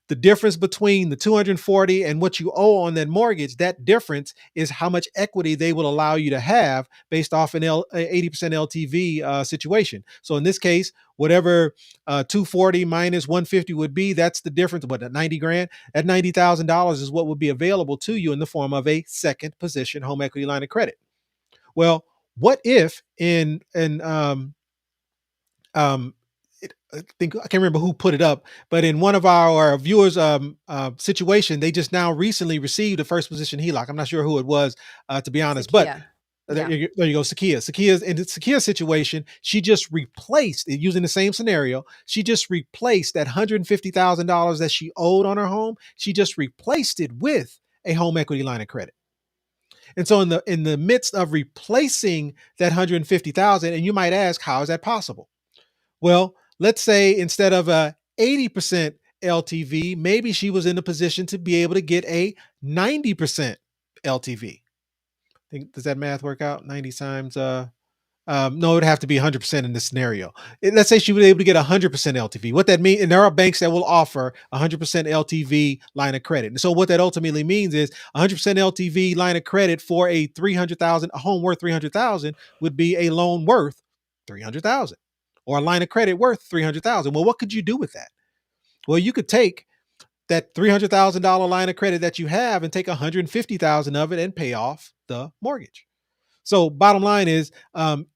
The difference between the 240 and what you owe on that mortgage, that difference is how much equity they will allow you to have based off an 80% LTV situation. So in this case, whatever 240 minus 150 would be, that's the difference. What, at 90 grand? At $90,000 is what would be available to you in the form of a second position home equity line of credit. Well, what if um, I think I can't remember who put it up, but in one of our viewers' situation, they just now recently received a first position HELOC. I'm not sure who it was, to be honest, but Sakia. Yeah. there you go, Sakia. Sakia's in Sakia's situation. She just replaced using the same scenario. She just replaced that $150,000 that she owed on her home. She just replaced it with a home equity line of credit. And so in the midst of replacing that 150,000, and you might ask, how is that possible? Well, let's say instead of a 80% LTV, maybe she was in a position to be able to get a 90% LTV. Does that math work out? 90 times no, it'd have to be 100% in this scenario. Let's say she was able to get 100% LTV. What that means, and there are banks that will offer 100% LTV line of credit. And so what that ultimately means is 100% LTV line of credit for a 300,000, a home worth 300,000 would be a loan worth 300,000 or a line of credit worth 300,000. Well, what could you do with that? Well, you could take that $300,000 line of credit that you have and take 150,000 of it and pay off the mortgage. So, bottom line is,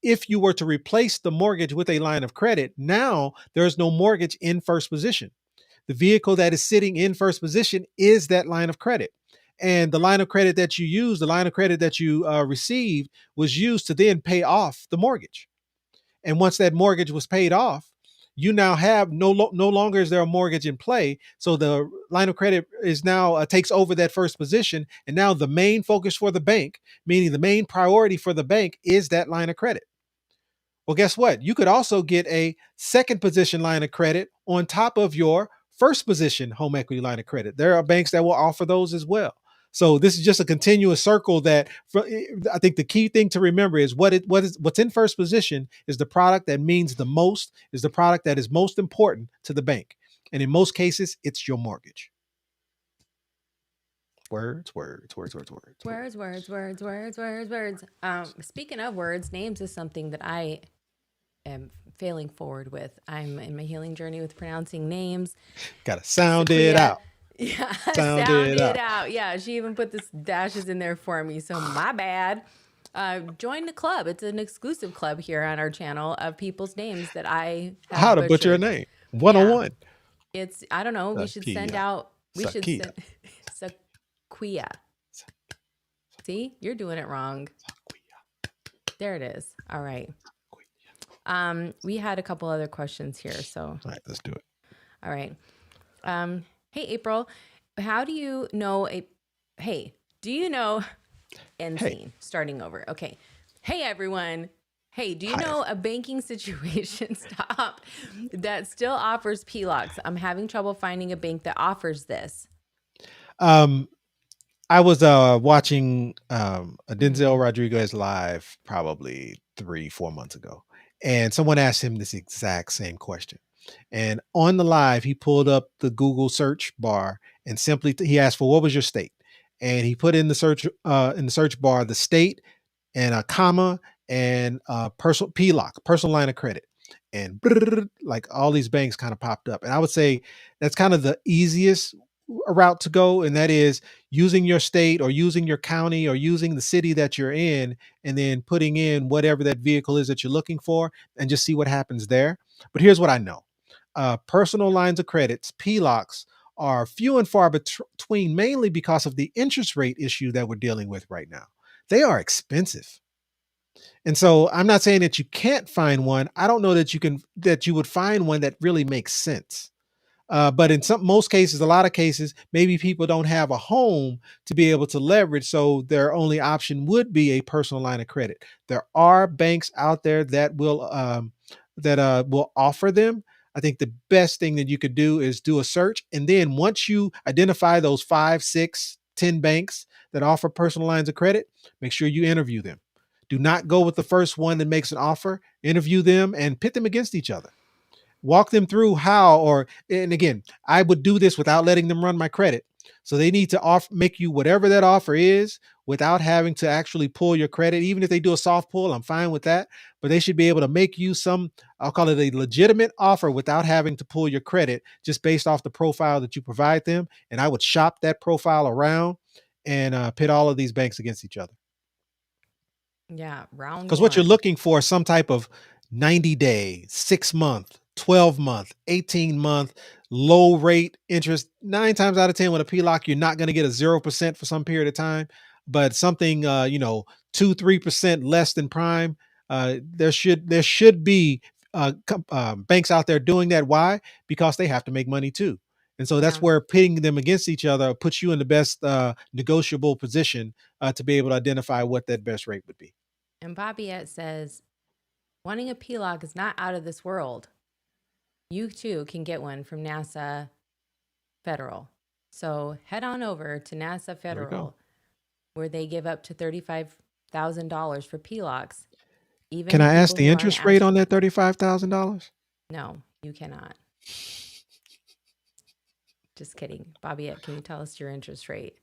if you were to replace the mortgage with a line of credit, now there's no mortgage in first position. The vehicle that is sitting in first position is that line of credit. And the line of credit that you use, the line of credit that you received, was used to then pay off the mortgage. And once that mortgage was paid off, you now have no longer is there a mortgage in play. So the line of credit is now takes over that first position, and now the main focus for the bank, meaning the main priority for the bank, is that line of credit. Well, guess what? You could also get a second position line of credit on top of your first position home equity line of credit. There are banks that will offer those as well. So this is just a continuous circle that I think the key thing to remember is what's in first position is the product that means the most, is the product that is most important to the bank. And in most cases, it's your mortgage. Words, words, words, words, words, words. Words. Speaking of words, names is something that I am failing forward with. I'm in my healing journey with pronouncing names. Gotta sound it Sequia. out. Yeah, Sound sound it it out. out. Yeah, she even put this dashes in there for me. So my bad. Join the club. It's an exclusive club here on our channel of people's names that I How have to butcher a butchered. name. Yeah, 101. it's I don't know. We should send Sakia. out. We should Sakia. send Sequia. See, you're doing it wrong. There it is. All right. We had a couple other questions here. So, All right, let's do it. all right. Hey, April, how do you know a, hey, do you know, end Hey, scene, starting over. Okay. Hey, everyone. Hey, do you hi. know a banking situation stop that still offers PLOCs? I'm having trouble finding a bank that offers this. Um, I was watching a Mm-hmm. Denzel Rodriguez live probably 3, 4 months ago, and someone asked him this exact same question. And on the live, he pulled up the Google search bar and simply he asked for what was your state, and he put in the search bar the state and a comma and personal PLOC, personal line of credit, and like all these banks kind of popped up. And I would say that's kind of the easiest route to go, and that is using your state or using your county or using the city that you're in, and then putting in whatever that vehicle is that you're looking for, and just see what happens there. But here's what I know: personal lines of credits, PLOCs, are few and far between, mainly because of the interest rate issue that we're dealing with right now. They are expensive. And so I'm not saying that you can't find one. I don't know that you would find one that really makes sense. But in most cases, a lot of cases, maybe people don't have a home to be able to leverage. So their only option would be a personal line of credit. There are banks out there that will offer them. I think the best thing that you could do is do a search. And then once you identify those 5, 6, 10 banks that offer personal lines of credit, make sure you interview them. Do not go with the first one that makes an offer. Interview them and pit them against each other. Walk them through how, or, and again, I would do this without letting them run my credit. So they need to make you whatever that offer is without having to actually pull your credit. Even if they do a soft pull, I'm fine with that. But they should be able to make you some, I'll call it a legitimate offer without having to pull your credit just based off the profile that you provide them. And I would shop that profile around and pit all of these banks against each other. Yeah, round Because what you're one. looking for is some type of 90-day, 6 month, 12 month, 18 month low rate interest. 9 times out of 10 with a PLOC, you're not going to get a 0% for some period of time, but something 2, 3% less than prime. There should be banks out there doing that. Why? Because they have to make money too. And so that's Yeah. where pitting them against each other puts you in the best negotiable position to be able to identify what that best rate would be. And Bobbiette says, wanting a PLOC is not out of this world. You too can get one from NASA Federal. So head on over to NASA There we go. Federal, where they give up to $35,000 for PLOCs, even Can to I ask people the who aren't interest rate on actually. that $35,000? No, you cannot. Just kidding. Bobbiette, can you tell us your interest rate?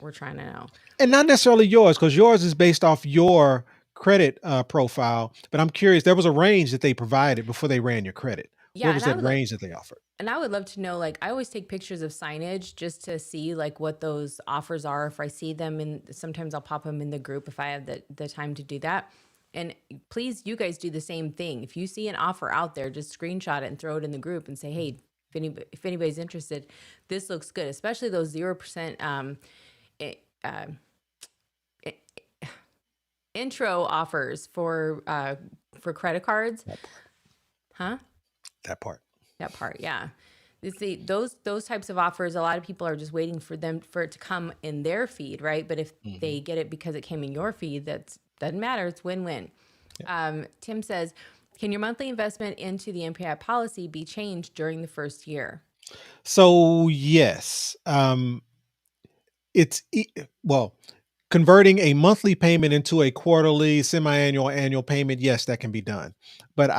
We're trying to know. And not necessarily yours, because yours is based off your credit profile. But I'm curious, there was a range that they provided before they ran your credit. What Yeah, was that range that they offered? and I would love to know, like, I always take pictures of signage just to see like what those offers are. If I see them, and sometimes I'll pop them in the group if I have the time to do that. And please, you guys do the same thing. If you see an offer out there, just screenshot it and throw it in the group and say, hey, if anybody's interested, this looks good, especially those 0% i- uh, i- intro offers for credit cards. That part. Huh? That part. That part, yeah. You see, those types of offers, a lot of people are just waiting for it to come in their feed, right? But if Hmm. they get it because it came in your feed, that doesn't matter. It's win-win. Tim says, can your monthly investment into the MPI policy be changed during the first year? So yes, it's well, converting a monthly payment into a quarterly, semi-annual, annual payment, yes, that can be done. But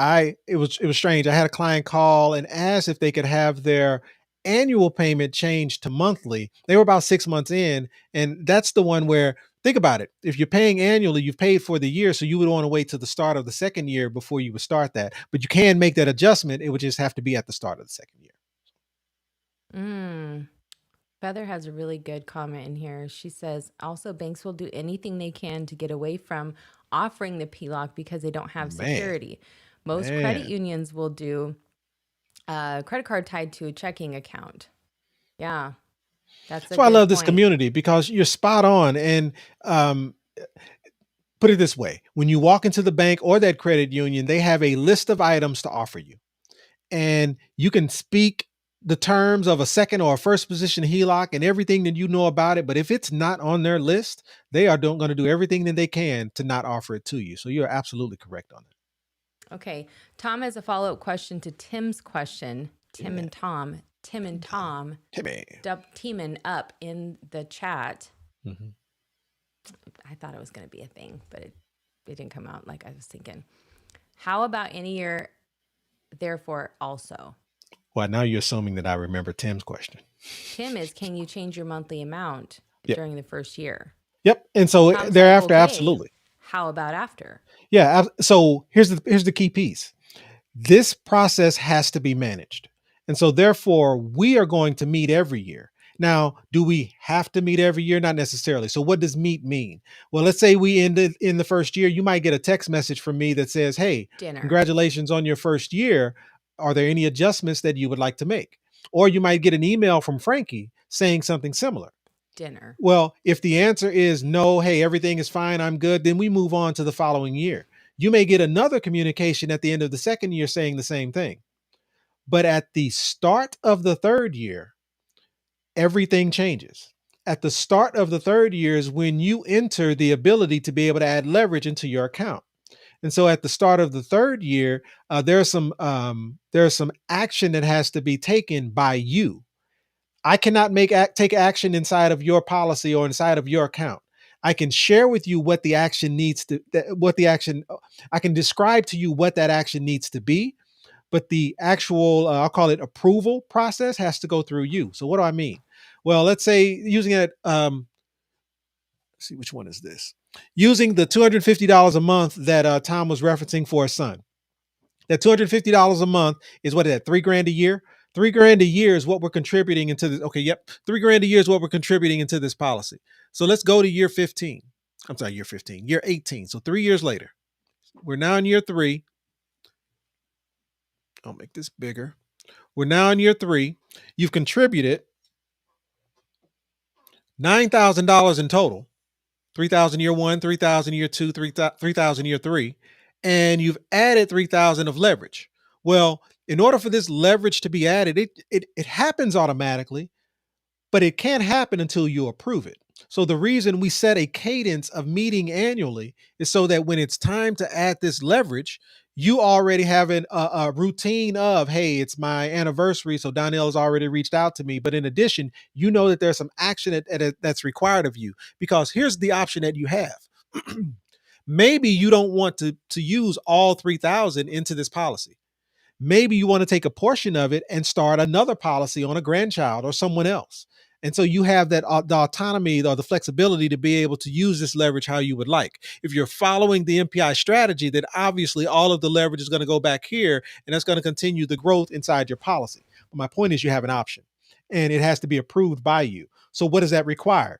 it was strange. I had a client call and ask if they could have their annual payment changed to monthly. They were about 6 months in, and that's the one where Think about it. If you're paying annually, you've paid for the year, so you would want to wait to the start of the second year before you would start that. But you can make that adjustment. It would just have to be at the start of the second year. Mm. Feather has a really good comment in here. She says, also, banks will do anything they can to get away from offering the PLOC because they don't have Man, security. Most credit man. unions will do a credit card tied to a checking account. Yeah, that's That's a why I good love this point. community, because you're spot on. And um, put it this way: when you walk into the bank or that credit union, they have a list of items to offer you, and you can speak the terms of a second or a first position HELOC and everything that you know about it. But if it's not on their list, they are going to do everything that they can to not offer it to you. So you're absolutely correct on Okay. Tom has a follow up question to Tim's question. that. Yeah. Tim and Tom, Timmy. teaming up in the chat. Mhm. I thought it was going to be a thing, but it didn't come out like I was thinking. How about any year, therefore, also? Well, now you're assuming that I remember Tim's question. Tim is, can you change your monthly amount Yep. during the first year? Yep. And so Tom's like, thereafter, okay, absolutely. how about after? Yeah. So here's the key piece. This process has to be managed. And so therefore, we are going to meet every year. Now, do we have to meet every year? Not necessarily. So what does meet mean? Well, let's say we ended in the first year. You might get a text message from me that says, hey, Dinner. congratulations on your first year. Are there any adjustments that you would like to make? Or you might get an email from Frankie saying something similar. Dinner. Well, if the answer is no, hey, everything is fine, I'm good, then we move on to the following year. You may get another communication at the end of the second year saying the same thing. But at the start of the third year, everything changes. At the start of the third year is when you enter the ability to be able to add leverage into your account. And so at the start of the third year, there's some action that has to be taken by you. I cannot take action inside of your policy or inside of your account. I can share with you what the action needs to what the action I can describe to you what that action needs to be, but the actual I'll call it approval process has to go through you. So what do I mean? Well, let's say using it let's see which one is this. Using the $250 a month that Tom was referencing for his son. That $250 a month is what is that, 3 grand a year? 3 grand a year is what we're contributing into this. Okay, yep. 3 grand a year is what we're contributing into this policy. So let's go to year 15. I'm sorry, year 15, year 18. So 3 years later, we're now in year three. I'll make this bigger. We're now in year three. You've contributed $9,000 in total. 3,000 year one, 3,000 year two, 3,000 year three, and you've added 3,000 of leverage. Well, in order for this leverage to be added, it happens automatically, but it can't happen until you approve it. So the reason we set a cadence of meeting annually is so that when it's time to add this leverage, you already have a routine of, hey, it's my anniversary, so Donnell has already reached out to me. But in addition, you know that there's some action that's required of you, because here's the option that you have. Maybe you don't want to use all 3,000 into this policy. Maybe you want to take a portion of it and start another policy on a grandchild or someone else. And so you have that the autonomy or the flexibility to be able to use this leverage how you would like. If you're following the MPI strategy, then obviously all of the leverage is going to go back here, and that's going to continue the growth inside your policy. But my point is, you have an option, and it has to be approved by you. So what does that require?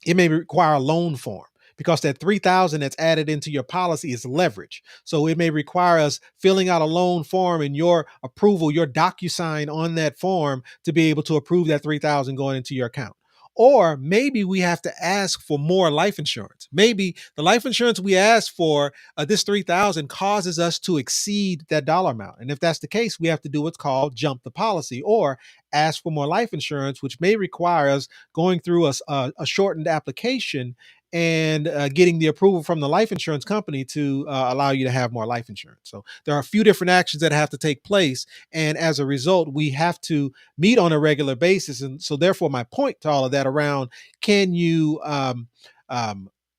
It may require a loan form, because that 3,000 that's added into your policy is leverage. So it may require us filling out a loan form and your approval, your DocuSign on that form to be able to approve that 3,000 going into your account. Or maybe we have to ask for more life insurance. Maybe the life insurance we ask for, this 3,000 causes us to exceed that dollar amount. And if that's the case, we have to do what's called jump the policy, or ask for more life insurance, which may require us going through a shortened application and getting the approval from the life insurance company to allow you to have more life insurance. So there are a few different actions that have to take place. And as a result, we have to meet on a regular basis. And so therefore, my point to all of that around, can you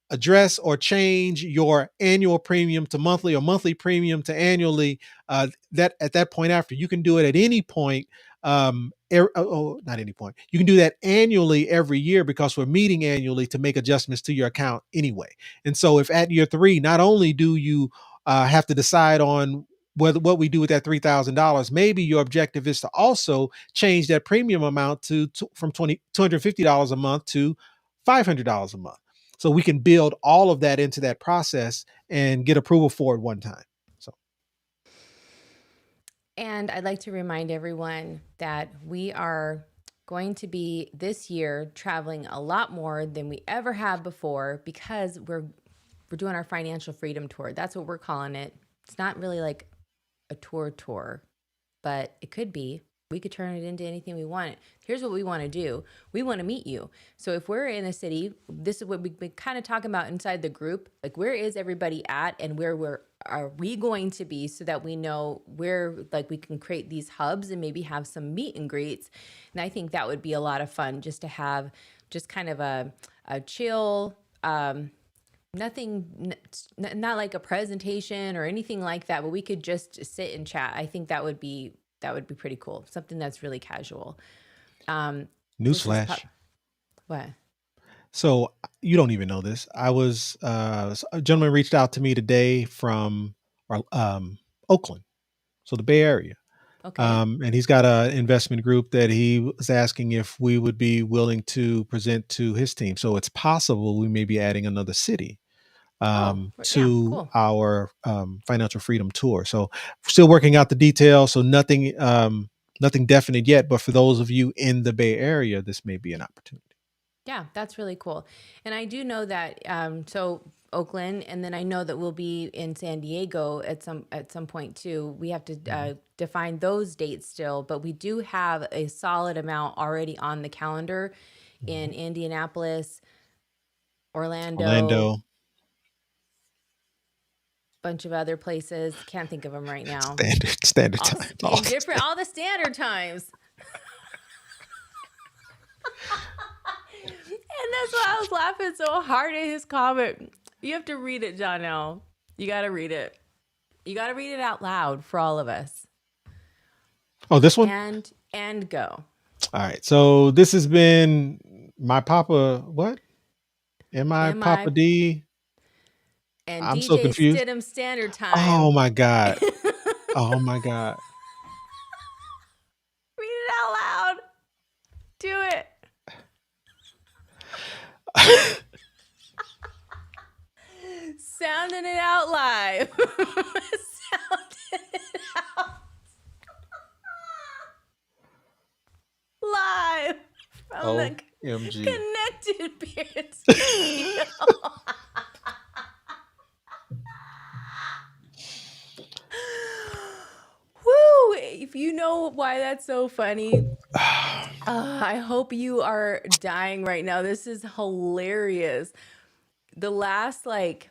address or change your annual premium to monthly or monthly premium to annually, that at that point after, you can do it at any point. not any point. You can do that annually every year because we're meeting annually to make adjustments to your account anyway. And so, if at year 3, not only do you have to decide on whether what we do with that $3,000, maybe your objective is to also change that premium amount from $250 a month to $500 a month. So we can build all of that into that process and get approval for it one time. So, And I'd like to remind everyone that we are going to be this year traveling a lot more than we ever have before because we're doing our financial freedom tour. That's what we're calling it. It's not really like a tour, but it could be. We could turn it into anything we want. Here's what we want to do. We want to meet you. So if we're in a city, this is what we've been kind of talking about inside the group. Like, where is everybody at, and where are we going to be, so that we know where, like, we can create these hubs and maybe have some meet and greets. And I think that would be a lot of fun, just to have just kind of a chill, nothing, not like a presentation or anything like that, but we could just sit and chat. I think that would be pretty cool. Something that's really casual. This is newsflash. what? So you don't even know this. A gentleman reached out to me today from Oakland, so the Bay Area. Okay. And he's got an investment group that he was asking if we would be willing to present to his team. So it's possible we may be adding another city Oh, yeah, to cool. our financial freedom tour. So still working out the details. So nothing definite yet. But for those of you in the Bay Area, this may be an opportunity. Yeah, that's really cool. And I do know that so Oakland, and then I know that we'll be in San Diego at some point too. We have to Mhm. define those dates still, but we do have a solid amount already on the calendar in Mhm. Indianapolis, Orlando, Orlando, bunch of other places. Can't think of them right now. standard All time. in different, all the standard times. And that's why I was laughing so hard at his comment. You have to read it, Jonelle. You got to read it. You got to read it out loud for all of us. Oh, this one. And go. All right. So this has been my Papa. What? Am I Am I Papa D? and I'm so DJ confused. Stidham Standard Oh Time. my God. Read Oh my God. it out loud. Do it. Sounding it out live. Sounding it out live from the OMG. Connected Beer Studio. Woo! If you know why that's so funny, I hope you are dying right now. This is hilarious. The last like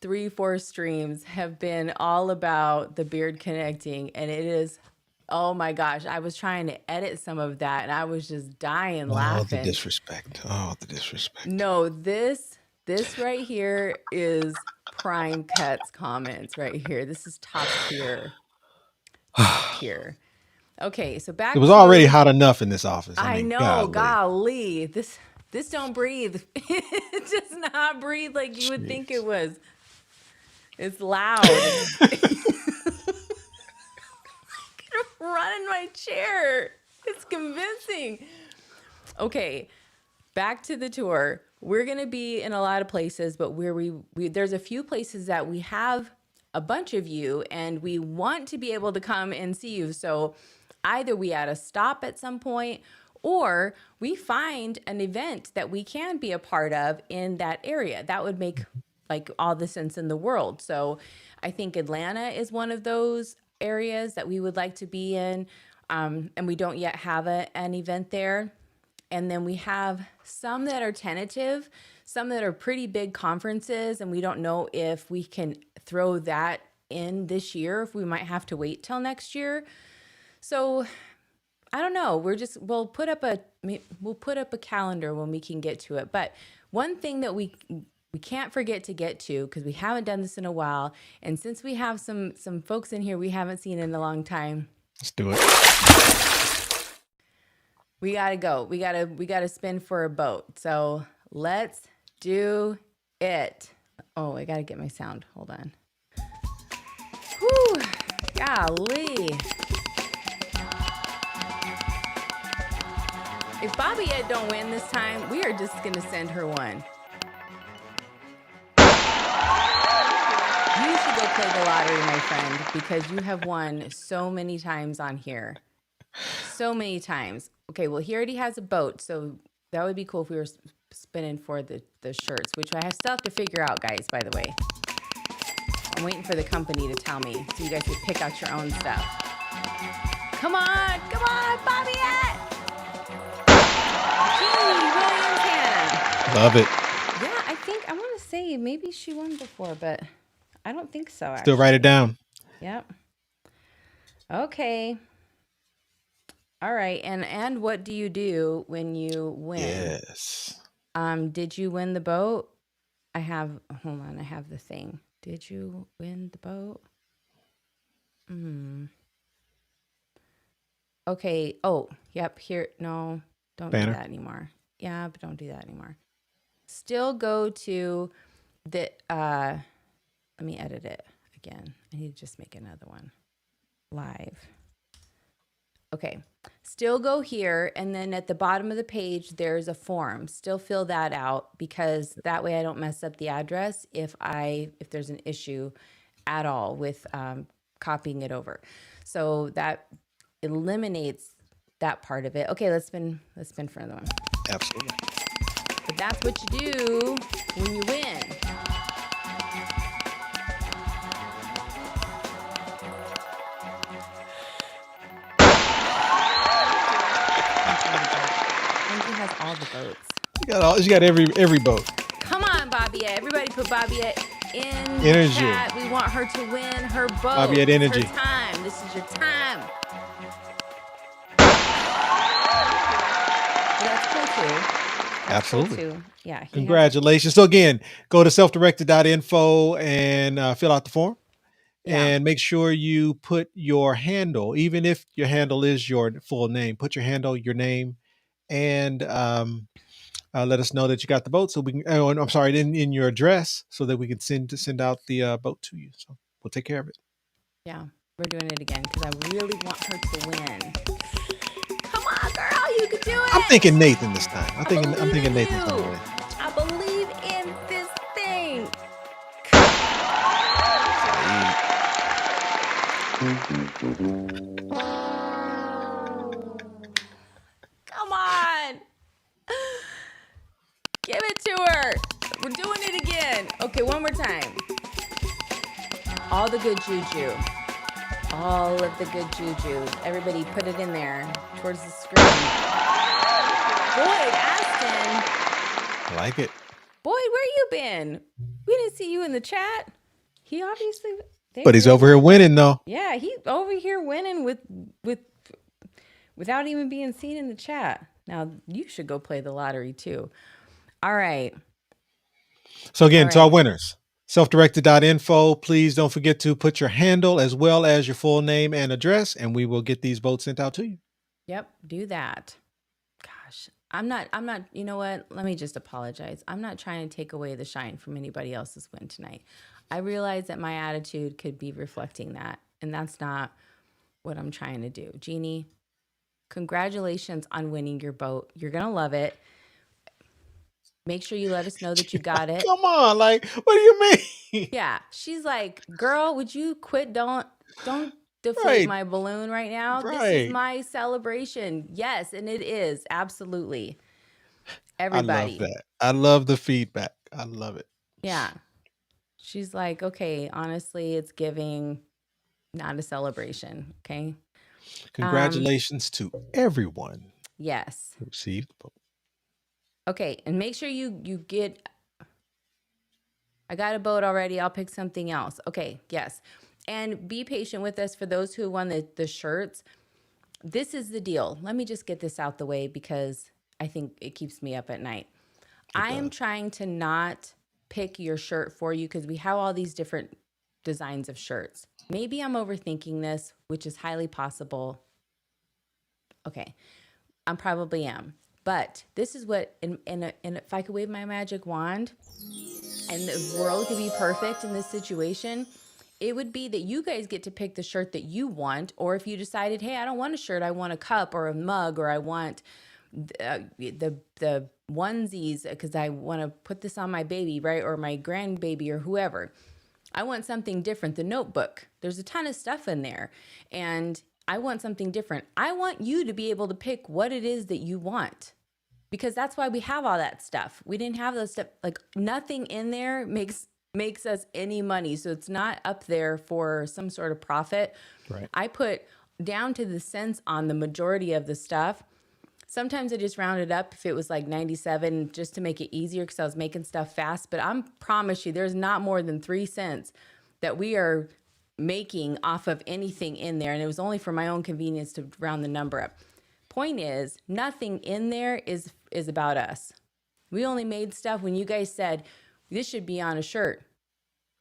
3-4 streams have been all about the beard connecting, and it is, oh my gosh, I was trying to edit some of that and I was just dying Oh, the laughing. disrespect. Oh, the disrespect. No, this right here is prime cuts comments right here. This is top tier. Top tier. Okay, so It back was already to, hot enough in this office. I I mean, know, golly. golly, this don't breathe. It does not breathe like you would think it Jeez. was. It's loud. Run in my chair. It's convincing. Okay, back to the tour. We're gonna be in a lot of places, but where we there's a few places that we have a bunch of you, and we want to be able to come and see you. So either we at a stop at some point, or we find an event that we can be a part of in that area. That would make like all the sense in the world. So I think Atlanta is one of those areas that we would like to be in, and we don't yet have an event there. And then we have some that are tentative, some that are pretty big conferences, and we don't know if we can throw that in this year, if we might have to wait till next year. So I don't know. We'll put up a calendar when we can get to it. But one thing that we can't forget to get to, because we haven't done this in a while, and since we have some folks in here we haven't seen in a long time, Let's do it. We gotta go. We gotta spin for a boat. So let's do it. Oh, I gotta get my sound. Hold on. Whew. Golly. If Bobby Ed don't win this time, we are just gonna send her one. You should go play the lottery, my friend, because you have won so many times on here. So many times. Okay, well, he already has a boat, so that would be cool if we were spinning for the shirts, which I still have to figure out, guys, by the way. I'm waiting for the company to tell me so you guys can pick out your own stuff. Come on, Bobby Ed! Jeannie Williams Hannah. Love it. Yeah, I think I want to say maybe she won before, but I don't think so, Still write it actually. down. Yep. Okay. All right. And what do you do when you win? Yes. Did you win the boat? Hold on, I have the thing. Did you win the boat? Okay. Oh, yep, here. No, don't do Banner. that anymore. Yeah, but don't do that anymore. Still go to the let me edit it again. I need to just make another one. Live. Okay. Still go here, and then at the bottom of the page there's a form. Still fill that out because that way I don't mess up the address if there's an issue at all with copying it over. So that eliminates that part of it. Okay, let's spin for another one. Absolutely. But that's what you do when you win. Angie has all the votes. You got every boat. Come on, Bobby. Everybody put Bobby in the Energy. chat. We want her to win her boat. Bobby at It's energy. her time. This is your time. Well, that's cool too. Absolutely. Cool too. Yeah. Congratulations. So again, go to selfdirected.info and fill out the form. Yeah. And make sure you put your handle, even if your handle is your full name, put your handle, your name, and let us know that you got the boat so we can, oh, I'm sorry, in your address so that we can send out the boat to you. So we'll take care of it. Yeah. We're doing it again because I really want her to win. Come on, girl. You can do it. I'm thinking Nathan this time. I'm thinking Nathan's you. gonna win. I believe in this thing. Come on. Give it to her. We're doing it again. Okay, one more time. All the good juju. All of the good juju. Everybody put it in there towards the screen. Boyd, Aston. I like it. Boyd, where you been? We didn't see you in the chat. He obviously... But he's over here winning though. Yeah, he's over here winning without even being seen in the chat. Now, you should go play the lottery too. All right. So again, to our winners, selfdirected.info. Please don't forget to put your handle as well as your full name and address, and we will get these votes sent out to you. Yep, do that. Gosh, I'm not, you know what? Let me just apologize. I'm not trying to take away the shine from anybody else's win tonight. I realize that my attitude could be reflecting that, and that's not what I'm trying to do. Jeannie, congratulations on winning your boat. You're going to love it. Make sure you let us know that you got it. Come on, like, what do you mean? Yeah, she's like, girl, would you quit? Don't deflate my balloon right now. Right. This is my celebration. Yes, and it is absolutely. Everybody. I love that. I love the feedback. I love it. Yeah, she's like, okay, honestly, it's giving, not a celebration. Okay. Congratulations to everyone. Yes. Who received the boat. Okay, and make sure you get. I got a boat already. I'll pick something else. Okay, yes. And be patient with us for those who won the shirts. This is the deal. Let me just get this out the way because I think it keeps me up at night. I am trying to not pick your shirt for you because we have all these different designs of shirts. Maybe I'm overthinking this, which is highly possible. Okay. I probably am. But this is what, and if I could wave my magic wand and the world could be perfect in this situation, it would be that you guys get to pick the shirt that you want. Or if you decided, hey, I don't want a shirt, I want a cup or a mug, or I want the onesies because I want to put this on my baby, right? Or my grandbaby or whoever. I want something different. The notebook, there's a ton of stuff in there. And I want something different. I want you to be able to pick what it is that you want, because that's why we have all that stuff. We didn't have those stuff. Like nothing in there makes us any money. So it's not up there for some sort of profit. Right. I put down to the cents on the majority of the stuff. Sometimes I just rounded up if it was like 97 just to make it easier because I was making stuff fast. But I promise you, there's not more than 3 cents that we are making off of anything in there. And it was only for my own convenience to round the number up. Point is, nothing in there is about us. We only made stuff when you guys said, this should be on a shirt.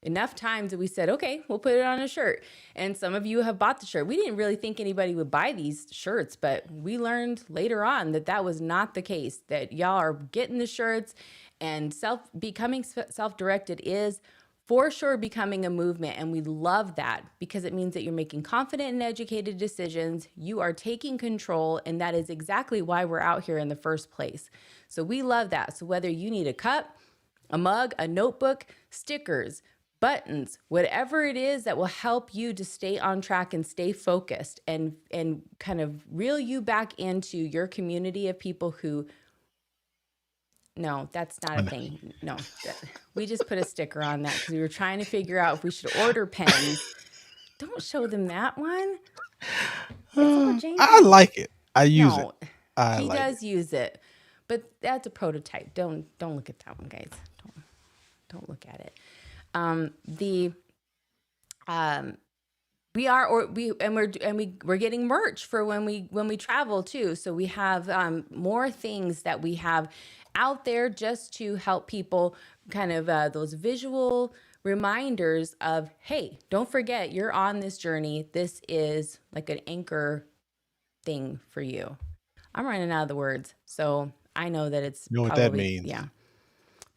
Enough times that we said, okay, we'll put it on a shirt. And some of you have bought the shirt. We didn't really think anybody would buy these shirts, but we learned later on that that was not the case, that y'all are getting the shirts, and becoming self-directed is for sure becoming a movement. And we love that because it means that you're making confident and educated decisions. You are taking control. And that is exactly why we're out here in the first place. So we love that. So whether you need a cup, a mug, a notebook, stickers, buttons, whatever it is that will help you to stay on track and stay focused and kind of reel you back into your community of people who, no, that's not a thing. No, we just put a sticker on that because we were trying to figure out if we should order pens. Don't show them that one. I like it. I use it. He like does use it, but that's a prototype. Don't look at that one, guys. Don't look at it. We're getting merch for when we travel too. So we have more things that we have out there just to help people kind of those visual reminders of, hey, don't forget you're on this journey. This is like an anchor thing for you. I'm running out of the words, so I know that it's know probably, what that means. Yeah.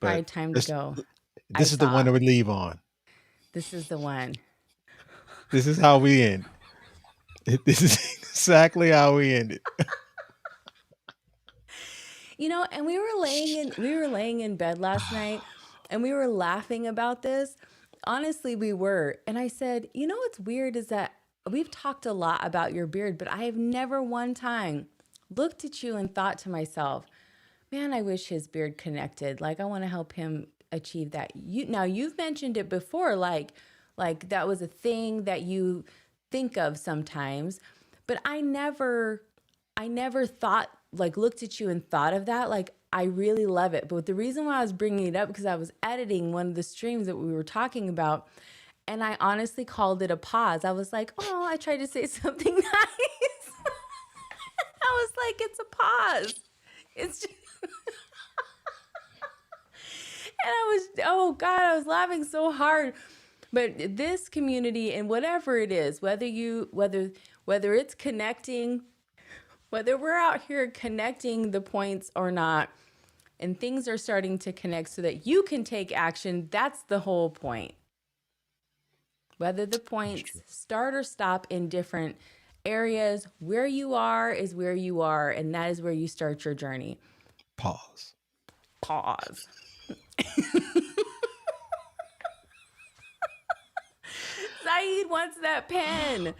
Probably time to go. This is the one that we leave on. This is the one. This is how we end. This is exactly how we end it. And we were laying in bed last night and we were laughing about this. Honestly, we were. And I said, what's weird is that we've talked a lot about your beard, but I have never one time looked at you and thought to myself, man, I wish his beard connected. Like, I want to help him achieve that. You've mentioned it before, like that was a thing that you think of sometimes, but I never thought, like, looked at you and thought of that. Like, I really love it. But the reason why I was bringing it up, because I was editing one of the streams that we were talking about, and I honestly called it a pause. I was like, oh, I tried to say something nice. I was like, it's a pause. It's just... And oh God, I was laughing so hard. But this community, and whatever it is, whether it's connecting, whether we're out here connecting the points or not, and things are starting to connect so that you can take action, that's the whole point. Whether the points start or stop in different areas, where you are is where you are, and that is where you start your journey. Pause. Saeed wants that pen.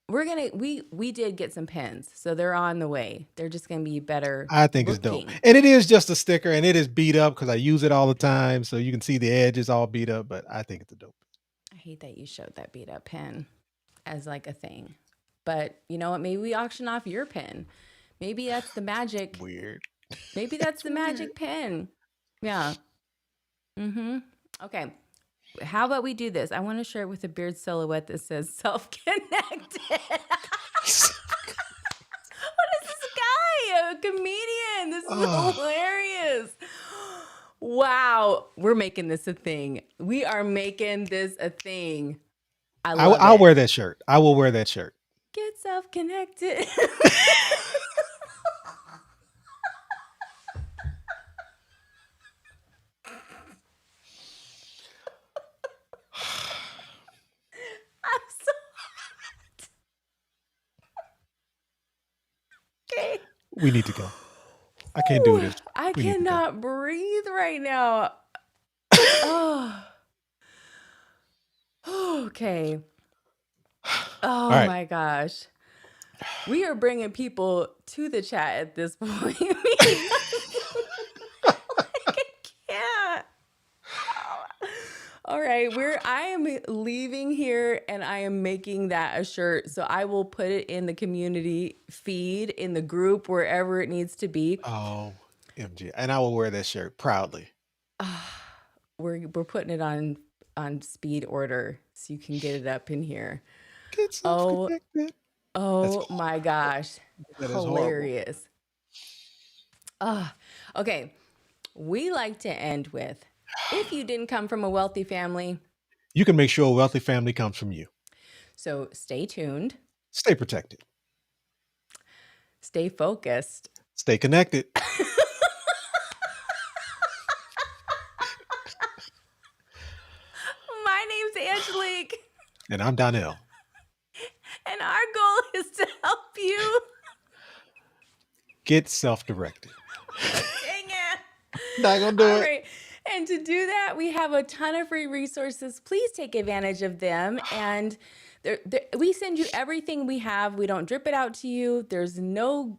We did get some pens, so they're on the way. They're just gonna be better. I think it's dope, and it is just a sticker, and it is beat up because I use it all the time, so you can see the edges all beat up. But I think it's a dope. I hate that you showed that beat up pen as like a thing, but you know what? Maybe we auction off your pen. Maybe that's the magic. Weird. Maybe that's the magic pen. Yeah. Okay. How about we do this? I want a shirt with a beard silhouette that says self-connected. What is this guy? A comedian. This is hilarious. Wow. We're making this a thing. We are making this a thing. I'll wear that shirt. I will wear that shirt. Get self-connected. We need to go. I can't do this. I We need to go. cannot breathe right now. Oh, okay. All Oh right. my gosh. We are bringing people to the chat at this point. I can't. All right, I am leaving here and I am making that a shirt. So I will put it in the community feed, in the group, wherever it needs to be. Oh, MG. And I will wear that shirt proudly. We're putting it on speed order so you can get it up in here. Get self-connected. Oh my gosh. That is horrible. Hilarious. Okay. We like to end with, if you didn't come from a wealthy family, you can make sure a wealthy family comes from you. So stay tuned. Stay protected. Stay focused. Stay connected. My name's Angelique. And I'm Donnell. And our goal is to help you get self-directed. Dang it. Not gonna do All it. Right. And to do that, we have a ton of free resources. Please take advantage of them. And we send you everything we have. We don't drip it out to you. There's no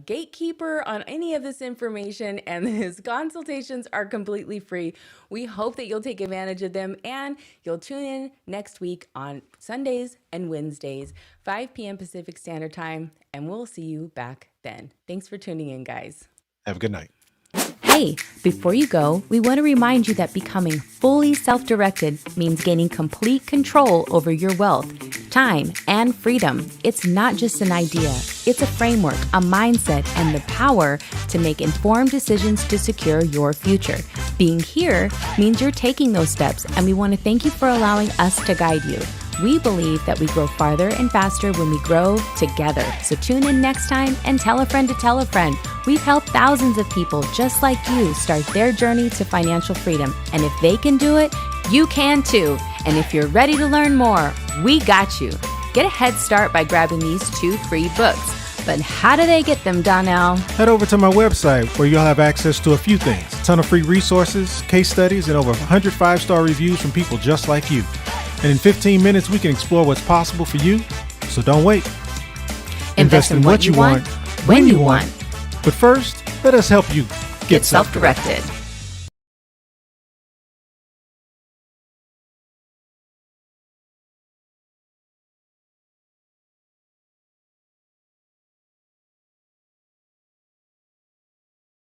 gatekeeper on any of this information, and his consultations are completely free. We hope that you'll take advantage of them, and you'll tune in next week on Sundays and Wednesdays, 5 p.m. Pacific Standard Time, and we'll see you back then. Thanks for tuning in, guys. Have a good night. Hey, before you go, we want to remind you that becoming fully self-directed means gaining complete control over your wealth, time, and freedom. It's not just an idea. It's a framework, a mindset, and the power to make informed decisions to secure your future. Being here means you're taking those steps, and we want to thank you for allowing us to guide you. We believe that we grow farther and faster when we grow together. So tune in next time and tell a friend to tell a friend. We've helped thousands of people just like you start their journey to financial freedom. And if they can do it, you can too. And if you're ready to learn more, we got you. Get a head start by grabbing these 2 free books. But how do they get them, Donnell? Head over to my website where you'll have access to a few things. A ton of free resources, case studies, and over 100 5-star reviews from people just like you. And in 15 minutes, we can explore what's possible for you. So don't wait. Invest in what you want, when you want. But first, let us help you get self-directed.